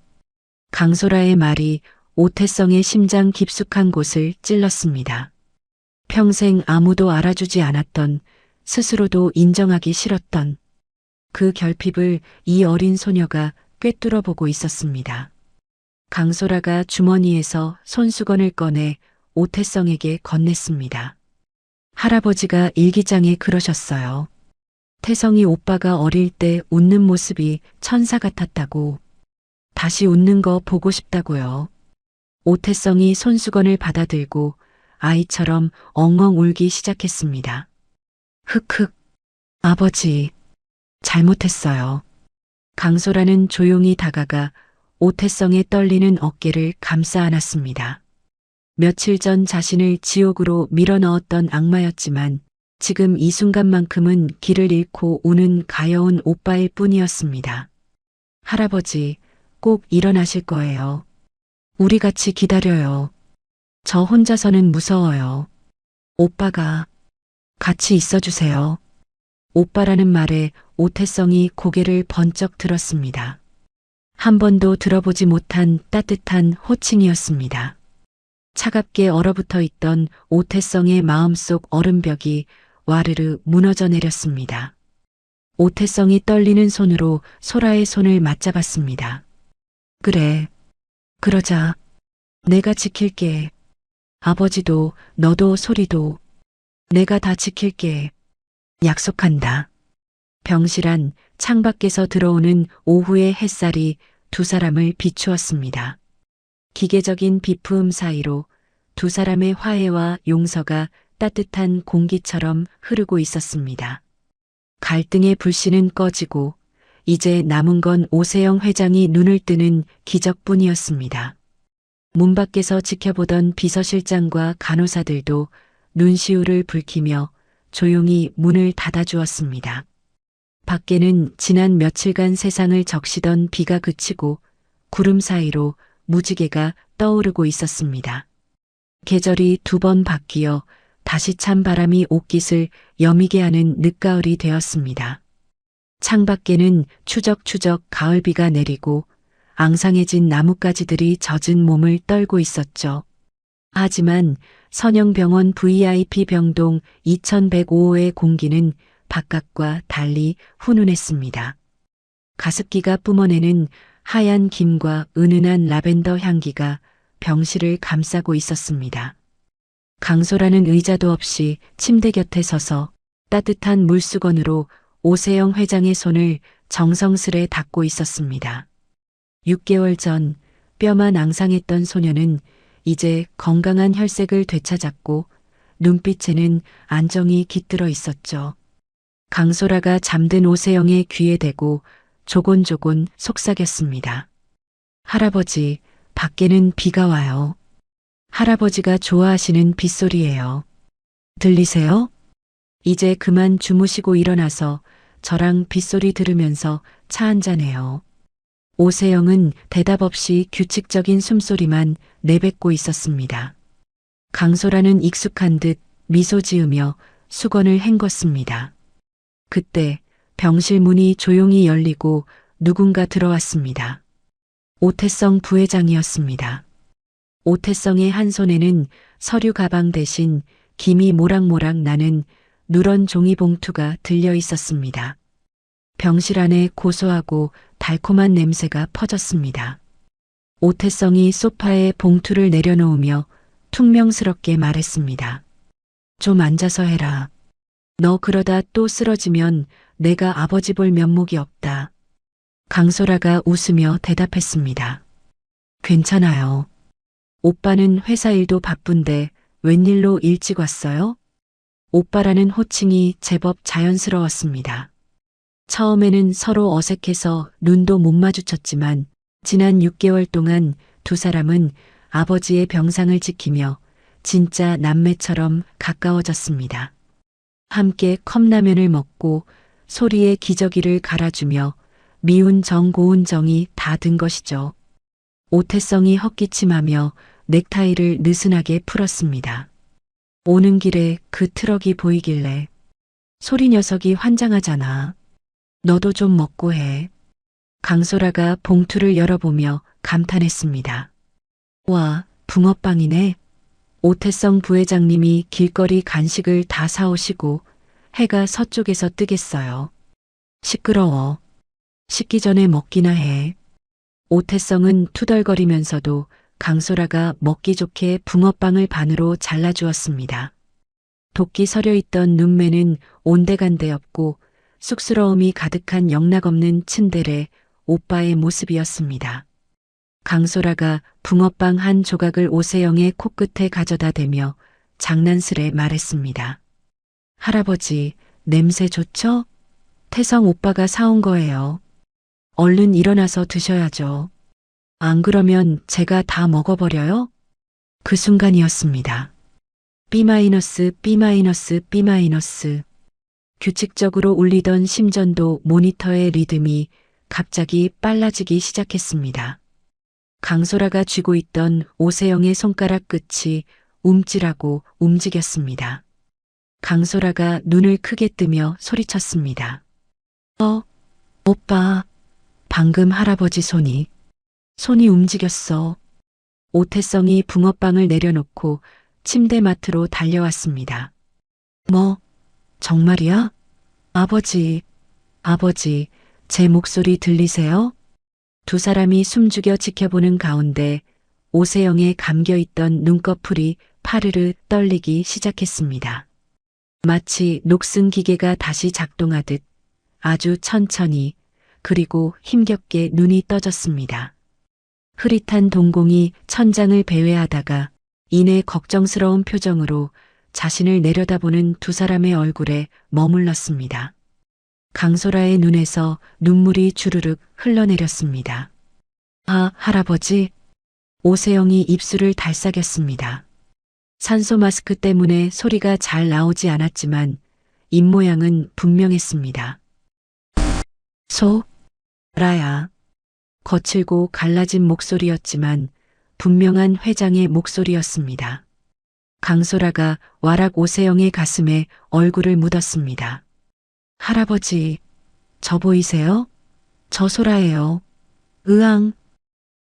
강소라의 말이 오태성의 심장 깊숙한 곳을 찔렀습니다. 평생 아무도 알아주지 않았던, 스스로도 인정하기 싫었던 그 결핍을 이 어린 소녀가 꿰뚫어 보고 있었습니다. 강소라가 주머니에서 손수건을 꺼내 오태성에게 건넸습니다. 할아버지가 일기장에 그러셨어요. 태성이 오빠가 어릴 때 웃는 모습이 천사 같았다고. 다시 웃는 거 보고 싶다고요. 오태성이 손수건을 받아들고 아이처럼 엉엉 울기 시작했습니다. 흑흑, 아버지, 잘못했어요. 강소라는 조용히 다가가 오태성의 떨리는 어깨를 감싸 안았습니다. 며칠 전 자신을 지옥으로 밀어넣었던 악마였지만 지금 이 순간만큼은 길을 잃고 우는 가여운 오빠일 뿐이었습니다. 할아버지, 꼭 일어나실 거예요. 우리 같이 기다려요. 저 혼자서는 무서워요. 오빠가 같이 있어주세요. 오빠라는 말에 오태성이 고개를 번쩍 들었습니다. 한 번도 들어보지 못한 따뜻한 호칭이었습니다. 차갑게 얼어붙어 있던 오태성의 마음속 얼음벽이 와르르 무너져 내렸습니다. 오태성이 떨리는 손으로 소라의 손을 맞잡았습니다. 그래, 그러자. 내가 지킬게. 아버지도 너도 소리도 내가 다 지킬게. 약속한다. 병실안 창밖에서 들어오는 오후의 햇살이 두 사람을 비추었습니다. 기계적인 비프음 사이로 두 사람의 화해와 용서가 따뜻한 공기처럼 흐르고 있었습니다. 갈등의 불씨는 꺼지고 이제 남은 건 오세영 회장이 눈을 뜨는 기적뿐이었습니다. 문 밖에서 지켜보던 비서실장과 간호사들도 눈시울을 붉히며 조용히 문을 닫아주었습니다. 밖에는 지난 며칠간 세상을 적시던 비가 그치고 구름 사이로 무지개가 떠오르고 있었습니다. 계절이 두 번 바뀌어 다시 찬 바람이 옷깃을 여미게 하는 늦가을이 되었습니다. 창밖에는 추적추적 가을비가 내리고 앙상해진 나뭇가지들이 젖은 몸을 떨고 있었죠. 하지만 선영병원 VIP 병동 2105호의 공기는 바깥과 달리 훈훈했습니다. 가습기가 뿜어내는 하얀 김과 은은한 라벤더 향기가 병실을 감싸고 있었습니다. 강소라는 의자도 없이 침대 곁에 서서 따뜻한 물수건으로 오세영 회장의 손을 정성스레 닦고 있었습니다. 6개월 전 뼈만 앙상했던 소녀는 이제 건강한 혈색을 되찾았고 눈빛에는 안정이 깃들어 있었죠. 강소라가 잠든 오세영의 귀에 대고 조곤조곤 속삭였습니다. 할아버지, 밖에는 비가 와요. 할아버지가 좋아하시는 빗소리예요. 들리세요? 이제 그만 주무시고 일어나서 저랑 빗소리 들으면서 차 한잔해요. 오세영은 대답 없이 규칙적인 숨소리만 내뱉고 있었습니다. 강소라는 익숙한 듯 미소 지으며 수건을 헹궜습니다. 그때 병실 문이 조용히 열리고 누군가 들어왔습니다. 오태성 부회장이었습니다. 오태성의 한 손에는 서류 가방 대신 김이 모락모락 나는 누런 종이 봉투가 들려 있었습니다. 병실 안에 고소하고 달콤한 냄새가 퍼졌습니다. 오태성이 소파에 봉투를 내려놓으며 퉁명스럽게 말했습니다. 좀 앉아서 해라. 너 그러다 또 쓰러지면 내가 아버지 볼 면목이 없다. 강소라가 웃으며 대답했습니다. 괜찮아요. 오빠는 회사 일도 바쁜데 웬일로 일찍 왔어요? 오빠라는 호칭이 제법 자연스러웠습니다. 처음에는 서로 어색해서 눈도 못 마주쳤지만 지난 6개월 동안 두 사람은 아버지의 병상을 지키며 진짜 남매처럼 가까워졌습니다. 함께 컵라면을 먹고 소리에 기저귀를 갈아주며 미운 정 고운 정이 다 든 것이죠. 오태성이 헛기침하며 넥타이를 느슨하게 풀었습니다. 오는 길에 그 트럭이 보이길래 소리 녀석이 환장하잖아. 너도 좀 먹고 해. 강소라가 봉투를 열어보며 감탄했습니다. 와, 붕어빵이네. 오태성 부회장님이 길거리 간식을 다 사오시고 해가 서쪽에서 뜨겠어요. 시끄러워. 식기 전에 먹기나 해. 오태성은 투덜거리면서도 강소라가 먹기 좋게 붕어빵을 반으로 잘라주었습니다. 도끼 서려 있던 눈매는 온데간데 없고 쑥스러움이 가득한 영락없는 츤데레 오빠의 모습이었습니다. 강소라가 붕어빵 한 조각을 오세영의 코끝에 가져다 대며 장난스레 말했습니다. 할아버지, 냄새 좋죠? 태성 오빠가 사온 거예요. 얼른 일어나서 드셔야죠. 안 그러면 제가 다 먹어버려요? 그 순간이었습니다. B-, B-, 규칙적으로 울리던 심전도 모니터의 리듬이 갑자기 빨라지기 시작했습니다. 강소라가 쥐고 있던 오세영의 손가락 끝이 움찔하고 움직였습니다. 강소라가 눈을 크게 뜨며 소리쳤습니다. 오빠, 방금 할아버지 손이 움직였어. 오태성이 붕어빵을 내려놓고 침대맡으로 달려왔습니다. 뭐, 정말이야? 아버지, 제 목소리 들리세요? 두 사람이 숨죽여 지켜보는 가운데 오세영의 감겨있던 눈꺼풀이 파르르 떨리기 시작했습니다. 마치 녹슨 기계가 다시 작동하듯 아주 천천히 그리고 힘겹게 눈이 떠졌습니다. 흐릿한 동공이 천장을 배회하다가 이내 걱정스러운 표정으로 자신을 내려다보는 두 사람의 얼굴에 머물렀습니다. 강소라의 눈에서 눈물이 주르륵 흘러내렸습니다. 아, 할아버지. 오세영이 입술을 달싹였습니다. 산소 마스크 때문에 소리가 잘 나오지 않았지만 입모양은 분명했습니다. 라야. 거칠고 갈라진 목소리였지만 분명한 회장의 목소리였습니다. 강소라가 와락 오세영의 가슴에 얼굴을 묻었습니다. 할아버지, 저 보이세요? 저 소라예요. 으앙.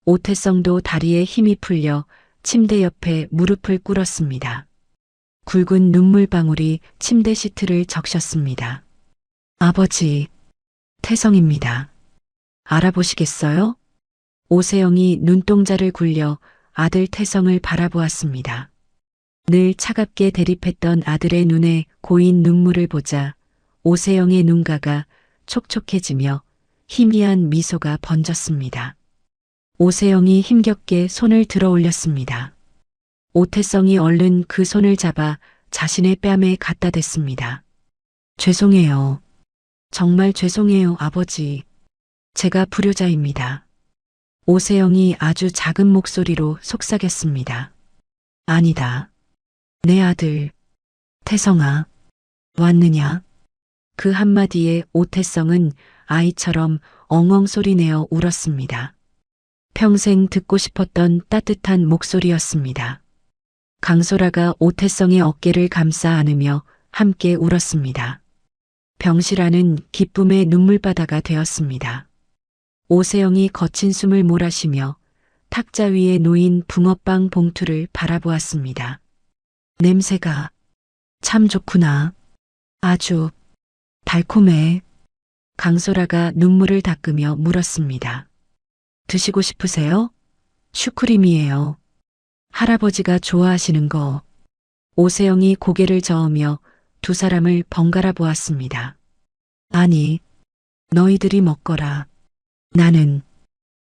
오태성도 다리에 힘이 풀려 침대 옆에 무릎을 꿇었습니다. 굵은 눈물방울이 침대 시트를 적셨습니다. 아버지, 태성입니다. 알아보시겠어요? 오세영이 눈동자를 굴려 아들 태성을 바라보았습니다. 늘 차갑게 대립했던 아들의 눈에 고인 눈물을 보자 오세영의 눈가가 촉촉해지며 희미한 미소가 번졌습니다. 오세영이 힘겹게 손을 들어 올렸습니다. 오태성이 얼른 그 손을 잡아 자신의 뺨에 갖다 댔습니다. 죄송해요. 정말 죄송해요, 아버지. 제가 불효자입니다. 오세영이 아주 작은 목소리로 속삭였습니다. 아니다. 내 아들, 태성아, 왔느냐? 그 한마디에 오태성은 아이처럼 엉엉 소리내어 울었습니다. 평생 듣고 싶었던 따뜻한 목소리였습니다. 강소라가 오태성의 어깨를 감싸 안으며 함께 울었습니다. 병실안은 기쁨의 눈물바다가 되었습니다. 오세영이 거친 숨을 몰아쉬며 탁자 위에 놓인 붕어빵 봉투를 바라보았습니다. 냄새가 참 좋구나. 아주 달콤해. 강소라가 눈물을 닦으며 물었습니다. 드시고 싶으세요? 슈크림이에요. 할아버지가 좋아하시는 거. 오세영이 고개를 저으며 두 사람을 번갈아 보았습니다. 아니, 너희들이 먹거라. 나는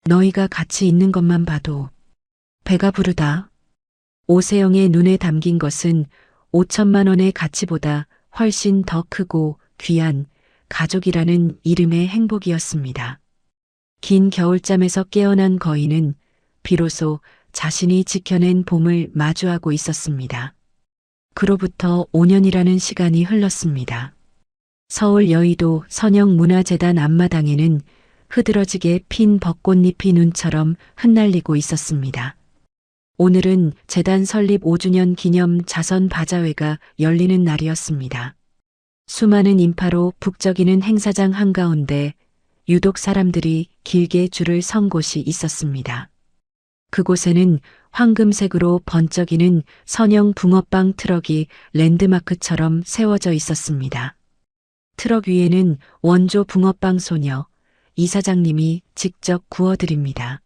너희가 같이 있는 것만 봐도 배가 부르다. 오세영의 눈에 담긴 것은 5천만 원의 가치보다 훨씬 더 크고 귀한 가족이라는 이름의 행복이었습니다. 긴 겨울잠에서 깨어난 거인은 비로소 자신이 지켜낸 봄을 마주하고 있었습니다. 그로부터 5년이라는 시간이 흘렀습니다. 서울 여의도 선영문화재단 앞마당에는 흐드러지게 핀 벚꽃잎이 눈처럼 흩날리고 있었습니다. 오늘은 재단 설립 5주년 기념 자선 바자회가 열리는 날이었습니다. 수많은 인파로 북적이는 행사장 한가운데 유독 사람들이 길게 줄을 선 곳이 있었습니다. 그곳에는 황금색으로 번쩍이는 선형 붕어빵 트럭이 랜드마크처럼 세워져 있었습니다. 트럭 위에는 원조 붕어빵 소녀 이사장님이 직접 구워드립니다.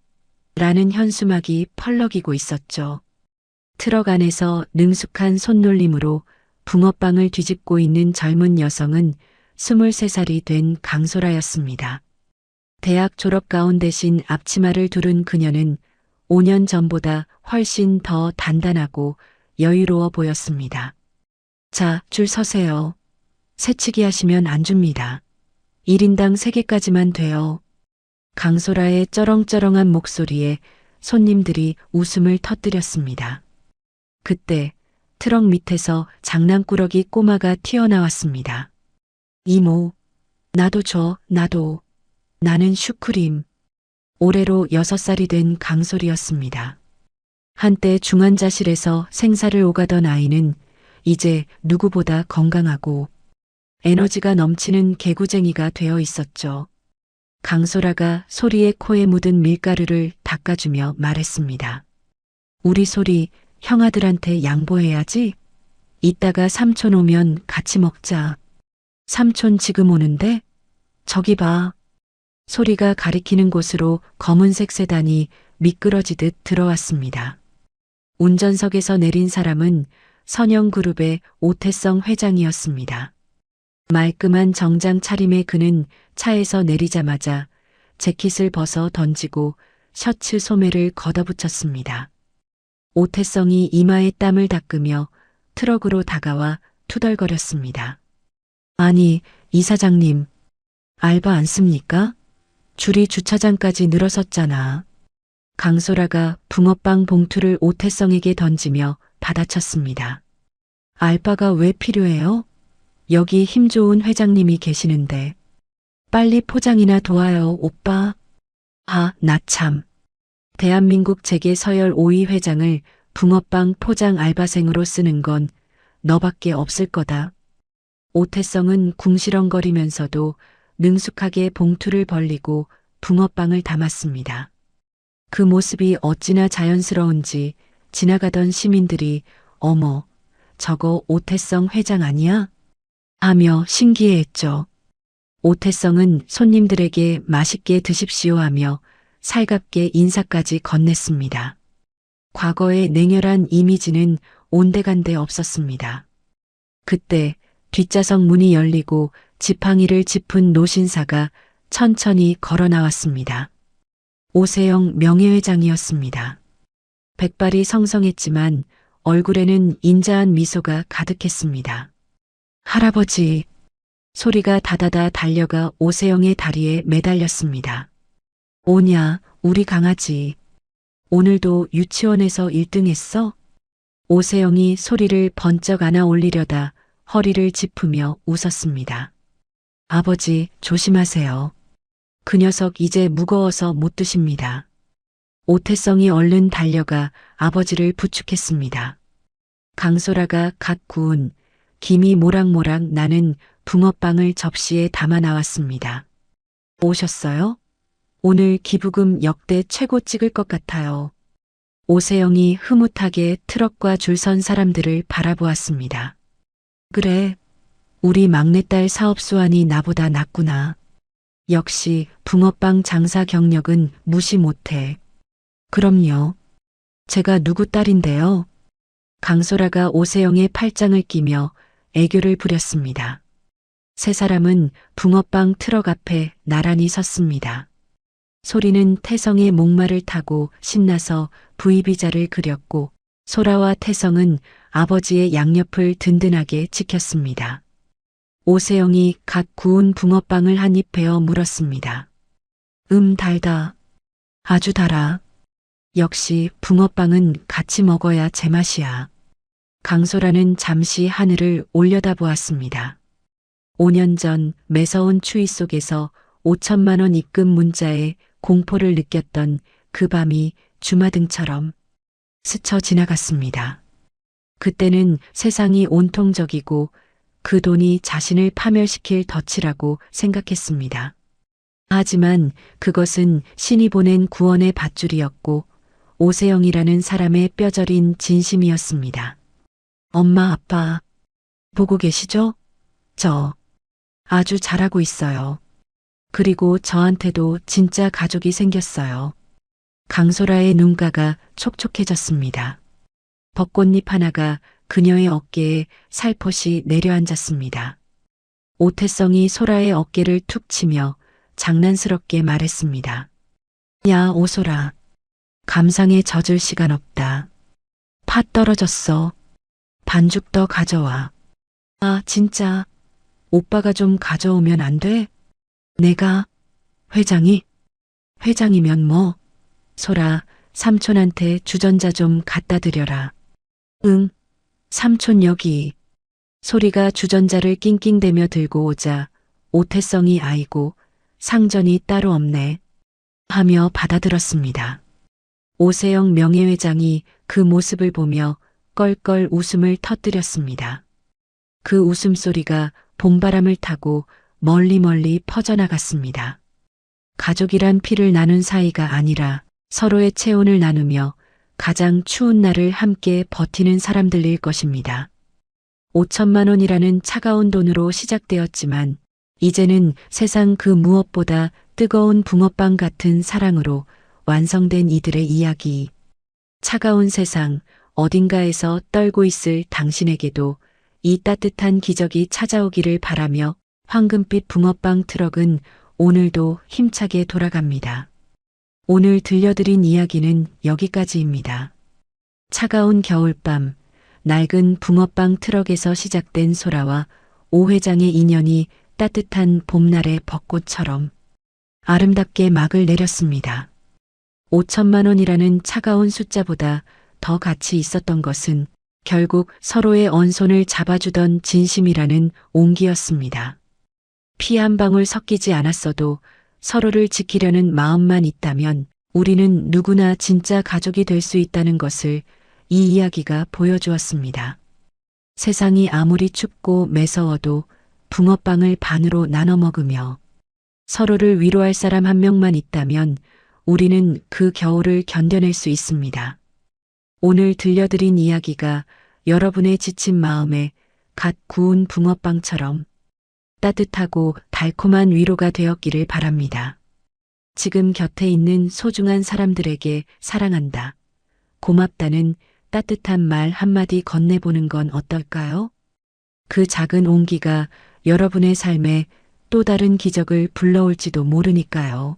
라는 현수막이 펄럭이고 있었죠. 트럭 안에서 능숙한 손놀림으로 붕어빵을 뒤집고 있는 젊은 여성은 23살이 된 강소라였습니다. 대학 졸업 가운 대신 앞치마를 두른 그녀는 5년 전보다 훨씬 더 단단하고 여유로워 보였습니다. 자, 줄 서세요. 새치기 하시면 안 줍니다. 1인당 3개까지만 돼요. 강소라의 쩌렁쩌렁한 목소리에 손님들이 웃음을 터뜨렸습니다. 그때 트럭 밑에서 장난꾸러기 꼬마가 튀어나왔습니다. 이모, 나도 줘, 나도. 나는 슈크림. 올해로 6살이 된 강솔이었습니다. 한때 중환자실에서 생사를 오가던 아이는 이제 누구보다 건강하고 에너지가 넘치는 개구쟁이가 되어 있었죠. 강소라가 소리의 코에 묻은 밀가루를 닦아주며 말했습니다. 우리 소리 형아들한테 양보해야지. 이따가 삼촌 오면 같이 먹자. 삼촌 지금 오는데? 저기 봐. 소리가 가리키는 곳으로 검은색 세단이 미끄러지듯 들어왔습니다. 운전석에서 내린 사람은 선영그룹의 오태성 회장이었습니다. 말끔한 정장 차림의 그는 차에서 내리자마자 재킷을 벗어 던지고 셔츠 소매를 걷어붙였습니다. 오태성이 이마에 땀을 닦으며 트럭으로 다가와 투덜거렸습니다. 아니, 이사장님, 알바 안 씁니까? 줄이 주차장까지 늘어섰잖아. 강소라가 붕어빵 봉투를 오태성에게 던지며 받아쳤습니다. 알바가 왜 필요해요? 여기 힘 좋은 회장님이 계시는데. 빨리 포장이나 도와요, 오빠. 아, 나 참. 대한민국 재계 서열 5위 회장을 붕어빵 포장 알바생으로 쓰는 건 너밖에 없을 거다. 오태성은 궁시렁거리면서도 능숙하게 봉투를 벌리고 붕어빵을 담았습니다. 그 모습이 어찌나 자연스러운지 지나가던 시민들이 어머, 저거 오태성 회장 아니야? 하며 신기해했죠. 오태성은 손님들에게 맛있게 드십시오 하며 살갑게 인사까지 건넸습니다. 과거의 냉혈한 이미지는 온데간데 없었습니다. 그때 뒷좌석 문이 열리고 지팡이를 짚은 노신사가 천천히 걸어 나왔습니다. 오세영 명예회장이었습니다. 백발이 성성했지만 얼굴에는 인자한 미소가 가득했습니다. 할아버지, 소리가 다다다 달려가 오세영의 다리에 매달렸습니다. 오냐, 우리 강아지. 오늘도 유치원에서 1등 했어? 오세영이 소리를 번쩍 안아 올리려다 허리를 짚으며 웃었습니다. 아버지, 조심하세요. 그 녀석 이제 무거워서 못 드십니다. 오태성이 얼른 달려가 아버지를 부축했습니다. 강소라가 갓 구운 김이 모락모락 나는 붕어빵을 접시에 담아 나왔습니다. 오셨어요? 오늘 기부금 역대 최고 찍을 것 같아요. 오세영이 흐뭇하게 트럭과 줄 선 사람들을 바라보았습니다. 그래, 우리 막내딸 사업 수완이 나보다 낫구나. 역시 붕어빵 장사 경력은 무시 못해. 그럼요. 제가 누구 딸인데요. 강소라가 오세영의 팔짱을 끼며 애교를 부렸습니다. 세 사람은 붕어빵 트럭 앞에 나란히 섰습니다. 소리는 태성의 목마를 타고 신나서 부의비자를 그렸고 소라와 태성은 아버지의 양옆을 든든하게 지켰습니다. 오세영이 갓 구운 붕어빵을 한 입 베어 물었습니다. 달다. 아주 달아. 역시 붕어빵은 같이 먹어야 제맛이야. 강소라는 잠시 하늘을 올려다보았습니다. 5년 전 매서운 추위 속에서 5천만 원 입금 문자에 공포를 느꼈던 그 밤이 주마등처럼 스쳐 지나갔습니다. 그때는 세상이 온통적이고 그 돈이 자신을 파멸시킬 덫이라고 생각했습니다. 하지만 그것은 신이 보낸 구원의 밧줄이었고 오세영이라는 사람의 뼈저린 진심이었습니다. 엄마, 아빠, 보고 계시죠? 저 아주 잘하고 있어요. 그리고 저한테도 진짜 가족이 생겼어요. 강소라의 눈가가 촉촉해졌습니다. 벚꽃잎 하나가 그녀의 어깨에 살포시 내려앉았습니다. 오태성이 소라의 어깨를 툭 치며 장난스럽게 말했습니다. 야, 오소라. 감상에 젖을 시간 없다. 팥 떨어졌어. 반죽 더 가져와. 아, 진짜. 오빠가 좀 가져오면 안 돼? 내가? 회장이? 회장이면 뭐? 소라, 삼촌한테 주전자 좀 갖다 드려라. 응, 삼촌 여기. 소리가 주전자를 낑낑대며 들고 오자 오태성이 아이고 상전이 따로 없네 하며 받아들었습니다. 오세영 명예회장이 그 모습을 보며 껄껄 웃음을 터뜨렸습니다. 그 웃음소리가 봄바람을 타고 멀리 퍼져나갔습니다. 가족이란 피를 나눈 사이가 아니라 서로의 체온을 나누며 가장 추운 날을 함께 버티는 사람들일 것입니다. 5천만 원이라는 차가운 돈으로 시작되었지만 이제는 세상 그 무엇보다 뜨거운 붕어빵 같은 사랑으로 완성된 이들의 이야기. 차가운 세상 어딘가에서 떨고 있을 당신에게도 이 따뜻한 기적이 찾아오기를 바라며 황금빛 붕어빵 트럭은 오늘도 힘차게 돌아갑니다. 오늘 들려드린 이야기는 여기까지입니다. 차가운 겨울밤, 낡은 붕어빵 트럭에서 시작된 소라와 오 회장의 인연이 따뜻한 봄날의 벚꽃처럼 아름답게 막을 내렸습니다. 5천만 원이라는 차가운 숫자보다 더 가치 있었던 것은 결국 서로의 언손을 잡아주던 진심이라는 온기였습니다. 피 한 방울 섞이지 않았어도 서로를 지키려는 마음만 있다면 우리는 누구나 진짜 가족이 될 수 있다는 것을 이 이야기가 보여주었습니다. 세상이 아무리 춥고 매서워도 붕어빵을 반으로 나눠 먹으며 서로를 위로할 사람 한 명만 있다면 우리는 그 겨울을 견뎌낼 수 있습니다. 오늘 들려드린 이야기가 여러분의 지친 마음에 갓 구운 붕어빵처럼 따뜻하고 달콤한 위로가 되었기를 바랍니다. 지금 곁에 있는 소중한 사람들에게 사랑한다, 고맙다는 따뜻한 말 한마디 건네보는 건 어떨까요? 그 작은 온기가 여러분의 삶에 또 다른 기적을 불러올지도 모르니까요.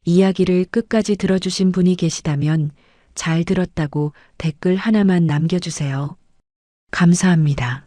이야기를 끝까지 들어주신 분이 계시다면 잘 들었다고 댓글 하나만 남겨주세요. 감사합니다.